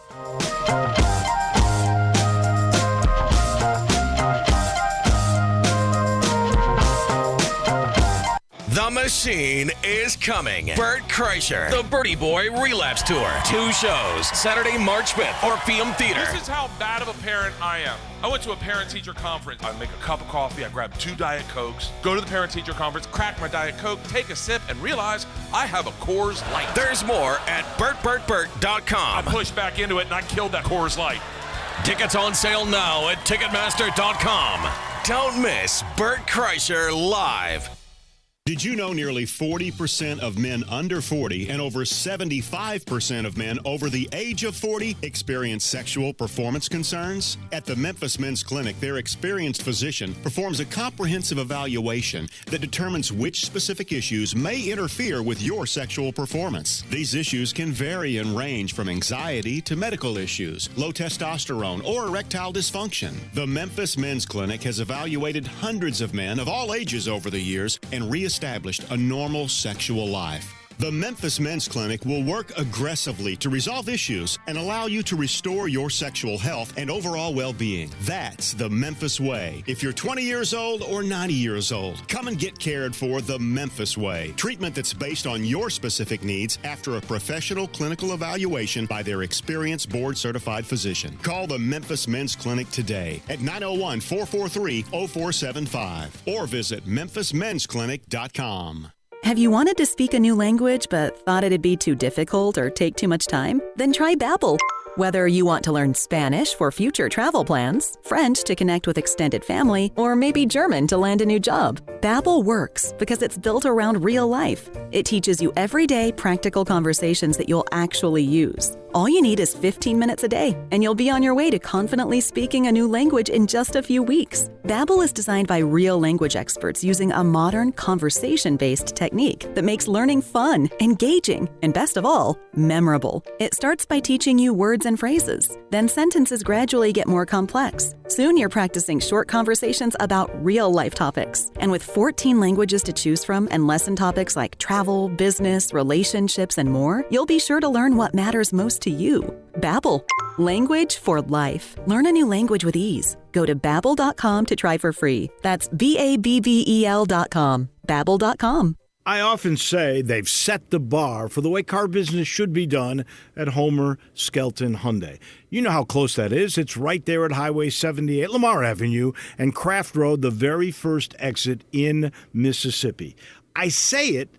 The machine is coming. Bert Kreischer, the Birdie Boy Relapse Tour. 2 shows, Saturday, March 5th, Orpheum Theater. This is how bad of a parent I am. I went to a parent-teacher conference. I make a cup of coffee, I grab 2 Diet Cokes, go to the parent-teacher conference, crack my Diet Coke, take a sip, and realize I have a Coors Light. There's more at BertBertBert.com. I pushed back into it, and I killed that Coors Light. Tickets on sale now at Ticketmaster.com. Don't miss Bert Kreischer Live. Did you know nearly 40% of men under 40 and over 75% of men over the age of 40 experience sexual performance concerns? At the Memphis Men's Clinic, their experienced physician performs a comprehensive evaluation that determines which specific issues may interfere with your sexual performance. These issues can vary and range from anxiety to medical issues, low testosterone, or erectile dysfunction. The Memphis Men's Clinic has evaluated hundreds of men of all ages over the years and reestablished a normal sexual life. The Memphis Men's Clinic will work aggressively to resolve issues and allow you to restore your sexual health and overall well-being. That's the Memphis way. If you're 20 years old or 90 years old, come and get cared for the Memphis way. Treatment that's based on your specific needs after a professional clinical evaluation by their experienced board-certified physician. Call the Memphis Men's Clinic today at 901-443-0475 or visit memphismensclinic.com. Have you wanted to speak a new language but thought it'd be too difficult or take too much time? Then try Babbel. Whether you want to learn Spanish for future travel plans, French to connect with extended family, or maybe German to land a new job, Babbel works because it's built around real life. It teaches you everyday practical conversations that you'll actually use. All you need is 15 minutes a day, and you'll be on your way to confidently speaking a new language in just a few weeks. Babbel is designed by real language experts using a modern, conversation-based technique that makes learning fun, engaging, and best of all, memorable. It starts by teaching you words and phrases. Then sentences gradually get more complex. Soon you're practicing short conversations about real-life topics. And with 14 languages to choose from and lesson topics like travel, business, relationships, and more, you'll be sure to learn what matters most to you. Babbel. Language for life. Learn a new language with ease. Go to Babbel.com to try for free. That's BABBEL.com. Babbel.com. I often say they've set the bar for the way car business should be done at Homer Skelton Hyundai. You know how close that is. It's right there at Highway 78, Lamar Avenue, and Craft Road, the very first exit in Mississippi. I say it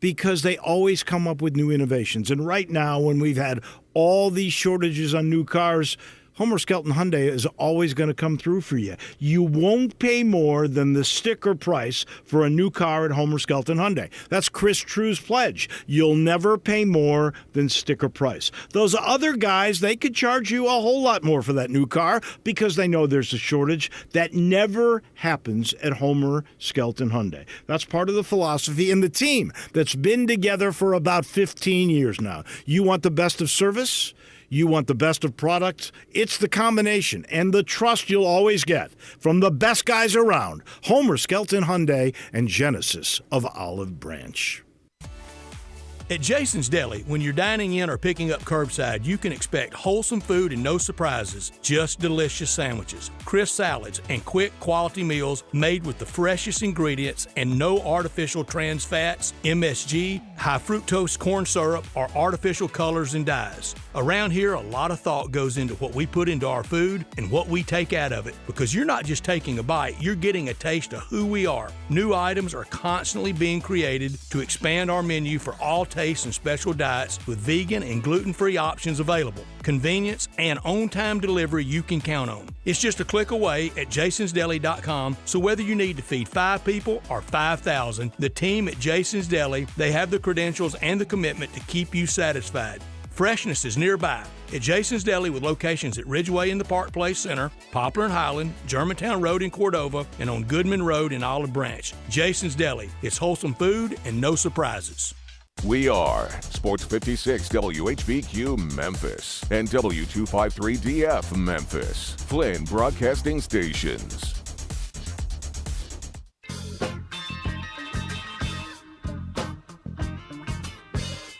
because they always come up with new innovations. And right now, when we've had all these shortages on new cars, Homer Skelton Hyundai is always going to come through for you. You won't pay more than the sticker price for a new car at Homer Skelton Hyundai. That's Chris True's pledge. You'll never pay more than sticker price. Those other guys, they could charge you a whole lot more for that new car because they know there's a shortage. That never happens at Homer Skelton Hyundai. That's part of the philosophy and the team that's been together for about 15 years now. You want the best of service? You want the best of products? It's the combination and the trust you'll always get from the best guys around, Homer Skelton Hyundai and Genesis of Olive Branch. At Jason's Deli, when you're dining in or picking up curbside, you can expect wholesome food and no surprises, just delicious sandwiches, crisp salads, and quick quality meals made with the freshest ingredients and no artificial trans fats, MSG, high fructose corn syrup, or artificial colors and dyes. Around here, a lot of thought goes into what we put into our food and what we take out of it, because you're not just taking a bite, you're getting a taste of who we are. New items are constantly being created to expand our menu for all tastes and special diets with vegan and gluten-free options available. convenience, and on-time delivery you can count on. It's just a click away at jasonsdeli.com, so whether you need to feed 5 people or 5,000, the team at Jason's Deli, they have the credentials and the commitment to keep you satisfied. Freshness is nearby at Jason's Deli with locations at Ridgeway in the Park Place Center, Poplar and Highland, Germantown Road in Cordova, and on Goodman Road in Olive Branch. Jason's Deli. It's wholesome food and no surprises. We are Sports 56 WHBQ Memphis and W253DF Memphis, Flynn Broadcasting Stations.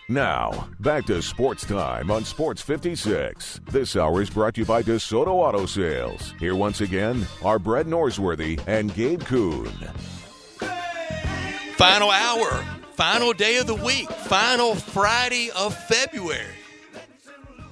Now, back to Sports Time on Sports 56. This hour is brought to you by DeSoto Auto Sales. Here once again are Brett Norsworthy and Gabe Kuhn. Final hour, final day of the week, final Friday of February.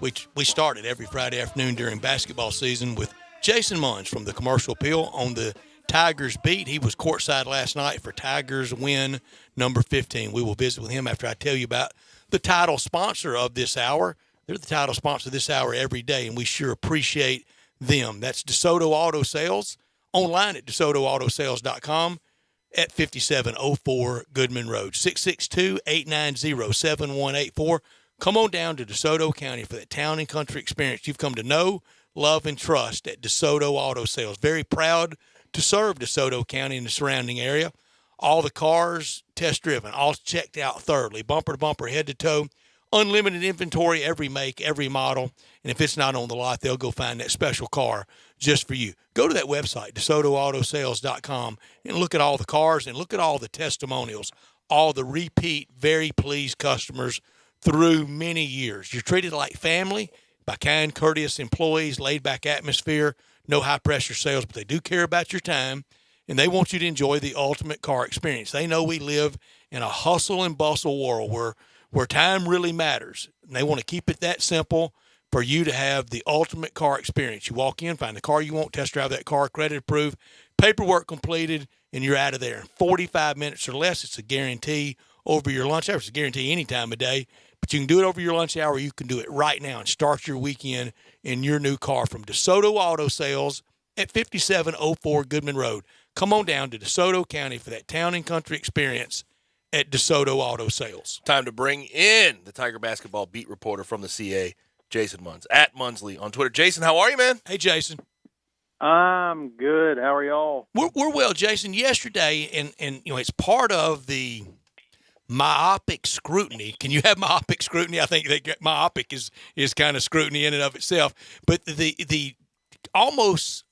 We started every Friday afternoon during basketball season with Jason Munns from the Commercial Appeal on the Tigers beat. He was courtside last night for Tigers win number 15. We will visit with him after I tell you about the title sponsor of this hour. They're the title sponsor this hour every day, and we sure appreciate them. That's DeSoto Auto Sales, online at DeSotoAutoSales.com at 5704 Goodman Road, 662-890-7184. Come on down to DeSoto County for that town and country experience you've come to know, love, and trust at DeSoto Auto Sales. Very proud to serve DeSoto County and the surrounding area. All the cars test-driven, all checked out thoroughly, bumper to bumper, head to toe, unlimited inventory, every make, every model. And if it's not on the lot, they'll go find that special car just for you. Go to that website, DeSotoAutoSales.com, and look at all the cars and look at all the testimonials, all the repeat, very pleased customers through many years. You're treated like family by kind, courteous employees, laid-back atmosphere, no high-pressure sales, but they do care about your time. And they want you to enjoy the ultimate car experience. They know we live in a hustle and bustle world where time really matters. And they want to keep it that simple for you to have the ultimate car experience. You walk in, find the car you want, test drive that car, credit approved, paperwork completed, and you're out of there in 45 minutes or less. It's a guarantee over your lunch hour. It's a guarantee any time of day. But you can do it over your lunch hour. You can do it right now and start your weekend in your new car from DeSoto Auto Sales at 5704 Goodman Road. Come on down to DeSoto County for that town and country experience at DeSoto Auto Sales. Time to bring in the Tiger basketball beat reporter from the CA, Jason Munns, at Munsley on Twitter. Jason, how are you, man? Hey, Jason. I'm good. How are y'all? We're well, Jason. Yesterday, and you know, it's part of the myopic scrutiny. Can you have myopic scrutiny? I think that myopic is kind of scrutiny in and of itself. But the almost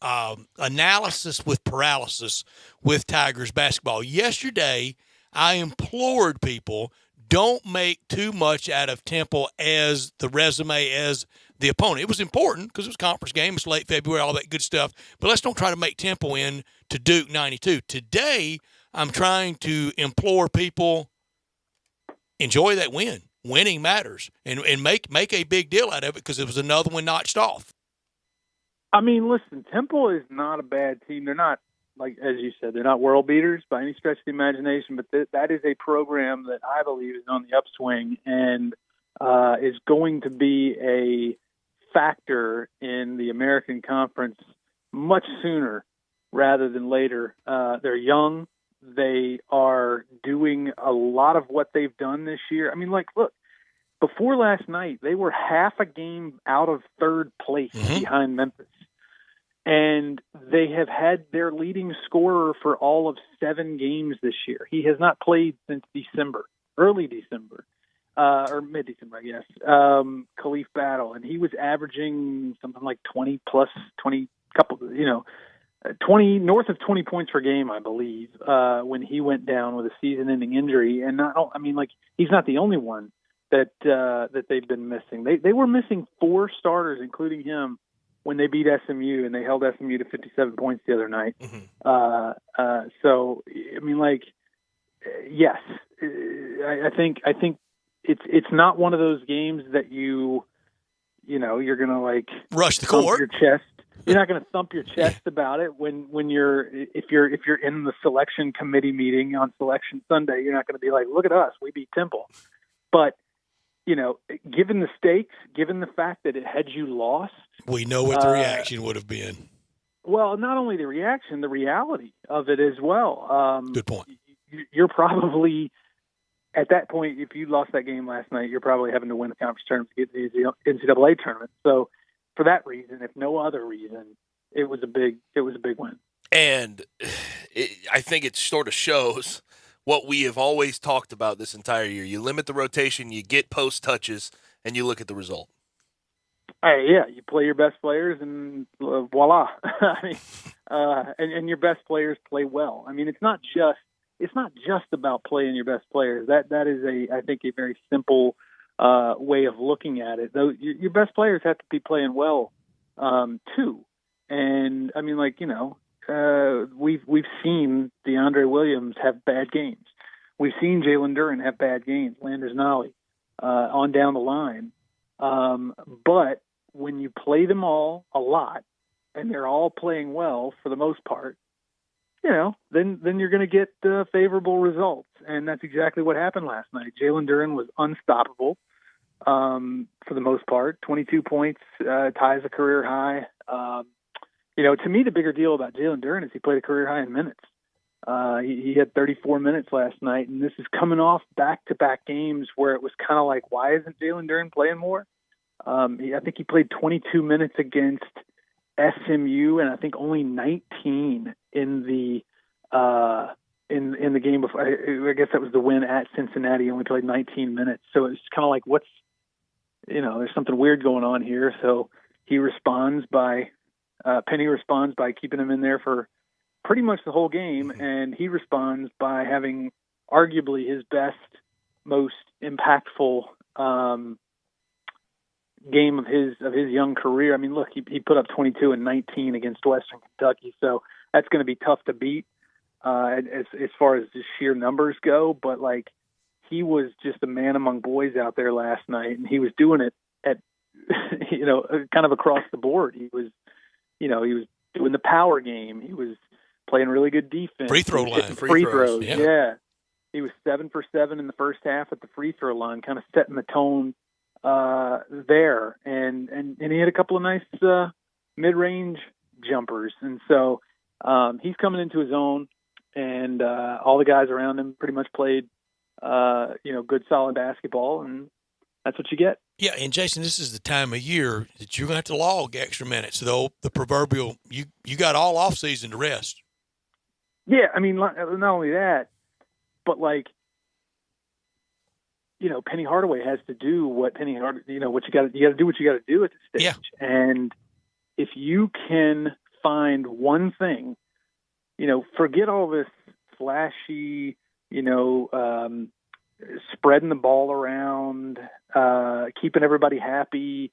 analysis with paralysis with Tigers basketball. Yesterday, I implored people, don't make too much out of Temple as the resume as the opponent. It was important because it was a conference game. It's late February, all that good stuff. But let's don't try to make Temple in to Duke 92. Today, I'm trying to implore people, enjoy that win. Winning matters. And make a big deal out of it because it was another one notched off. I mean, listen, Temple is not a bad team. They're not, like as you said, they're not world beaters by any stretch of the imagination, but that is a program that I believe is on the upswing and is going to be a factor in the American Conference much sooner rather than later. They're young. They are doing a lot of what they've done this year. I mean, like, look, before last night, they were half a game out of third place behind Memphis. And they have had their leading scorer for all of 7 games this year. He has not played since December, early December, or mid-December, I guess, Khalif Battle. And he was averaging something like 20 plus, 20, north of 20 points per game, I believe, when he went down with a season-ending injury. And he's not the only one that they've been missing. They were missing 4 starters, including him, when they beat SMU, and they held SMU to 57 points the other night. So, I mean, like, yes, I think it's not one of those games that you're going to like rush the court, your chest. You're not going to thump your chest about it when you're in the selection committee meeting on Selection Sunday. You're not going to be like, look at us, we beat Temple. But given the stakes, given the fact that had you lost, we know what the reaction would have been. Well, not only the reaction, the reality of it as well. Good point. You're probably, at that point, if you lost that game last night, you're probably having to win the conference tournament to get the NCAA tournament. So for that reason, if no other reason, it was a big win. And I think it sort of shows what we have always talked about this entire year. You limit the rotation, you get post touches, and you look at the result. You play your best players, and voila. I mean, and your best players play well. I mean, it's not just about playing your best players. That is I think a very simple way of looking at it. Though your best players have to be playing well too. And I mean, we've seen DeAndre Williams have bad games. We've seen Jalen Duren have bad games. Landers Nolly on down the line. But when you play them all a lot and they're all playing well for the most part, then you're going to get favorable results. And that's exactly what happened last night. Jalen Duren was unstoppable for the most part. 22 points, ties a career high. To me, the bigger deal about Jalen Duren is he played a career high in minutes. He had 34 minutes last night, and this is coming off back-to-back games where it was kind of like, why isn't Jalen Duren playing more? I think he played 22 minutes against SMU, and I think only 19 in the in the game before. I guess that was the win at Cincinnati. He only played 19 minutes, so it's kind of like, there's something weird going on here. So he responds by Penny responds by keeping him in there for pretty much the whole game, and he responds by having arguably his best, most impactful game of his young career. I mean, look, he put up 22 and 19 against Western Kentucky, so that's going to be tough to beat as far as the sheer numbers go. But he was just a man among boys out there last night, and he was doing it at kind of across the board. He was doing the power game. He was playing really good defense. Free throw line. Free throws. Yeah. He was 7 for 7 in the first half at the free throw line, kind of setting the tone there. And he had a couple of nice mid-range jumpers. And so he's coming into his own, and all the guys around him pretty much played, good, solid basketball, and that's what you get. Yeah, and Jason, this is the time of year that you're going to have to log extra minutes. Though the proverbial, you got all off season to rest. Yeah, I mean, not only that, but Penny Hardaway has to do what what you got to do what you got to do at this stage. Yeah. And if you can find one thing, forget all this flashy, spreading the ball around, keeping everybody happy,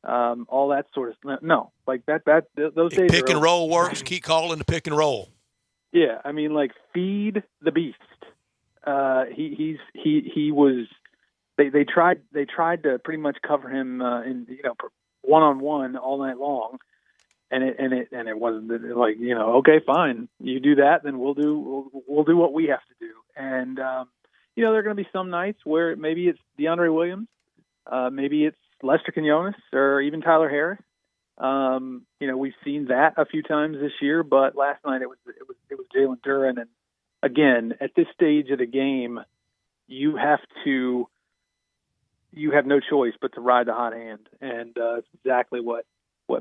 all that sort of stuff. No, those days. Pick and roll works. Keep calling the pick and roll. Yeah, I mean, feed the beast. He was. They tried to pretty much cover him in one-on-one all night long, and it wasn't okay, fine, you do that, then we'll do what we have to do. And there are going to be some nights where maybe it's DeAndre Williams, maybe it's Lester Quinones, or even Tyler Harris. We've seen that a few times this year, but last night it was Jalen Duren. And again, at this stage of the game, you have no choice but to ride the hot hand, and it's exactly what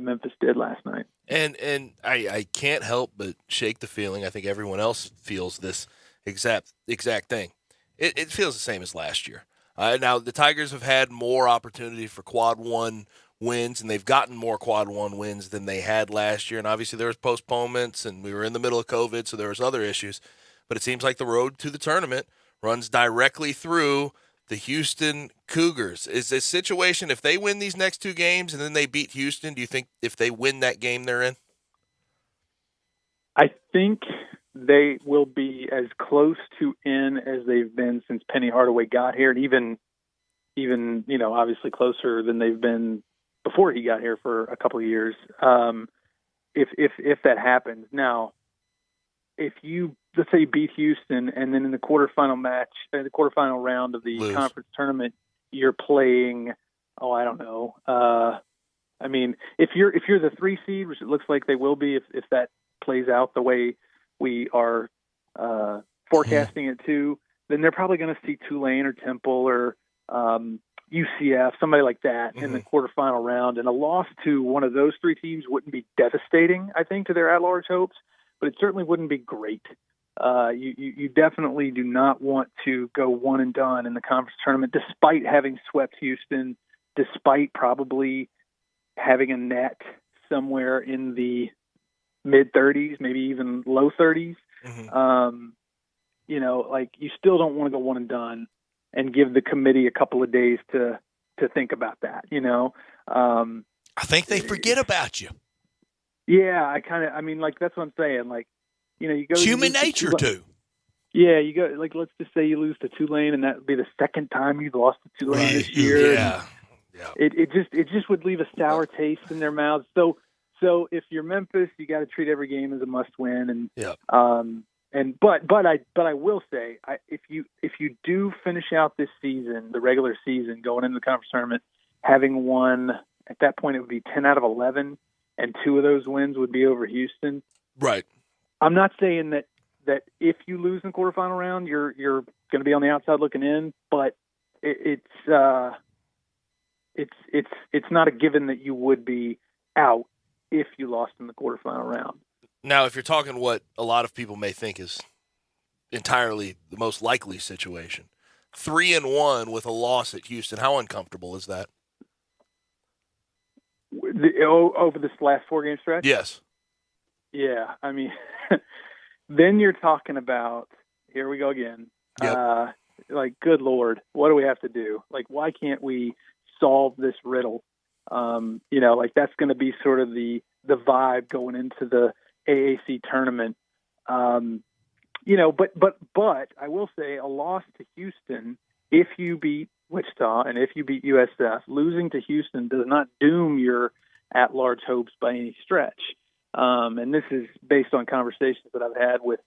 Memphis did last night. And I can't help but shake the feeling. I think everyone else feels this exact thing. It feels the same as last year. Now the Tigers have had more opportunity for quad one wins, and they've gotten more quad one wins than they had last year. And obviously there was postponements, and we were in the middle of COVID, so there was other issues. But it seems like the road to the tournament runs directly through the Houston Cougars. Is this situation, if they win these next two games and then they beat Houston, do you think if they win that game they're in? I think they will be as close to in as they've been since Penny Hardaway got here, and even obviously closer than they've been before he got here for a couple of years. If that happens. Now, if you, let's say, beat Houston, and then in the quarterfinal round of the conference tournament, you're playing. Oh, I don't know. I mean, if you're the 3 seed, which it looks like they will be, if that plays out the way we are forecasting it to, then they're probably going to see Tulane or Temple or UCF, somebody like that in the quarterfinal round. And a loss to one of those 3 teams wouldn't be devastating, I think, to their at-large hopes, but it certainly wouldn't be great. You definitely do not want to go one and done in the conference tournament, despite having swept Houston, despite probably having a net somewhere in the mid-30s, maybe even low 30s. You still don't want to go one and done and give the committee a couple of days to think about that, I think they forget about you. Yeah, that's what I'm saying. You go human nature too. Yeah, you go let's just say you lose to Tulane, and that would be the second time you've lost to Tulane this year. Yeah. It just would leave a sour taste in their mouths. So if you're Memphis, you got to treat every game as a must-win. But I will say, if you do finish out this season, the regular season, going into the conference tournament, having won at that point, it would be 10 out of 11, and 2 of those wins would be over Houston. Right. I'm not saying that if you lose in the quarterfinal round, you're going to be on the outside looking in, but it's not a given that you would be out if you lost in the quarterfinal round. Now, if you're talking what a lot of people may think is entirely the most likely situation, 3-1 with a loss at Houston, how uncomfortable is that? Over this last 4-game stretch? Yes. Yeah, I mean, then you're talking about, here we go again. Yep. Good Lord, what do we have to do? Why can't we solve this riddle? That's going to be sort of the vibe going into the AAC tournament. But I will say a loss to Houston, if you beat Wichita and if you beat USF, losing to Houston does not doom your at-large hopes by any stretch. And this is based on conversations that I've had with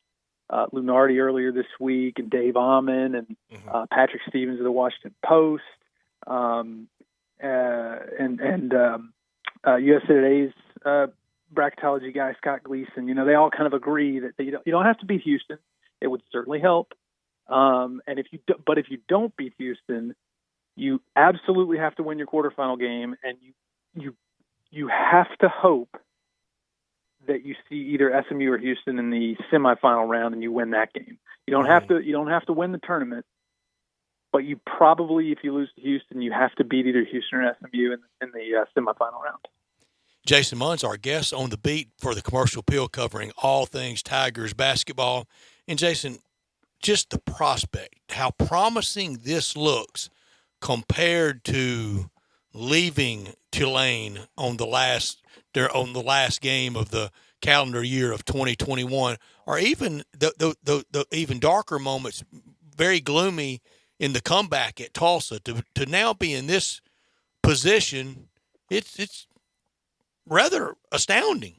Lunardi earlier this week, and Dave Ahman, and Patrick Stevens of the Washington Post, and USA Today's bracketology guy Scott Gleason. They all kind of agree that you don't have to beat Houston. It would certainly help. And if you don't beat Houston, you absolutely have to win your quarterfinal game, and you have to hope that you see either SMU or Houston in the semifinal round and you win that game. You don't have to win the tournament, but you probably, if you lose to Houston, you have to beat either Houston or SMU in the semifinal round. Jason Munn's our guest on the beat for the Commercial Appeal, covering all things Tigers basketball. And Jason, just the prospect, how promising this looks compared to leaving Tulane on the last game of the calendar year of 2021, or even the even darker moments, very gloomy in the comeback at Tulsa, to now be in this position, it's rather astounding.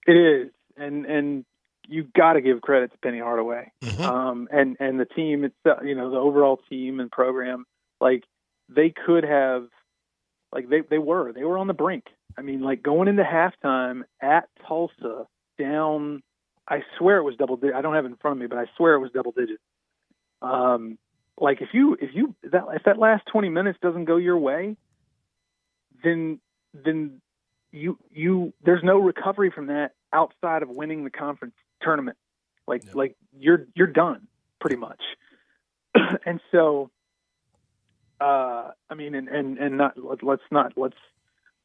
It is, and you got to give credit to Penny Hardaway, and the team. It's the overall team and program. They could have, they were on the brink. I mean, going into halftime at Tulsa, down. I swear it was double digit. I don't have it in front of me, but I swear it was double digit. If that last 20 minutes doesn't go your way, then you there's no recovery from that outside of winning the conference tournament. You're done pretty much. And so,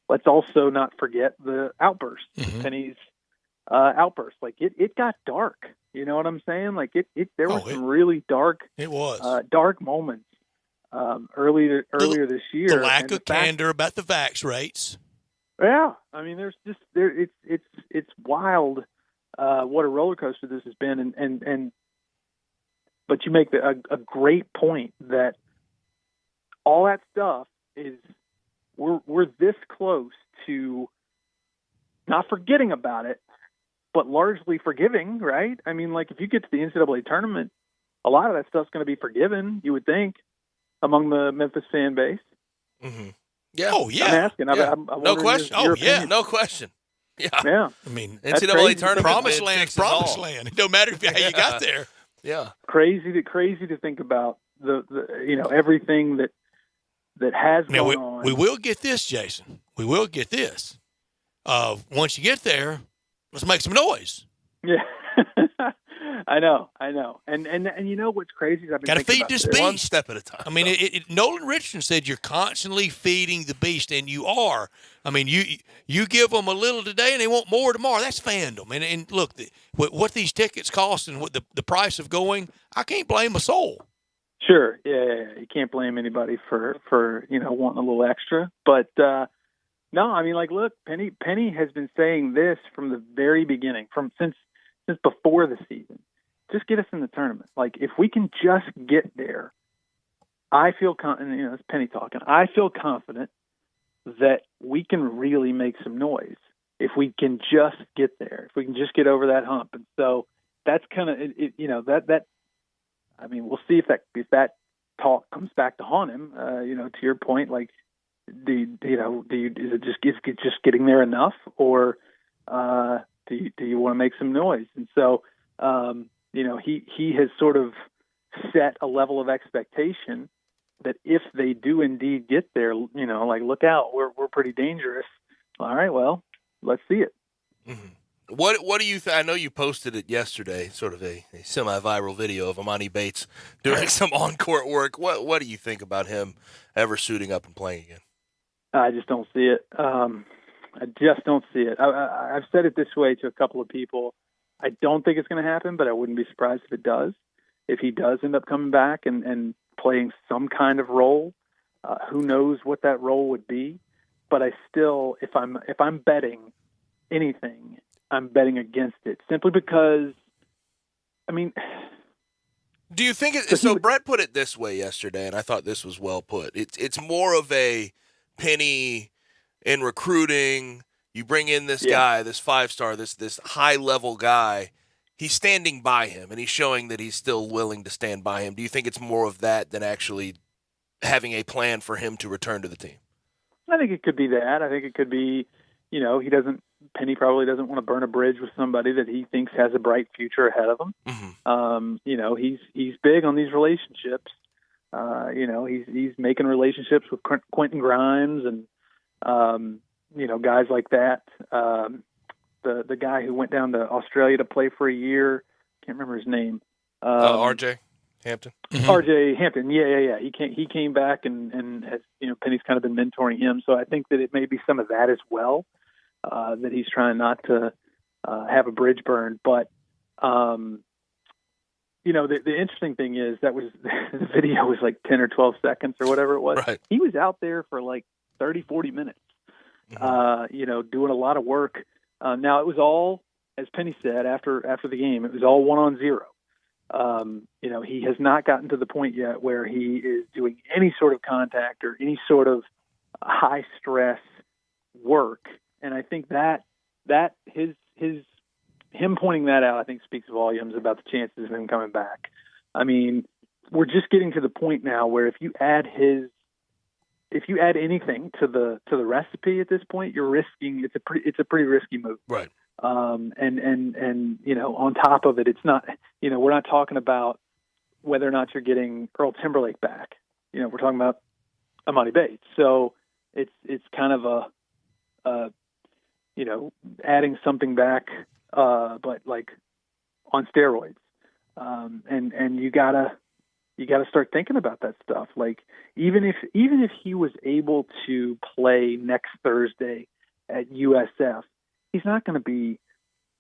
let's also not forget the outburst, Penny's outburst. It got dark. You know what I'm saying? There were some really dark. It was dark moments earlier this year. The lack of candor about the vax rates. Yeah, I mean, it's wild what a roller coaster this has been, and but you make a great point that all that stuff is we're this close to not forgetting about it, but largely forgiving, right? I mean, if you get to the NCAA tournament, a lot of that stuff's going to be forgiven, you would think. among the Memphis fan base? Mm-hmm. Yeah. Oh, yeah. I'm asking. Yeah. No question. Your yeah. opinion. No question. Yeah. Yeah. I mean, NCAA tournament. promised bid land, fixes promised all. land. It don't matter how you got there. Yeah. Crazy to think about the everything that has Now, gone on. we will get this, Jason. We will get this. Once you get there, let's make some noise. Yeah. I know. And you know what's crazy is I've been Got to thinking feed about this this. beast. One step at a time. I mean, Nolan Richardson said you're constantly feeding the beast, and you are. I mean, you give them a little today, and they want more tomorrow. That's fandom. And look, what these tickets cost and what the price of going, I can't blame a soul. Sure. Yeah. You can't blame anybody for wanting a little extra. But no, I mean, like, look, Penny has been saying this from the very beginning, since before the season. Just get us in the tournament. Like, if we can just get there, I feel it's Penny talking. I feel confident that we can really make some noise if we can just get there. If we can just get over that hump. And so that's kind of that. I mean, we'll see if that talk comes back to haunt him. To your point, like, is it just getting there enough, or do you want to make some noise? And so, he has sort of set a level of expectation that if they do indeed get there, like, look out, we're pretty dangerous. All right, well, let's see it. Mm-hmm. What do you I know you posted it yesterday, sort of a semi-viral video of Amani Bates doing some on-court work. What do you think about him ever suiting up and playing again? I just don't see it. I just don't see it. I've said it this way to a couple of people. I don't think it's going to happen, but I wouldn't be surprised if it does. If he does end up coming back and playing some kind of role, who knows what that role would be. But I still, if I'm betting anything, I'm betting against it, simply because, I mean, do you think so Brett put it this way yesterday, and I thought this was well put. It's more of a Penny in recruiting. You bring in this guy, this 5-star, this high-level guy. He's standing by him, and he's showing that he's still willing to stand by him. Do you think it's more of that than actually having a plan for him to return to the team? I think it could be that. I think it could be, Penny probably doesn't want to burn a bridge with somebody that he thinks has a bright future ahead of him. Mm-hmm. He's big on these relationships. He's making relationships with Quentin Grimes and, guys like that. The guy who went down to Australia to play for a year, can't remember his name. RJ Hampton. Mm-hmm. RJ Hampton. Yeah. He came back and has, Penny's kind of been mentoring him. So I think that it may be some of that as well. That he's trying not to have a bridge burned. But, the interesting thing is that was the video was like 10 or 12 seconds or whatever it was. Right. He was out there for like 30, 40 minutes, doing a lot of work. Now, it was all, as Penny said after the game, it was all 1-on-0. He has not gotten to the point yet where he is doing any sort of contact or any sort of high stress work. And I think that him pointing that out, I think, speaks volumes about the chances of him coming back. I mean, we're just getting to the point now where if you add anything to the recipe at this point, you're risking. It's a pretty risky move. Right. And on top of it, it's not. We're not talking about whether or not you're getting Earl Timberlake back. We're talking about Amani Bates. So it's kind of adding something back, but like on steroids. And you gotta start thinking about that stuff. Like even if he was able to play next Thursday at USF, he's not going to be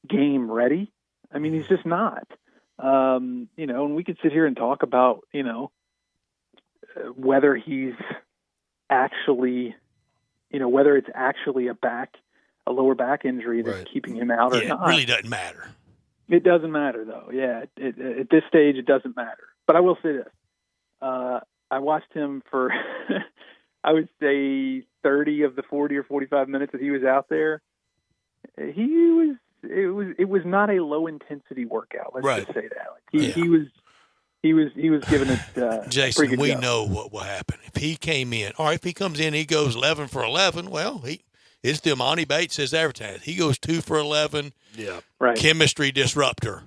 game ready. I mean, he's just not. And we could sit here and talk about, whether he's actually, whether it's actually a lower back injury that's keeping him out or not. It really doesn't matter. It doesn't matter, though. Yeah, at this stage, it doesn't matter. But I will say this. I watched him for, I would say, 30 of the 40 or 45 minutes that he was out there. It was not a low-intensity workout. Let's just say that. Like he was he was giving it Jason, pretty good we job. know what will happen. If he came in, all right, if he comes in, he goes 11 for 11, well, it's the Monty Bates says advertised. He goes 2 for 11. Yeah. Right. Chemistry disruptor.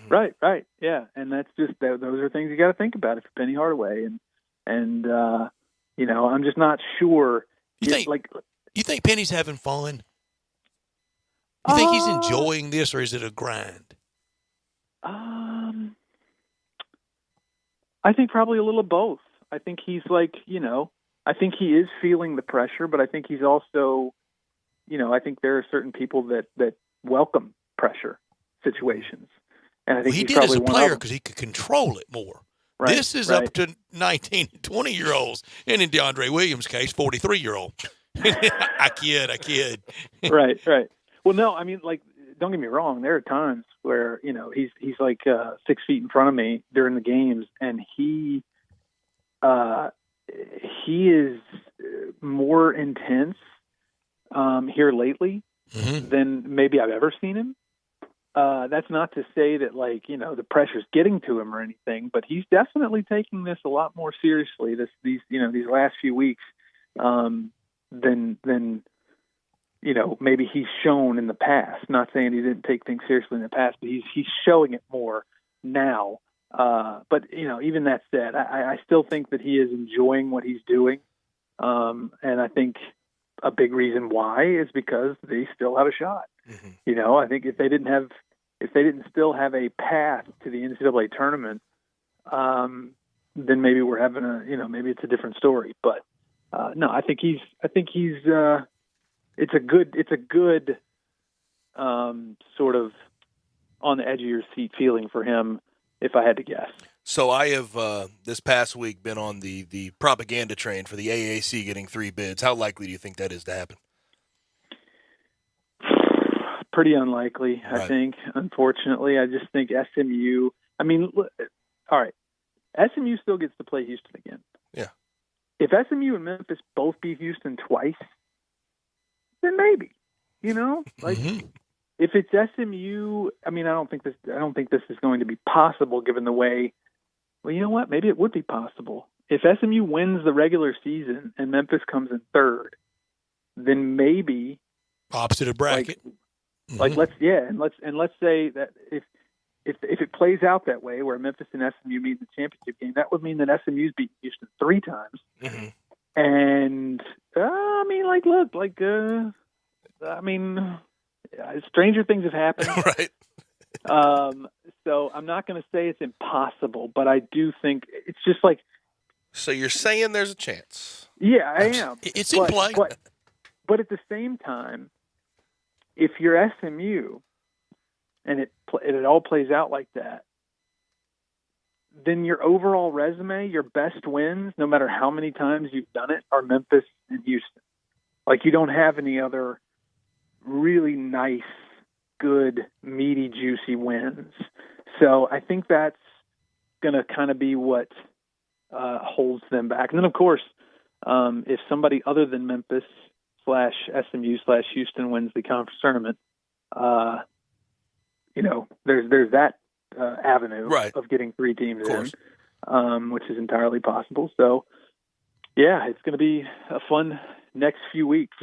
Right, yeah, and that's just those are things you got to think about if you're Penny Hardaway, and I'm just not sure. You think Penny's having fun? You think he's enjoying this, or is it a grind? I think probably a little of both. I think he's I think he is feeling the pressure, but I think he's also, I think there are certain people that welcome pressure situations. And I think he he's did as probably a one player of them. because he could control it more. Right, this is right. up to 19, 20-year-olds, and in DeAndre Williams' case, 43-year-old. I kid. Right. Well, no, I mean, don't get me wrong. There are times where he's like 6 feet in front of me during the games, and he is more intense here lately than maybe I've ever seen him. That's not to say that the pressure's getting to him or anything, but he's definitely taking this a lot more seriously these last few weeks than maybe he's shown in the past. Not saying he didn't take things seriously in the past, but he's showing it more now. But even that said, I still think that he is enjoying what he's doing, and I think a big reason why is because they still have a shot. I think if they didn't still have a path to the NCAA tournament, then maybe we're having maybe it's a different story. But no, I think he's it's a good sort of on the edge of your seat feeling for him, if I had to guess. So I have this past week been on the propaganda train for the AAC getting 3 bids. How likely do you think that is to happen? Pretty unlikely, Right. I think, unfortunately. I just think SMU – I mean, all right, SMU still gets to play Houston again. Yeah. If SMU and Memphis both beat Houston twice, then maybe, if it's SMU, I mean, I don't think this is going to be possible given the way. Well, you know what? Maybe it would be possible if SMU wins the regular season and Memphis comes in third. Then maybe opposite of bracket. Let's say that if it plays out that way, where Memphis and SMU meet in the championship game, that would mean that SMU's beat Houston 3 times. And stranger things have happened. Right. So I'm not going to say it's impossible, but I do think it's just So you're saying there's a chance? Yeah, I am. It's in play. But at the same time, if you're SMU and it all plays out like that, then your overall resume, your best wins, no matter how many times you've done it, are Memphis and Houston. You don't have any other really nice, good, meaty, juicy wins. So I think that's going to kind of be what holds them back. And then, of course, if somebody other than Memphis /SMU/Houston wins the conference tournament, there's that avenue of getting 3 teams in, which is entirely possible. So, yeah, it's going to be a fun next few weeks.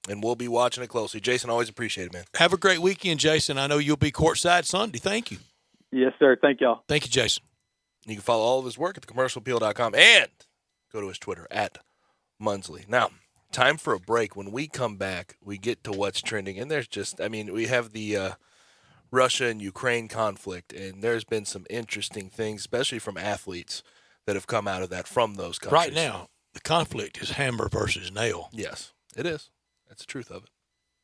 And we'll be watching it closely. Jason, always appreciate it, man. Have a great weekend, Jason. I know you'll be courtside Sunday. Thank you. Yes, sir. Thank y'all. Thank you, Jason. You can follow all of his work at thecommercialappeal.com and go to his Twitter at Munsley. Now, time for a break. When we come back, we get to what's trending. And there's we have the Russia and Ukraine conflict, and there's been some interesting things, especially from athletes that have come out of that from those countries. Right now, the conflict is hammer versus nail. Yes, it is. That's the truth of it.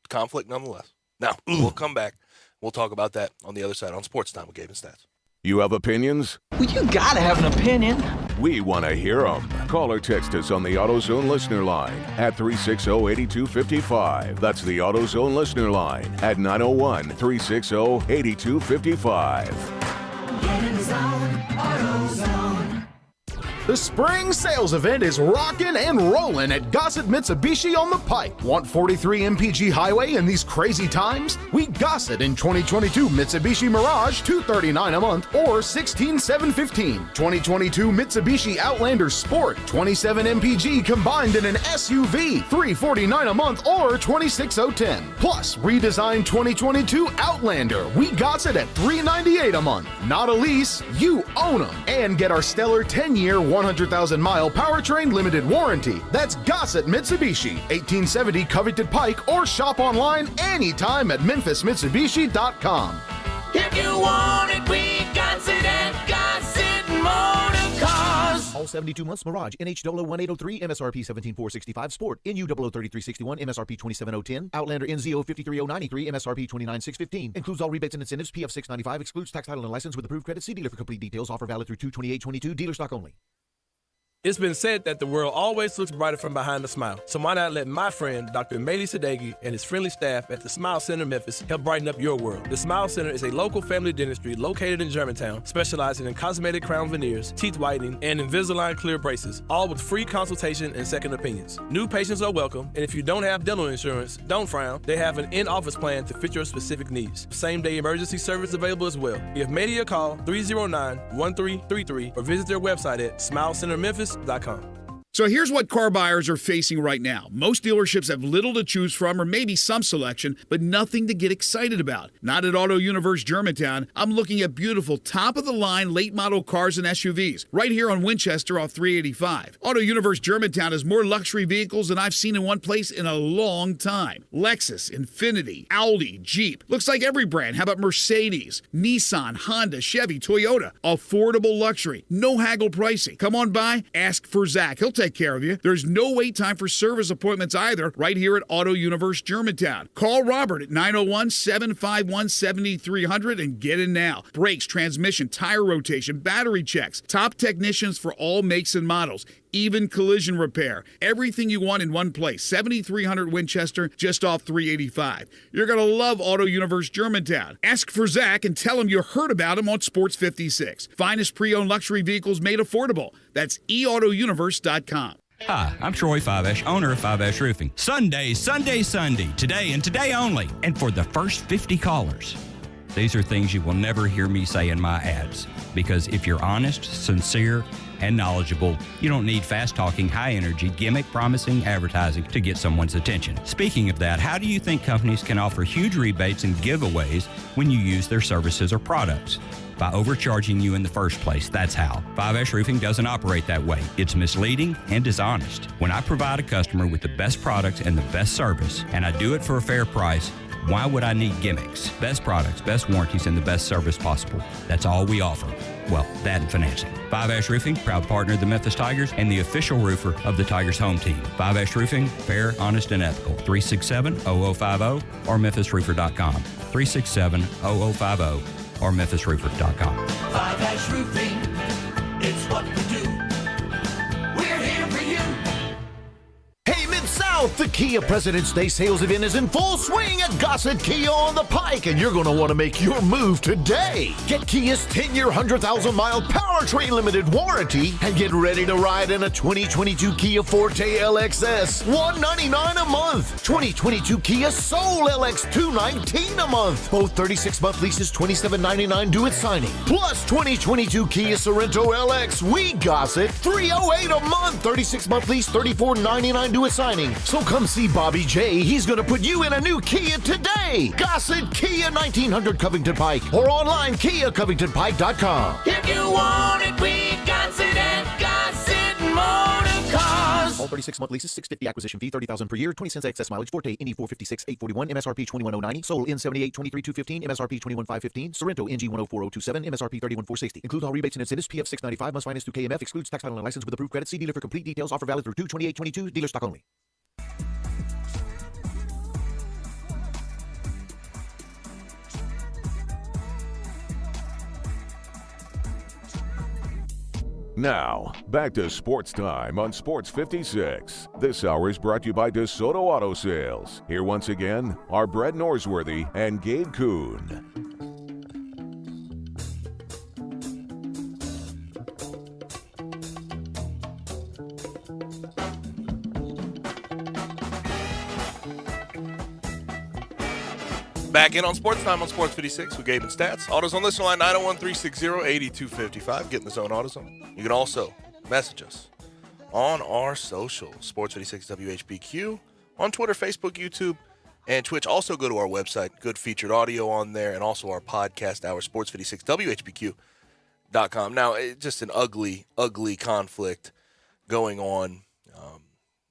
Conflict nonetheless. Now, we'll come back. We'll talk about that on the other side on Sportstime with Gabe and Stats. You have opinions? Well, you gotta have an opinion. We want to hear them. Call or text us on the AutoZone listener line at 360-8255. That's the AutoZone listener line at 901-360-8255. Get in the zone, AutoZone. The spring sales event is rocking and rolling at Gossett Mitsubishi on the Pike. Want 43 MPG Highway in these crazy times? We Gossett in 2022 Mitsubishi Mirage, $239 a month or $16,715. 2022 Mitsubishi Outlander Sport, 27 MPG combined in an SUV, $349 a month or $26,010. Plus, redesigned 2022 Outlander, we Gossett at $398 a month. Not a lease, you own them. And get our stellar 10-year, 100,000-mile powertrain limited warranty. That's Gossett Mitsubishi, 1870 Covington Pike, or shop online anytime at memphismitsubishi.com. If you want it, we got it at Gossett Motor Cars. All 72 months Mirage, NH001803, MSRP 17465 Sport, NU003361, MSRP 27010, Outlander NZO53093, MSRP 29615. Includes all rebates and incentives, PF 695, excludes tax, title, and license with approved credit. See dealer for complete details. Offer valid through 2/28/22, dealer stock only. It's been said that the world always looks brighter from behind a smile. So why not let my friend, Dr. Mehdi Sadeghi, and his friendly staff at the Smile Center Memphis help brighten up your world. The Smile Center is a local family dentistry located in Germantown, specializing in cosmetic crown veneers, teeth whitening, and Invisalign clear braces, all with free consultation and second opinions. New patients are welcome, and if you don't have dental insurance, don't frown. They have an in-office plan to fit your specific needs. Same-day emergency service available as well. Give Mehdi a call, 309-1333, or visit their website at smilecentermemphis.com. So here's what car buyers are facing right now. Most dealerships have little to choose from or maybe some selection, but nothing to get excited about. Not at Auto Universe Germantown. I'm looking at beautiful top-of-the-line late-model cars and SUVs right here on Winchester off 385. Auto Universe Germantown has more luxury vehicles than I've seen in one place in a long time. Lexus, Infiniti, Audi, Jeep. Looks like every brand. How about Mercedes, Nissan, Honda, Chevy, Toyota? Affordable luxury. No haggle pricing. Come on by, ask for Zach. He'll take care of you. There's no wait time for service appointments either right here at Auto Universe Germantown. Call Robert at 901-751-7300 and get in now. Brakes, transmission, tire rotation, battery checks. Top technicians for all makes and models. Even collision repair. Everything you want in one place. 7300 Winchester, just off 385. You're going to love Auto Universe Germantown. Ask for Zach and tell him you heard about him on Sports 56. Finest pre-owned luxury vehicles made affordable. That's eautouniverse.com. Hi, I'm Troy Fivesh, owner of Fivesh Roofing. Sunday, today and today only. And for the first 50 callers. These are things you will never hear me say in my ads. Because if you're honest, sincere, and knowledgeable, you don't need fast-talking, high-energy, gimmick-promising advertising to get someone's attention. Speaking of that, how do you think companies can offer huge rebates and giveaways when you use their services or products? By overcharging you in the first place. That's how. 5S Roofing doesn't operate that way. It's misleading and dishonest. When I provide a customer with the best products and the best service, and I do it for a fair price, why would I need gimmicks? Best products, best warranties, and the best service possible. That's all we offer. Well, that and financing. 5S Roofing, proud partner of the Memphis Tigers and the official roofer of the Tigers home team. 5S Roofing, fair, honest, and ethical. 367-0050 or memphisroofer.com. 367-0050 or memphisroofer.com. 5S Roofing, it's what we do. We're here for you. Hey, Mid-South, the Kia President's Day sales event is in full swing at Gossett Kia on the Pike, and you're going to want to make your move today. Get Kia's 10-year, 100,000-mile powertrain limited warranty and get ready to ride in a 2022 Kia Forte LXS, $199 a month. 2022 Kia Soul LX, $219 a month. Both 36-month leases, $27.99 due at signing. Plus 2022 Kia Sorento LX, we Gossett, $308 a month. 36-month lease, $34.99 due at signing. So come see Bobby J. He's going to put you in a new Kia today. Gossett Kia, 1900 Covington Pike, or online KiaCovingtonPike.com. If you want it, we got it at Gossett Motor Cars. All 36-month leases, $650 acquisition fee, $30,000 per year, 20 cents excess mileage. Forte, NE 456, $841, MSRP $21,090. Soul, N78, $23,215, MSRP $21,515. Sorrento, NG 104,027, MSRP $31,460. Includes all rebates and incentives, PF 695, must finance through KMF, excludes tax, title, and license with approved credit. See dealer for complete details. Offer valid through 2/28/22, dealer stock only. Now, back to Sports Time on Sports 56. This hour is brought to you by DeSoto Auto Sales. Here once again are Brett Norsworthy and Gabe Kuhn. Back in on Sports Time on Sports 56 with Gabe and Stats. Autos on listener line 901-360-8255. Get in the zone, AutoZone. You can also message us on our socials, Sports 56 WHBQ, on Twitter, Facebook, YouTube, and Twitch. Also go to our website. Good featured audio on there, and also our podcast hour, sports56WHBQ.com. Now, it's just an ugly, ugly conflict going on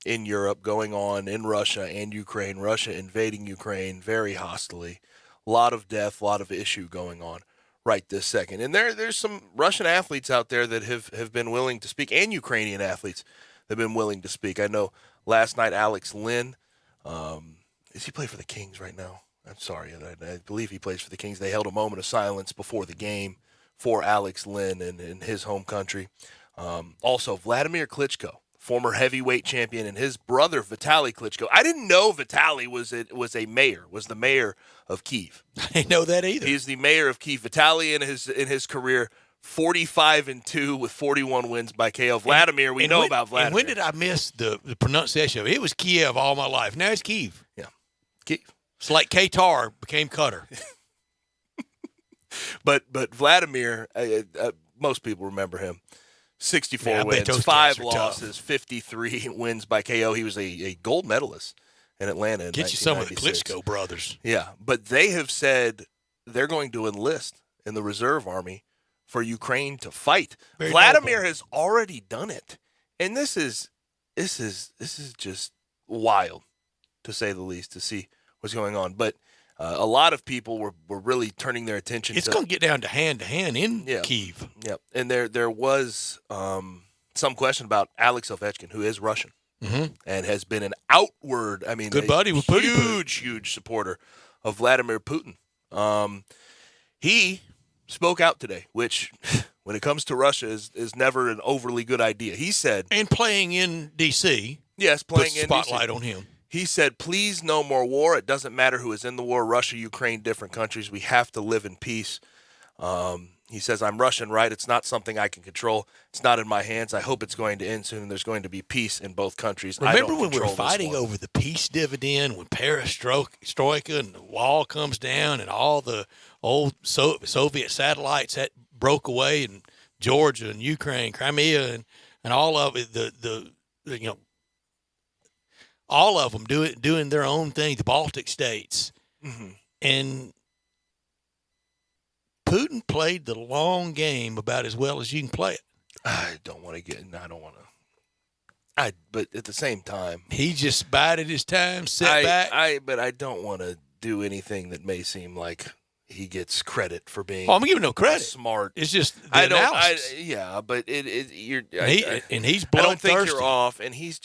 in Europe, going on in Russia and Ukraine. Russia invading Ukraine very hostily. A lot of death, a lot of issue going on right this second. And there's some Russian athletes out there that have been willing to speak, and Ukrainian athletes that have been willing to speak. I know last night Alex Lynn, does he play for the Kings right now? I'm sorry. I believe he plays for the Kings. They held a moment of silence before the game for Alex Lynn in his home country. Also, Vladimir Klitschko, former heavyweight champion, and his brother Vitaly Klitschko. I didn't know Vitaly was the mayor of Kyiv. I didn't know that either. He's the mayor of Kyiv. Vitaly in his career, 45-2 with 41 wins by KO. Vladimir, we know about Vladimir. And when did I miss the pronunciation of it? It was Kiev all my life. Now it's Kyiv. Yeah, Kyiv. It's like Qatar became Qatar. But Vladimir, most people remember him. 64 wins, 5 losses, 53 wins by KO. He was a gold medalist in Atlanta in 1996. Get you some of the Klitschko brothers. Yeah, but they have said they're going to enlist in the reserve army for Ukraine to fight. Very Vladimir noble. has already done it, and this is just wild, to say the least, to see what's going on. But a lot of people were really turning their attention. It's going to get down to hand in Kyiv. Yeah, and there was some question about Alex Ovechkin, who is Russian and has been an outward, good buddy with Putin. huge supporter of Vladimir Putin. He spoke out today, which, when it comes to Russia, is never an overly good idea. He said, and playing in D.C. Yes, playing puts in spotlight DC. on him. He said, please, no more war. It doesn't matter who is in the war, Russia, Ukraine, different countries. We have to live in peace. He says, I'm Russian, right? It's not something I can control. It's not in my hands. I hope it's going to end soon, and there's going to be peace in both countries. Remember when we were fighting over the peace dividend, when perestroika and the wall comes down and all the old Soviet satellites that broke away, and Georgia and Ukraine, Crimea, and all of it, all of them doing their own thing, the Baltic states. Mm-hmm. And Putin played the long game about as well as you can play it. I don't want to. But at the same time, he just bided his time, sat back. But I don't want to do anything that may seem like he gets credit for being. Oh, I'm giving no credit. Smart. It's just the analysis. But you're. And he's bloodthirsty. I don't think you're off, and he's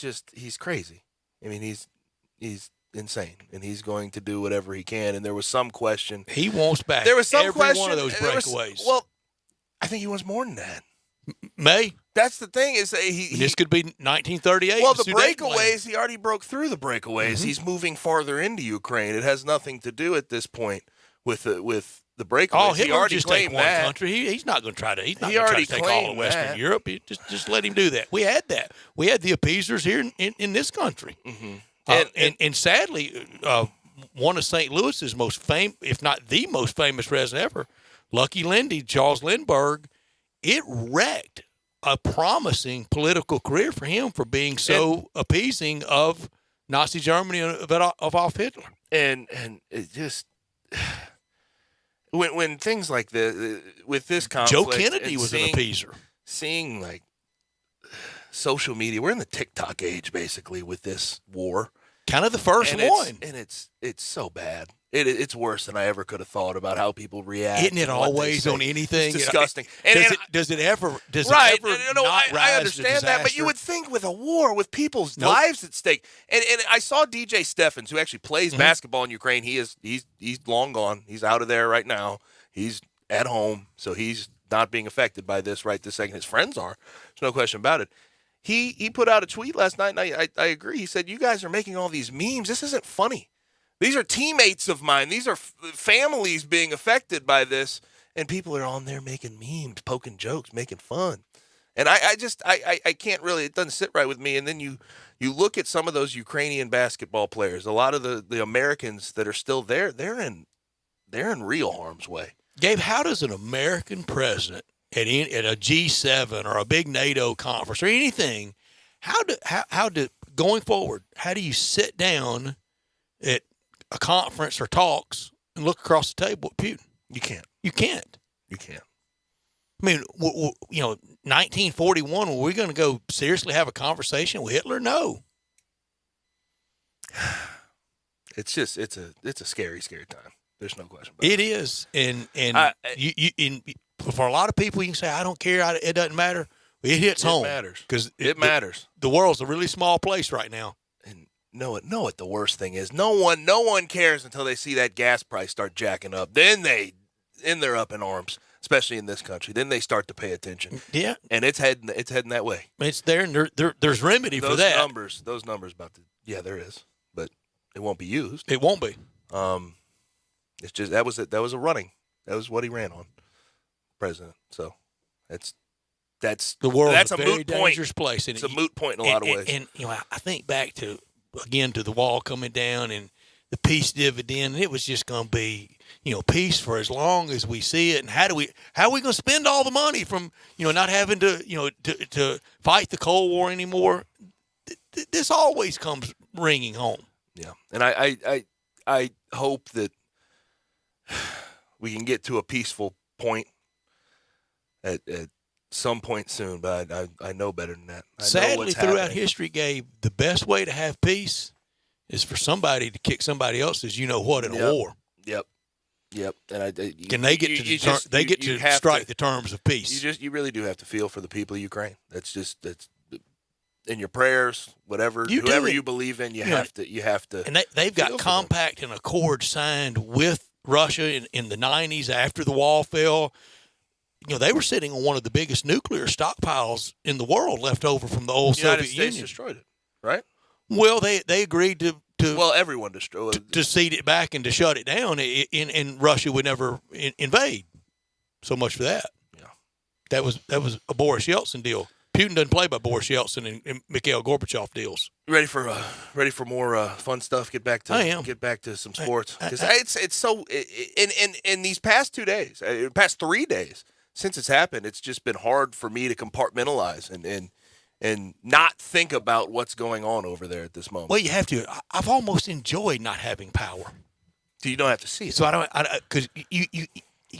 crazy. I mean, he's insane, and he's going to do whatever he can. And there was some question. He wants back. There was some every question. One of those breakaways. Well, I think he wants more than that. May. That's the thing is this could be 1938. Well, the breakaways, he already broke through the breakaways. Mm-hmm. He's moving farther into Ukraine. It has nothing to do at this point with the breakaways. Oh, he already just claimed take one that. country. He's not going to try to. He's not He going to try already to take all of claimed Western that. Europe. Just let him do that. We had that. We had the appeasers here in this country. Mm-hmm. And sadly, one of St. Louis's most famous, if not the most famous resident ever, Lucky Lindy, Charles Lindbergh, it wrecked a promising political career for him for being so appeasing of Nazi Germany of Adolf Hitler. And it just when things like this with this conflict, Joe Kennedy was an appeaser. Seeing like social media, we're in the TikTok age basically with this war. Kind of the first one, and it's so bad. It's worse than I ever could have thought about how people react. Isn't it always on anything? It's disgusting. Does it ever? Right. I understand that, but you would think with a war, with people's lives at stake, and I saw DJ Steffens, who actually plays basketball in Ukraine. He's long gone. He's out of there right now. He's at home, so he's not being affected by this right this second. His friends are. There's no question about it. He put out a tweet last night, and I agree. He said, you guys are making all these memes. This isn't funny. These are teammates of mine. These are families being affected by this, and people are on there making memes, poking jokes, making fun. And I can't really, it doesn't sit right with me. And then you look at some of those Ukrainian basketball players, a lot of the Americans that are still there, they're in they're in real harm's way. Gabe, how does an American president at a G7 or a big NATO conference or anything, how do going forward, how do you sit down at a conference or talks and look across the table at Putin? You can't. You can't. You can't. I mean, 1941, were we going to go seriously have a conversation with Hitler? No. It's just it's a scary time. There's no question about it. It is, and for a lot of people, you can say, "I don't care. It doesn't matter." It hits home. It matters because it matters. The world's a really small place right now. And know what the worst thing is. No one cares until they see that gas price start jacking up. Then they're up in arms, especially in this country. Then they start to pay attention. Yeah, and it's heading that way. It's there, and there's remedy for that. Those numbers about the there is, but it won't be used. It won't be. It's just that was a running. That was what he ran on, president. So that's the world. That's a very dangerous place. It's a moot point in a lot of ways. And I think back to the wall coming down and the peace dividend. And it was just going to be peace for as long as we see it. And how are we going to spend all the money from not having to fight the Cold War anymore? This always comes ringing home. Yeah, and I hope that we can get to a peaceful point at some point soon, but I know better than that. Sadly, throughout history, Gabe, the best way to have peace is for somebody to kick somebody else's in a war. Yep. And they get to strike the terms of peace. You really do have to feel for the people of Ukraine. That's in your prayers, whoever you believe in, you have to. And they've got compact and accord signed with Russia in the 90s after the wall fell. They were sitting on one of the biggest nuclear stockpiles in the world left over from the old United Soviet States Union. Destroyed it, right? Well, they agreed to everyone destroyed to cede it back and to shut it down, and Russia would never invade. So much for that. Yeah, that was a Boris Yeltsin deal. Putin doesn't play by Boris Yeltsin and Mikhail Gorbachev deals. Ready for more fun stuff? Get back to some sports because it's so in these past 2 days, past 3 days since it's happened. It's just been hard for me to compartmentalize and not think about what's going on over there at this moment. Well, you have to. I've almost enjoyed not having power. So you don't have to see it. So I don't because you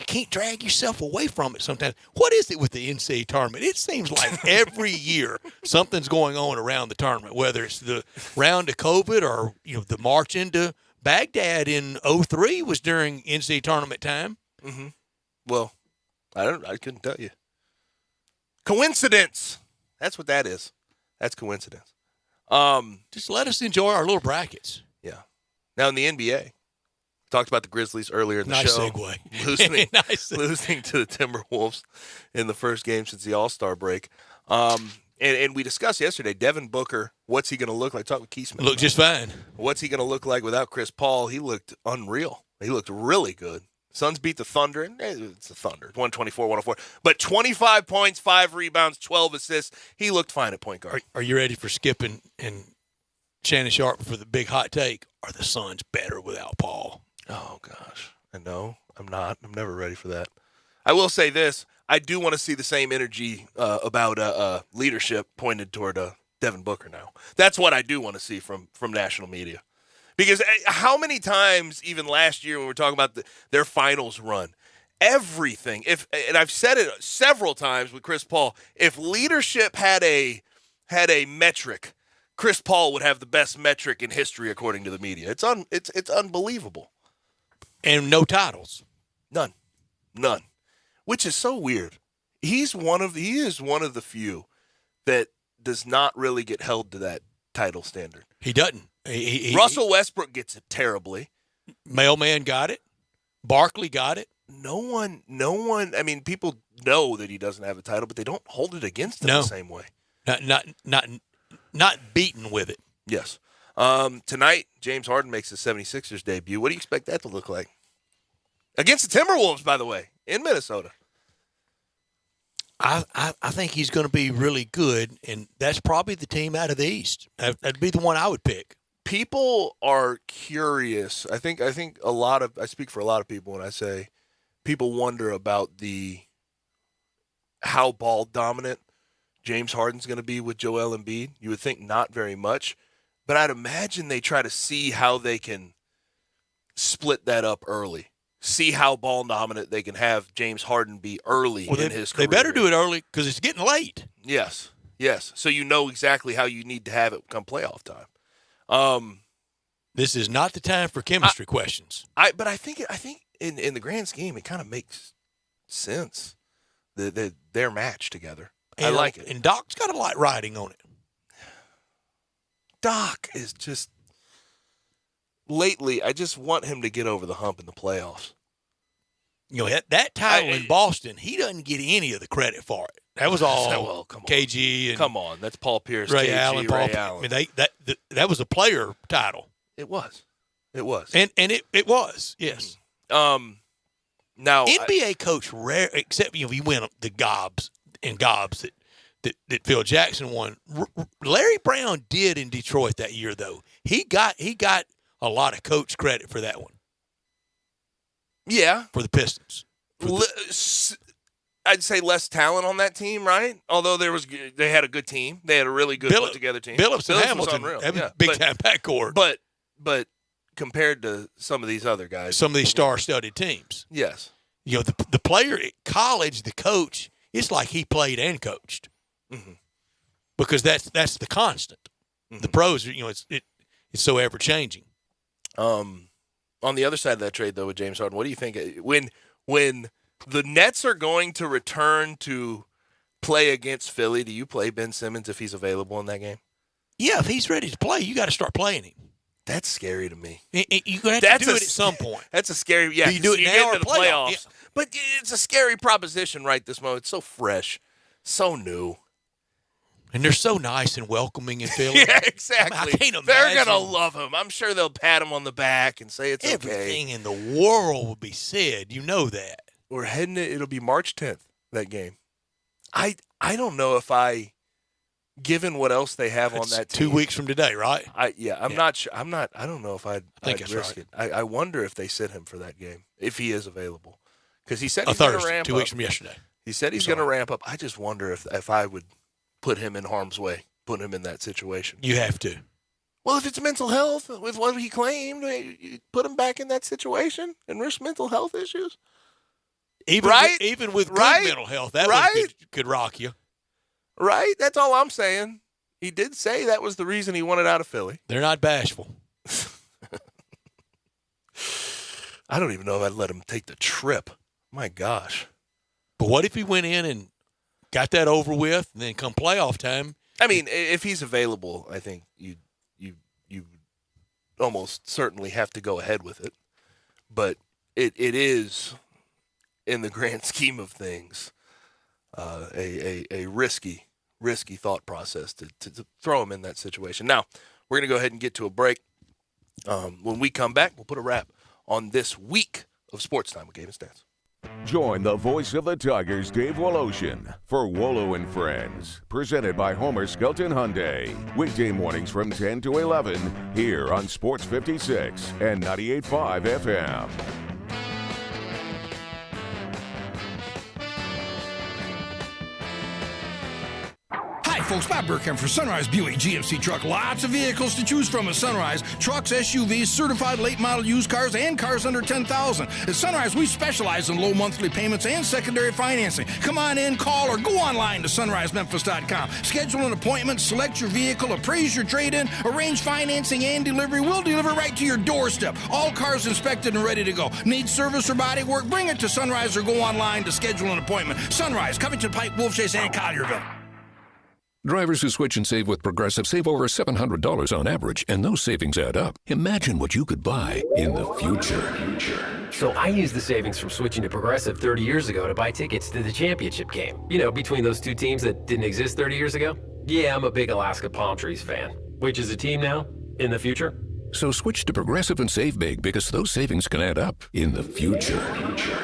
can't drag yourself away from it sometimes. What is it with the NCAA tournament? It seems like every year something's going on around the tournament, whether it's the round of COVID or the march into Baghdad in 2003 was during NCAA tournament time. Mm-hmm. Well, I couldn't tell you. Coincidence. That's what that is. That's coincidence. Just let us enjoy our little brackets. Yeah. Now in the NBA. Talked about the Grizzlies earlier in the nice show. Segue. Losing to the Timberwolves in the first game since the All-Star break. And we discussed yesterday, Devin Booker, what's he going to look like? Talk with Keesman. Looked just fine. What's he going to look like without Chris Paul? He looked unreal. He looked really good. Suns beat the Thunder. And it's the Thunder. 124-104. But 25 points, 5 rebounds, 12 assists. He looked fine at point guard. Are you ready for Skip and Shannon Sharp for the big hot take? Are the Suns better without Paul? Oh, gosh. No, I'm not. I'm never ready for that. I will say this. I do want to see the same energy about leadership pointed toward Devin Booker now. That's what I do want to see from national media. Because how many times, even last year when we were talking about their finals run, everything, and I've said it several times with Chris Paul, if leadership had a metric, Chris Paul would have the best metric in history according to the media. It's unbelievable. And no titles. None. Which is so weird. He is one of the few that does not really get held to that title standard. He doesn't. Russell Westbrook gets it terribly. Mailman got it. Barkley got it. No one. I mean, people know that he doesn't have a title, but they don't hold it against him the same way. Not beaten with it. Yes. Tonight, James Harden makes his 76ers debut. What do you expect that to look like? Against the Timberwolves, by the way, in Minnesota. I think he's going to be really good, and that's probably the team out of the East. That'd be the one I would pick. people are curious. I think I speak for a lot of people when I say people wonder about how ball dominant James Harden's going to be with Joel Embiid. You would think not very much, but I'd imagine they try to see how they can split that up early. See how ball dominant they can have James Harden be early in his career. They better do it early because it's getting late. Yes. So you know exactly how you need to have it come playoff time. This is not the time for chemistry questions. But I think in the grand scheme it kind of makes sense that they're matched together. I like it. And Doc's got a light riding on it. Doc is just lately. I just want him to get over the hump in the playoffs. You know that title in Boston, he doesn't get any of the credit for it. That was all KG and come on. That's Paul Pierce, Ray KG, Allen, Ray Allen. I mean, that was a player title. It was, and it was, yes. Now NBA coach rare, except you win the gobs that Phil Jackson won. Larry Brown did in Detroit that year, though. He got a lot of coach credit for that one. Yeah, for the Pistons. I'd say less talent on that team, right? Although they had a good team. They had a really good put together team. Billups and Hamilton, big time backcourt. But compared to some of these other guys, some of these star-studded teams, yes. You know, the player at college, the coach, it's like he played and coached, because that's the constant. The pros, it's so ever changing. On the other side of that trade, though, with James Harden, what do you think when the Nets are going to return to play against Philly? Do you play Ben Simmons if he's available in that game? Yeah, if he's ready to play, you got to start playing him. That's scary to me. You're going to have to do it at some point. That's a scary. Yeah, do you do it now or the playoffs? Yeah. But it's a scary proposition right this moment. It's so fresh, so new. And they're so nice and welcoming in Philly. Yeah, exactly. I can't imagine. They're going to love him. I'm sure they'll pat him on the back and say it's everything in the world will be said. You know that. We're heading it'll be March 10th, that game. I don't know if given what else they have on that team. 2 weeks from today, right? I'm not sure. I don't know if I'd risk it. I wonder if they sit him for that game, if he is available. Because he said he's going to ramp up. 2 weeks from yesterday. He said he's going to ramp up. I just wonder if I would put him in harm's way, put him in that situation. You have to. Well, if it's mental health, with what he claimed, you put him back in that situation and risk mental health issues? Even with good mental health, that could rock you. Right? That's all I'm saying. He did say that was the reason he wanted out of Philly. They're not bashful. I don't even know if I'd let him take the trip. My gosh. But what if he went in and got that over with, and then come playoff time? I mean, if he's available, I think you almost certainly have to go ahead with it. But it is, in the grand scheme of things, a risky thought process to throw him in that situation. Now, we're going to go ahead and get to a break. When we come back, we'll put a wrap on this week of Sportstime with Gabe and Stats. Join the voice of the Tigers, Dave Woloshin, for Wolo and Friends, presented by Homer Skelton Hyundai. Weekday mornings from 10 to 11 here on Sports 56 and 98.5 FM. Folks, Bob Burkham for Sunrise Buick GMC Truck. Lots of vehicles to choose from at Sunrise. Trucks, SUVs, certified late model used cars, and cars under $10,000. At Sunrise, we specialize in low monthly payments and secondary financing. Come on in, call, or go online to sunrisememphis.com. Schedule an appointment, select your vehicle, appraise your trade-in, arrange financing and delivery. We'll deliver right to your doorstep. All cars inspected and ready to go. Need service or body work? Bring it to Sunrise or go online to schedule an appointment. Sunrise, Covington Pike, Wolf Chase, and Collierville. Drivers who switch and save with Progressive save over $700 on average, and those savings add up. Imagine what you could buy in the future. So I used the savings from switching to Progressive 30 years ago to buy tickets to the championship game. You know, between those two teams that didn't exist 30 years ago. Yeah, I'm a big Alaska Palm Trees fan. Which is a team now? In the future? So switch to Progressive and save big because those savings can add up in the future.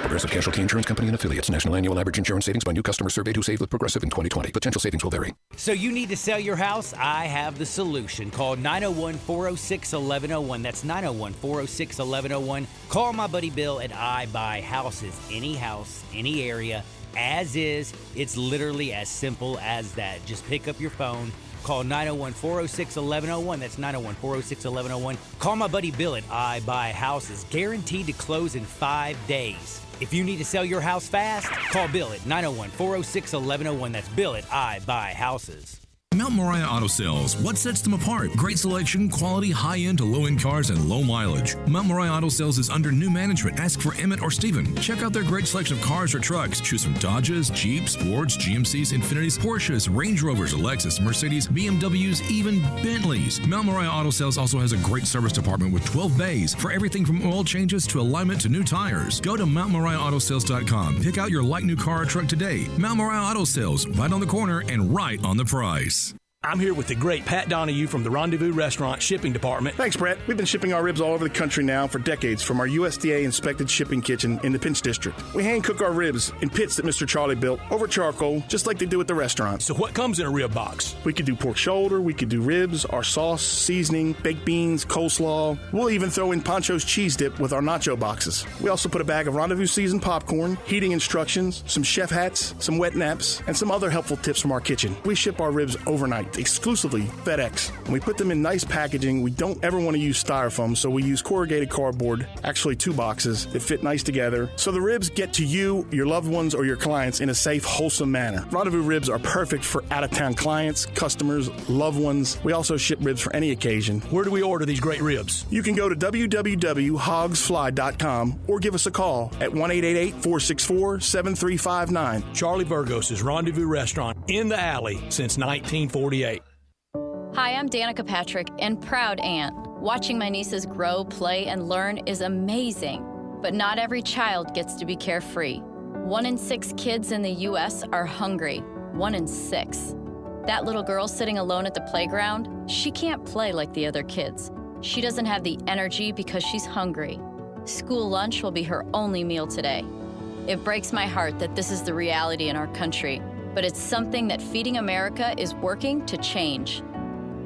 Progressive Casualty Insurance Company and Affiliates. National annual average insurance savings by new customers surveyed who saved with Progressive in 2020. Potential savings will vary. So you need to sell your house? I have the solution. Call 901-406-1101. That's 901-406-1101. Call my buddy Bill at I Buy Houses. Any house, any area, as is. It's literally as simple as that. Just pick up your phone. Call 901-406-1101. That's 901-406-1101. Call my buddy Bill at I Buy Houses. Guaranteed to close in 5 days. If you need to sell your house fast, call Bill at 901-406-1101. That's Bill at I Buy Houses. Mount Moriah Auto Sales. What sets them apart? Great selection, quality, high-end to low-end cars, and low mileage. Mount Moriah Auto Sales is under new management. Ask for Emmett or Steven. Check out their great selection of cars or trucks. Choose from Dodges, Jeeps, Fords, GMCs, Infinitis, Porsches, Range Rovers, Lexus, Mercedes, BMWs, even Bentleys. Mount Moriah Auto Sales also has a great service department with 12 bays for everything from oil changes to alignment to new tires. Go to MountMoriahAutoSales.com. Pick out your like new car or truck today. Mount Moriah Auto Sales, right on the corner and right on the price. I'm here with the great Pat Donahue from the Rendezvous Restaurant Shipping Department. Thanks, Brett. We've been shipping our ribs all over the country now for decades from our USDA-inspected shipping kitchen in the Pinch District. We hand-cook our ribs in pits that Mr. Charlie built over charcoal, just like they do at the restaurant. So what comes in a rib box? We could do pork shoulder, we could do ribs, our sauce, seasoning, baked beans, coleslaw. We'll even throw in Pancho's cheese dip with our nacho boxes. We also put a bag of Rendezvous seasoned popcorn, heating instructions, some chef hats, some wet naps, and some other helpful tips from our kitchen. We ship our ribs overnight, exclusively FedEx. And we put them in nice packaging. We don't ever want to use styrofoam, so we use corrugated cardboard, actually 2 boxes that fit nice together, so the ribs get to you, your loved ones, or your clients in a safe, wholesome manner. Rendezvous ribs are perfect for out-of-town clients, customers, loved ones. We also ship ribs for any occasion. Where do we order these great ribs? You can go to www.hogsfly.com or give us a call at 1-888-464-7359. Charlie Burgos' Rendezvous Restaurant in the alley since 1948. Hi, I'm Danica Patrick and proud aunt. Watching my nieces grow, play, and learn is amazing. But not every child gets to be carefree. 1 in 6 kids in the U.S. are hungry. 1 in 6. That little girl sitting alone at the playground, she can't play like the other kids. She doesn't have the energy because she's hungry. School lunch will be her only meal today. It breaks my heart that this is the reality in our country, but it's something that Feeding America is working to change.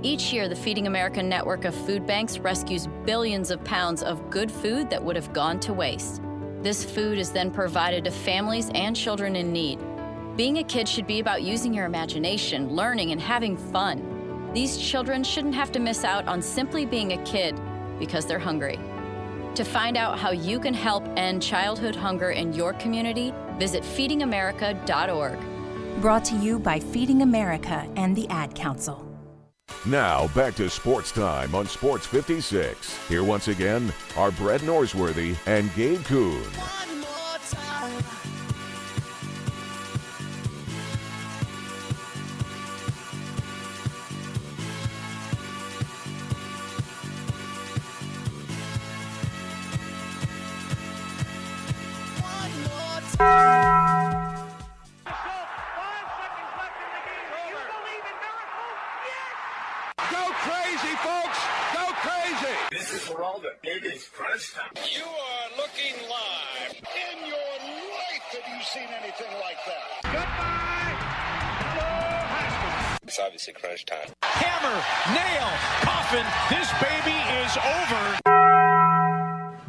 Each year, the Feeding America network of food banks rescues billions of pounds of good food that would have gone to waste. This food is then provided to families and children in need. Being a kid should be about using your imagination, learning, and having fun. These children shouldn't have to miss out on simply being a kid because they're hungry. To find out how you can help end childhood hunger in your community, visit feedingamerica.org. Brought to you by Feeding America and the Ad Council. Now, back to Sports Time on Sports 56. Here once again are Brett Norsworthy and Gabe Kuhn. Crunch time. You are looking live. In your life have you seen anything like that? Goodbye. Hello, Haskins. It's obviously crunch time. Hammer, nail, coffin. This baby is over.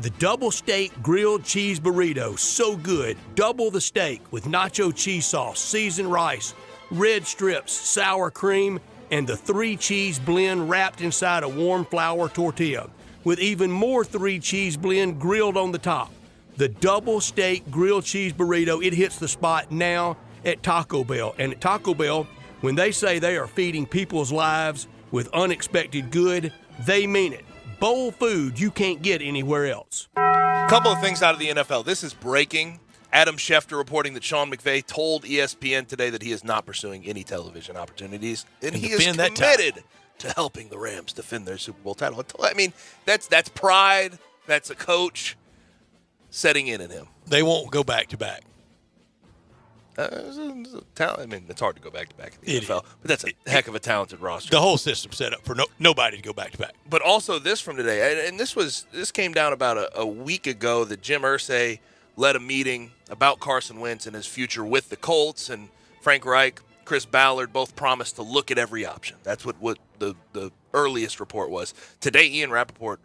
The double steak grilled cheese burrito. So good. Double the steak with nacho cheese sauce, seasoned rice, red strips, sour cream, and the 3-cheese blend wrapped inside a warm flour tortilla, with even more 3-cheese blend grilled on the top. The double steak grilled cheese burrito, it hits the spot now at Taco Bell. And at Taco Bell, when they say they are feeding people's lives with unexpected good, they mean it. Bowl food you can't get anywhere else. A couple of things out of the NFL. This is breaking. Adam Schefter reporting that Sean McVay told ESPN today that he is not pursuing any television opportunities. And he is committed to helping the Rams defend their Super Bowl title. I mean, that's pride. That's a coach setting in him. They won't go back to back. I mean, it's hard to go back-to-back in the NFL, but that's a heck of a talented roster. The whole system set up for nobody to go back-to-back. But also this from today, and this came down about a week ago that Jim Irsay led a meeting about Carson Wentz and his future with the Colts, and Frank Reich, Chris Ballard both promised to look at every option. That's what the earliest report was. Today, Ian Rappaport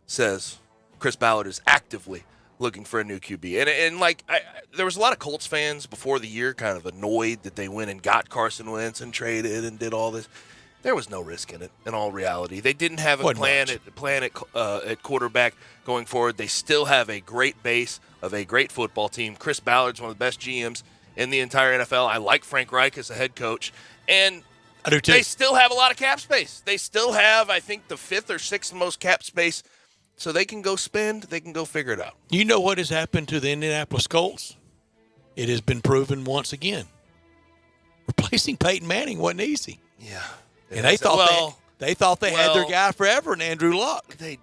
says Chris Ballard is actively looking for a new QB. And there was a lot of Colts fans before the year kind of annoyed that they went and got Carson Wentz and traded and did all this. There was no risk in it, in all reality. They didn't have a plan at quarterback going forward. They still have a great base of a great football team. Chris Ballard's one of the best GMs in the entire NFL. I like Frank Reich as a head coach. And I do too. They still have a lot of cap space. They still have, I think, the 5th or 6th most cap space. So they can go spend. They can go figure it out. You know what has happened to the Indianapolis Colts? It has been proven once again. Replacing Peyton Manning wasn't easy. Yeah. And they thought they had their guy forever in Andrew Luck. They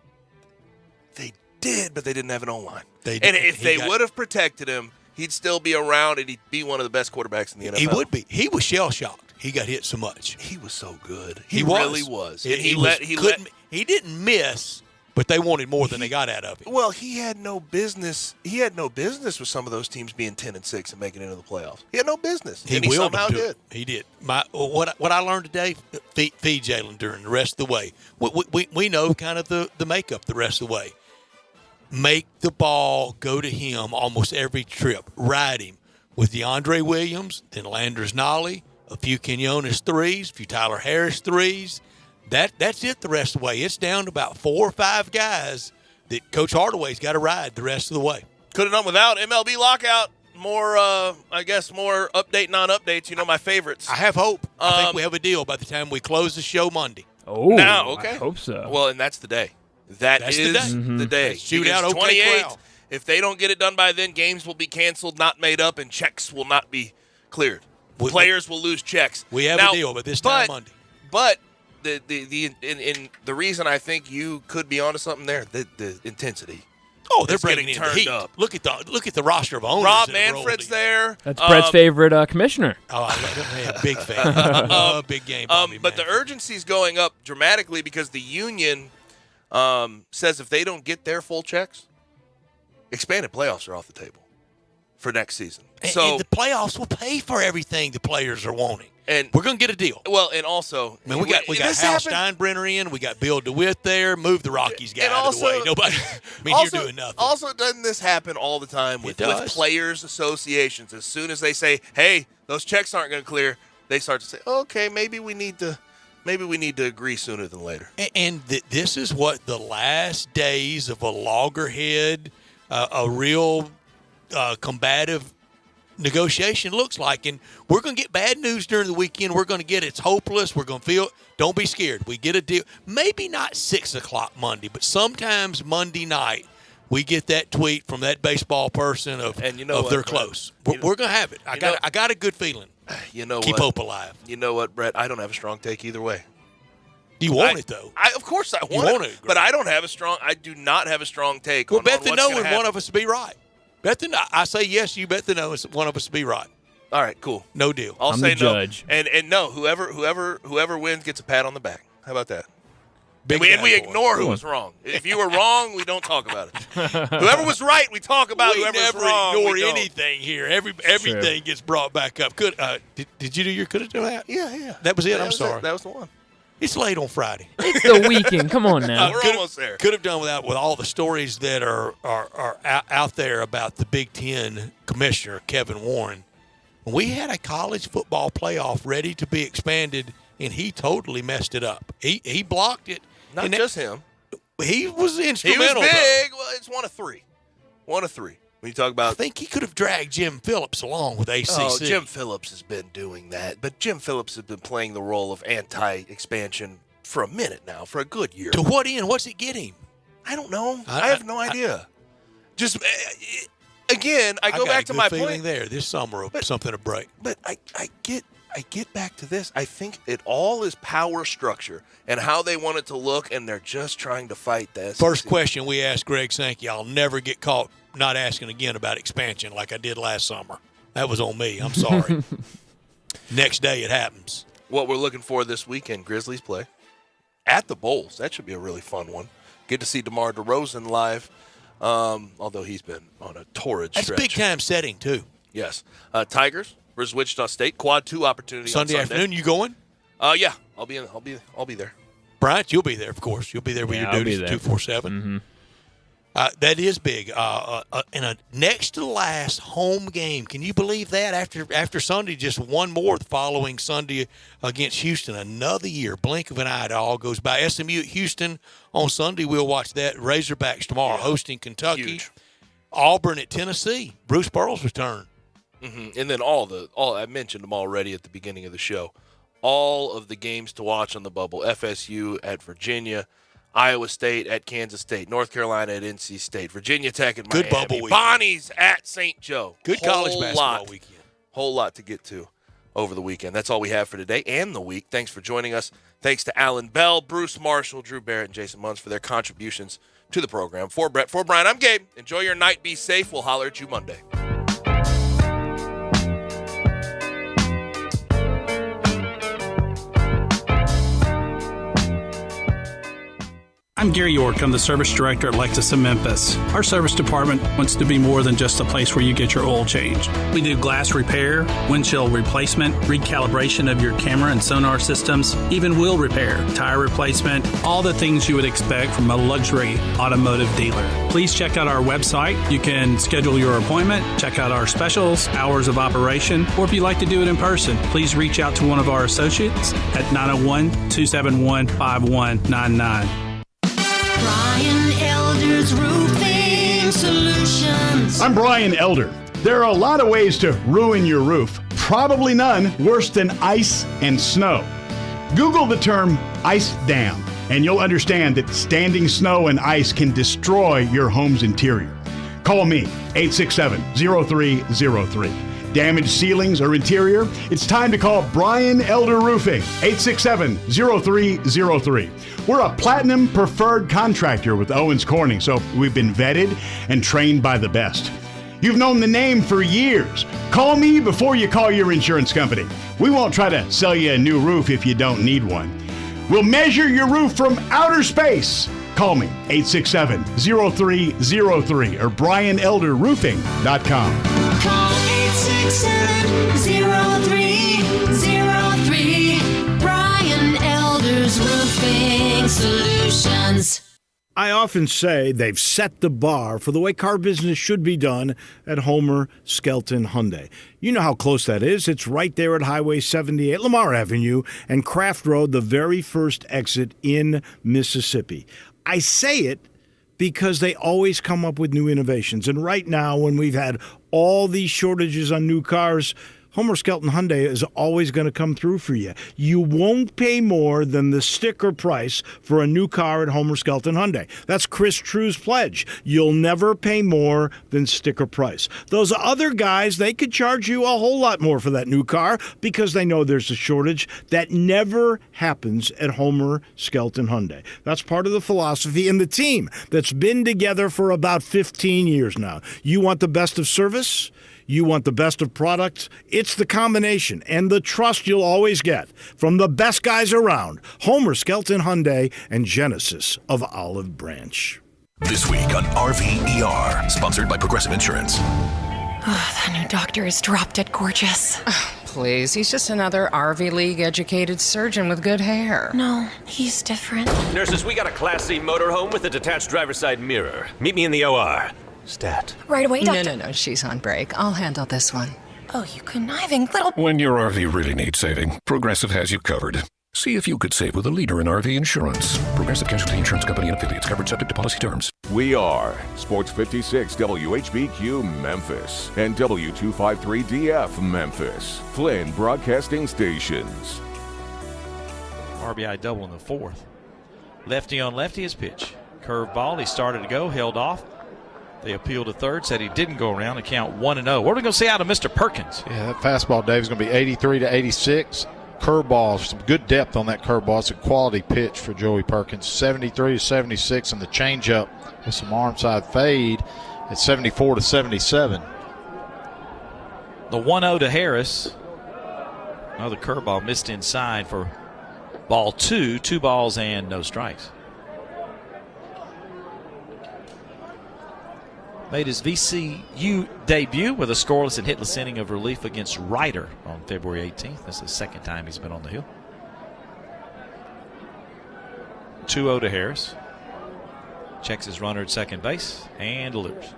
did, but they didn't have an O-line. And if they would have protected him, he'd still be around, and he'd be one of the best quarterbacks in the NFL. He would be. He was shell-shocked. He got hit so much. He was so good. He really was. He didn't miss, but they wanted more than they got out of him. Well, he had no business. He had no business with some of those teams being 10-6 and making it into the playoffs. He had no business. And he somehow did. He did. What I learned today, feed Jalen during the rest of the way. We know kind of the makeup the rest of the way. Make the ball go to him almost every trip. Ride him with DeAndre Williams, then Landers Nolly, a few Quinones threes, a few Tyler Harris threes. That's it the rest of the way. It's down to about 4 or 5 guys that Coach Hardaway's got to ride the rest of the way. Could have done without MLB lockout. More update, non-updates. You know my favorites. I have hope. I think we have a deal by the time we close the show Monday. Oh, now, okay. I hope so. Well, and that's the day. That's the day. Shootout, okay, 28th. Corral. If they don't get it done by then, games will be canceled, not made up, and checks will not be cleared. Players will lose checks. We have a deal, but this time Monday. But the reason I think you could be onto something there, the intensity. Oh, they're bringing in turned the heat. up. Look at the roster of owners. Rob Manfred's there. That's Brett's favorite commissioner. Oh, I love him. Big fan. Big game. But the urgency's going up dramatically because the union says if they don't get their full checks, expanded playoffs are off the table for next season. And the playoffs will pay for everything the players are wanting. And we're going to get a deal. Well, and also, we got Hal Steinbrenner in. We got Bill DeWitt there. Move the Rockies guy out of the way. Nobody. You're doing nothing. Also, doesn't this happen all the time with players' associations? As soon as they say, "Hey, those checks aren't going to clear," they start to say, "Okay, maybe we need to agree sooner than later." And this is what the last days of a loggerhead, a real combative negotiation looks like. And we're going to get bad news during the weekend. We're going to get it's hopeless. We're going to feel, don't be scared. We get a deal. Maybe not 6 o'clock Monday, but sometimes Monday night we get that tweet from that baseball person of they're close. We're going to have it. I got a good feeling. Keep hope alive. You know what, Brett? I don't have a strong take either way. You want it, though. Of course I want it. But I do not have a strong take. Well, bet the no and one of us be right. Bet the no. I say yes, you bet the no, and one of us be right. All right, cool. No deal. I'll I'm say the no. judge. And no, whoever wins gets a pat on the back. How about that? And we ignore who was wrong. If you were wrong, we don't talk about it. Whoever was right, we talk about. We whoever never was wrong, ignore we don't. anything here. Everything gets brought back up. Did you do your could have done that? Yeah. That was it. I'm sorry. That was the one. It's late on Friday. It's the weekend. Come on now. We're almost there. Could have done without with all the stories that are out there about the Big Ten commissioner, Kevin Warren. We had a college football playoff ready to be expanded, and he totally messed it up. He blocked it. Not just him. He was instrumental. He was big. Well, it's 1 of 3. 1 of 3. When you talk about, I think he could have dragged Jim Phillips along with ACC. Oh, Jim Phillips has been doing that, but Jim Phillips has been playing the role of anti-expansion for a minute now, for a good year. To what end? What's it get him? I don't know. I have no idea. Just again, I go back to my point. There, this summer, something to break. But I get back to this. I think it all is power structure and how they want it to look, and they're just trying to fight this. First question we asked Greg Sankey, I'll never get caught not asking again about expansion like I did last summer. That was on me. I'm sorry. Next day it happens. What we're looking for this weekend, Grizzlies play at the Bulls. That should be a really fun one. Get to see DeMar DeRozan live, although he's been on a torrid stretch. That's big-time setting, too. Yes. Tigers versus Wichita State. Quad 2 opportunity Sunday on Sunday afternoon. You going? Yeah. I'll be there. Bryant, you'll be there, of course. You'll be there with your duties 247. Mm-hmm. That is big. In a next to last home game. Can you believe that? After Sunday, just one more the following Sunday against Houston. Another year. Blink of an eye, it all goes by. SMU at Houston on Sunday. We'll watch that. Razorbacks tomorrow hosting Kentucky. Huge. Auburn at Tennessee. Bruce Pearl's return. Mm-hmm. And then all I mentioned them already at the beginning of the show. All of the games to watch on the bubble. FSU at Virginia. Iowa State at Kansas State, North Carolina at NC State, Virginia Tech at Miami, good bubble weekend. Bonnie's at St. Joe. Good college basketball weekend. Whole lot to get to over the weekend. That's all we have for today and the week. Thanks for joining us. Thanks to Alan Bell, Bruce Marshall, Drew Barrett, and Jason Munz for their contributions to the program. For Brett, for Brian, I'm Gabe. Enjoy your night. Be safe. We'll holler at you Monday. I'm Gary York. I'm the service director at Lexus of Memphis. Our service department wants to be more than just a place where you get your oil changed. We do glass repair, windshield replacement, recalibration of your camera and sonar systems, even wheel repair, tire replacement, all the things you would expect from a luxury automotive dealer. Please check out our website. You can schedule your appointment, check out our specials, hours of operation, or if you'd like to do it in person, please reach out to one of our associates at 901-271-5199. Brian Elder's Roofing Solutions. I'm Brian Elder. There are a lot of ways to ruin your roof. Probably none worse than ice and snow. Google the term ice dam, and you'll understand that standing snow and ice can destroy your home's interior. Call me, 867-0303. Damaged ceilings or interior? It's time to call Brian Elder Roofing, 867-0303. We're a platinum preferred contractor with Owens Corning, so we've been vetted and trained by the best. You've known the name for years. Call me before you call your insurance company. We won't try to sell you a new roof if you don't need one. We'll measure your roof from outer space. Call me, 867-0303 or BrianElderRoofing.com. Call 867-0303. Brian Elder's Roofing Solutions. I often say they've set the bar for the way car business should be done at Homer Skelton Hyundai. You know how close that is. It's right there at Highway 78, Lamar Avenue, and Craft Road, the very first exit in Mississippi. I say it because they always come up with new innovations. And right now, when we've had all these shortages on new cars, Homer Skelton Hyundai is always going to come through for you. You won't pay more than the sticker price for a new car at Homer Skelton Hyundai. That's Chris True's pledge. You'll never pay more than sticker price. Those other guys, they could charge you a whole lot more for that new car because they know there's a shortage. That never happens at Homer Skelton Hyundai. That's part of the philosophy and the team that's been together for about 15 years now. You want the best of service? You want the best of products? It's the combination and the trust you'll always get from the best guys around. Homer Skelton Hyundai and Genesis of Olive Branch. This week on RVER, sponsored by Progressive Insurance. That new doctor is drop dead gorgeous. Please, he's just another RV League educated surgeon with good hair. No, he's different. Nurses, we got a Class C motorhome with a detached driver's side mirror. Meet me in the OR. Stat. Right away, doctor. No, she's on break. I'll handle this one. Oh, you conniving little... When your RV really needs saving, Progressive has you covered. See if you could save with a leader in RV insurance. Progressive Casualty Insurance Company and affiliates, covered subject to policy terms. We are Sports 56 WHBQ Memphis and W253DF Memphis, Flynn Broadcasting Stations. RBI double in the fourth. Lefty on lefty is pitch. Curve ball. He started to go, held off. They appealed to third, said he didn't go around, and count 1-0. What are we going to see out of Mr. Perkins? Yeah, that fastball, Dave, is going to be 83 to 86. Curveball, some good depth on that curveball. It's a quality pitch for Joey Perkins. 73 to 76, and the changeup with some arm side fade at 74 to 77. The 1-0 to Harris. Another curveball missed inside for ball 2. 2 balls and no strikes. Made his VCU debut with a scoreless and hitless inning of relief against Ryder on February 18th. That's the second time he's been on the hill. 2-0 to Harris. Checks his runner at second base and delivers.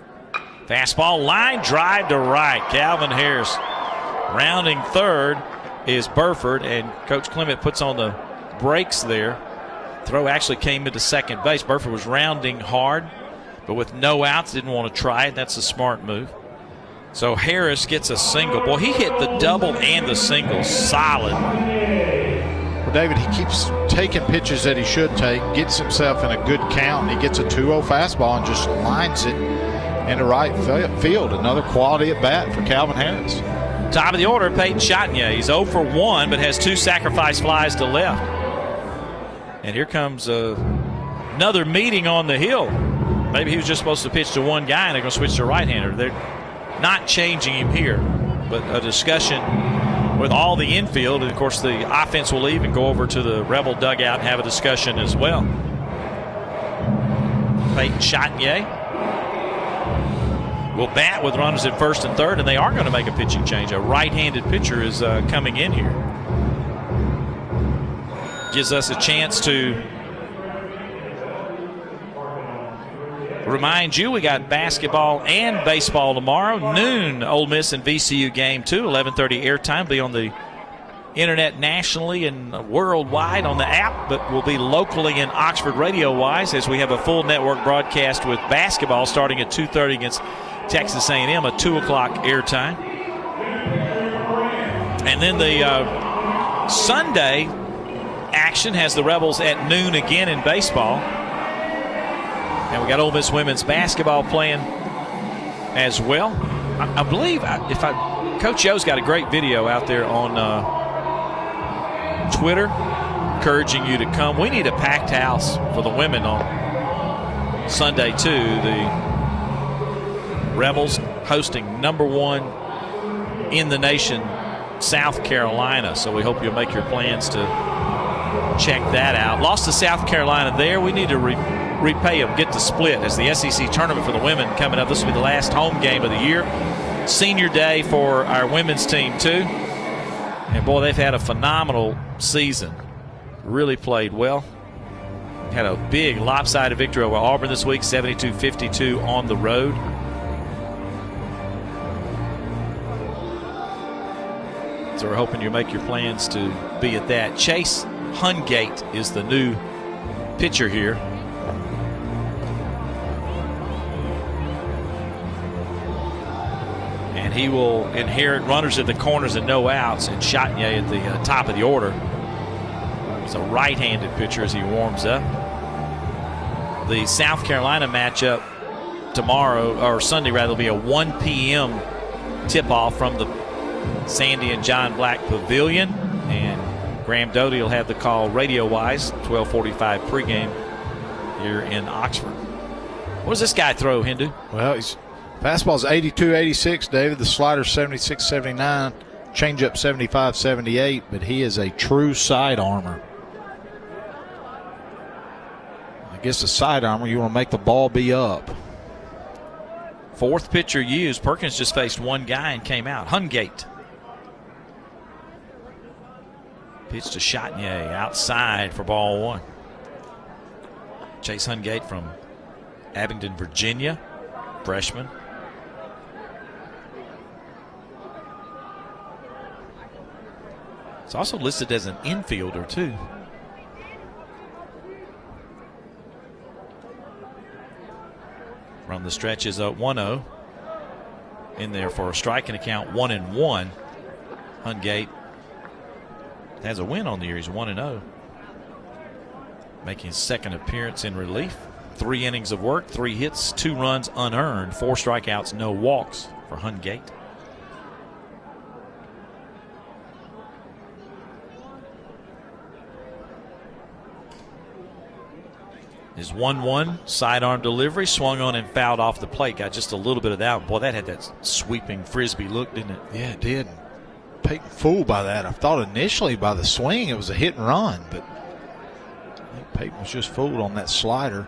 Fastball line drive to right. Calvin Harris rounding third is Burford, and Coach Clement puts on the brakes there. Throw actually came into second base. Burford was rounding hard, but with no outs, didn't want to try it. That's a smart move. So Harris gets a single. Boy, he hit the double and the single solid. Well, David, he keeps taking pitches that he should take, gets himself in a good count, and he gets a 2-0 fastball and just lines it into right field. Another quality at bat for Calvin Harris. Top of the order, Peyton Chatagnier. He's 0 for 1, but has 2 sacrifice flies to left. And here comes another meeting on the hill. Maybe he was just supposed to pitch to one guy, and they're going to switch to right-hander. They're not changing him here, but a discussion with all the infield. And, of course, the offense will leave and go over to the Rebel dugout and have a discussion as well. Peyton Chatagnier will bat with runners at first and third, and they are going to make a pitching change. A right-handed pitcher is coming in here. Gives us a chance to remind you we got basketball and baseball tomorrow. Noon, Ole Miss and VCU game 2, 11:30 airtime. Be on the internet nationally and worldwide on the app, but will be locally in Oxford radio-wise as we have a full network broadcast with basketball starting at 2:30 against Texas A&M, a 2 o'clock airtime. And then the Sunday action has the Rebels at noon again in baseball. And we got Ole Miss women's basketball playing as well. I believe Coach Yo's got a great video out there on Twitter encouraging you to come. We need a packed house for the women on Sunday too. The Rebels hosting #1 in the nation, South Carolina. So we hope you'll make your plans to check that out. Lost to South Carolina there. We need to repay them, get the split as the SEC tournament for the women coming up. This will be the last home game of the year. Senior day for our women's team too. And boy, they've had a phenomenal season. Really played well. Had a big lopsided victory over Auburn this week, 72-52 on the road. So we're hoping you make your plans to be at that. Chase Hungate is the new pitcher here. And he will inherit runners at the corners and no outs, and Chatagnier at the top of the order. It's a right-handed pitcher as he warms up. The South Carolina matchup tomorrow, or Sunday rather, will be a 1 p.m. tip-off from the Sandy and John Black Pavilion, and Graham Doty will have the call radio-wise, 12:45 pregame here in Oxford. What does this guy throw, Hindu? Well, his fastball's 82-86, David. The slider's 76-79, changeup 75-78, but he is a true side armor. I guess a side armor, you want to make the ball be up. Fourth pitcher used. Perkins just faced one guy and came out. Hungate. Pitch to Chatagnier outside for ball 1. Chase Hungate from Abingdon, Virginia, freshman. It's also listed as an infielder too. From the stretches up 1-0. In there for a striking account, 1-1. Hungate has a win on the year. He's 1-0. Making his second appearance in relief. 3 innings of work, 3 hits, 2 runs unearned, 4 strikeouts, no walks for Hungate. His 1-1 sidearm delivery swung on and fouled off the plate. Got just a little bit of that. Boy, that had that sweeping frisbee look, didn't it? Yeah, it did. Peyton fooled by that. I thought initially by the swing it was a hit and run, but I think Peyton was just fooled on that slider.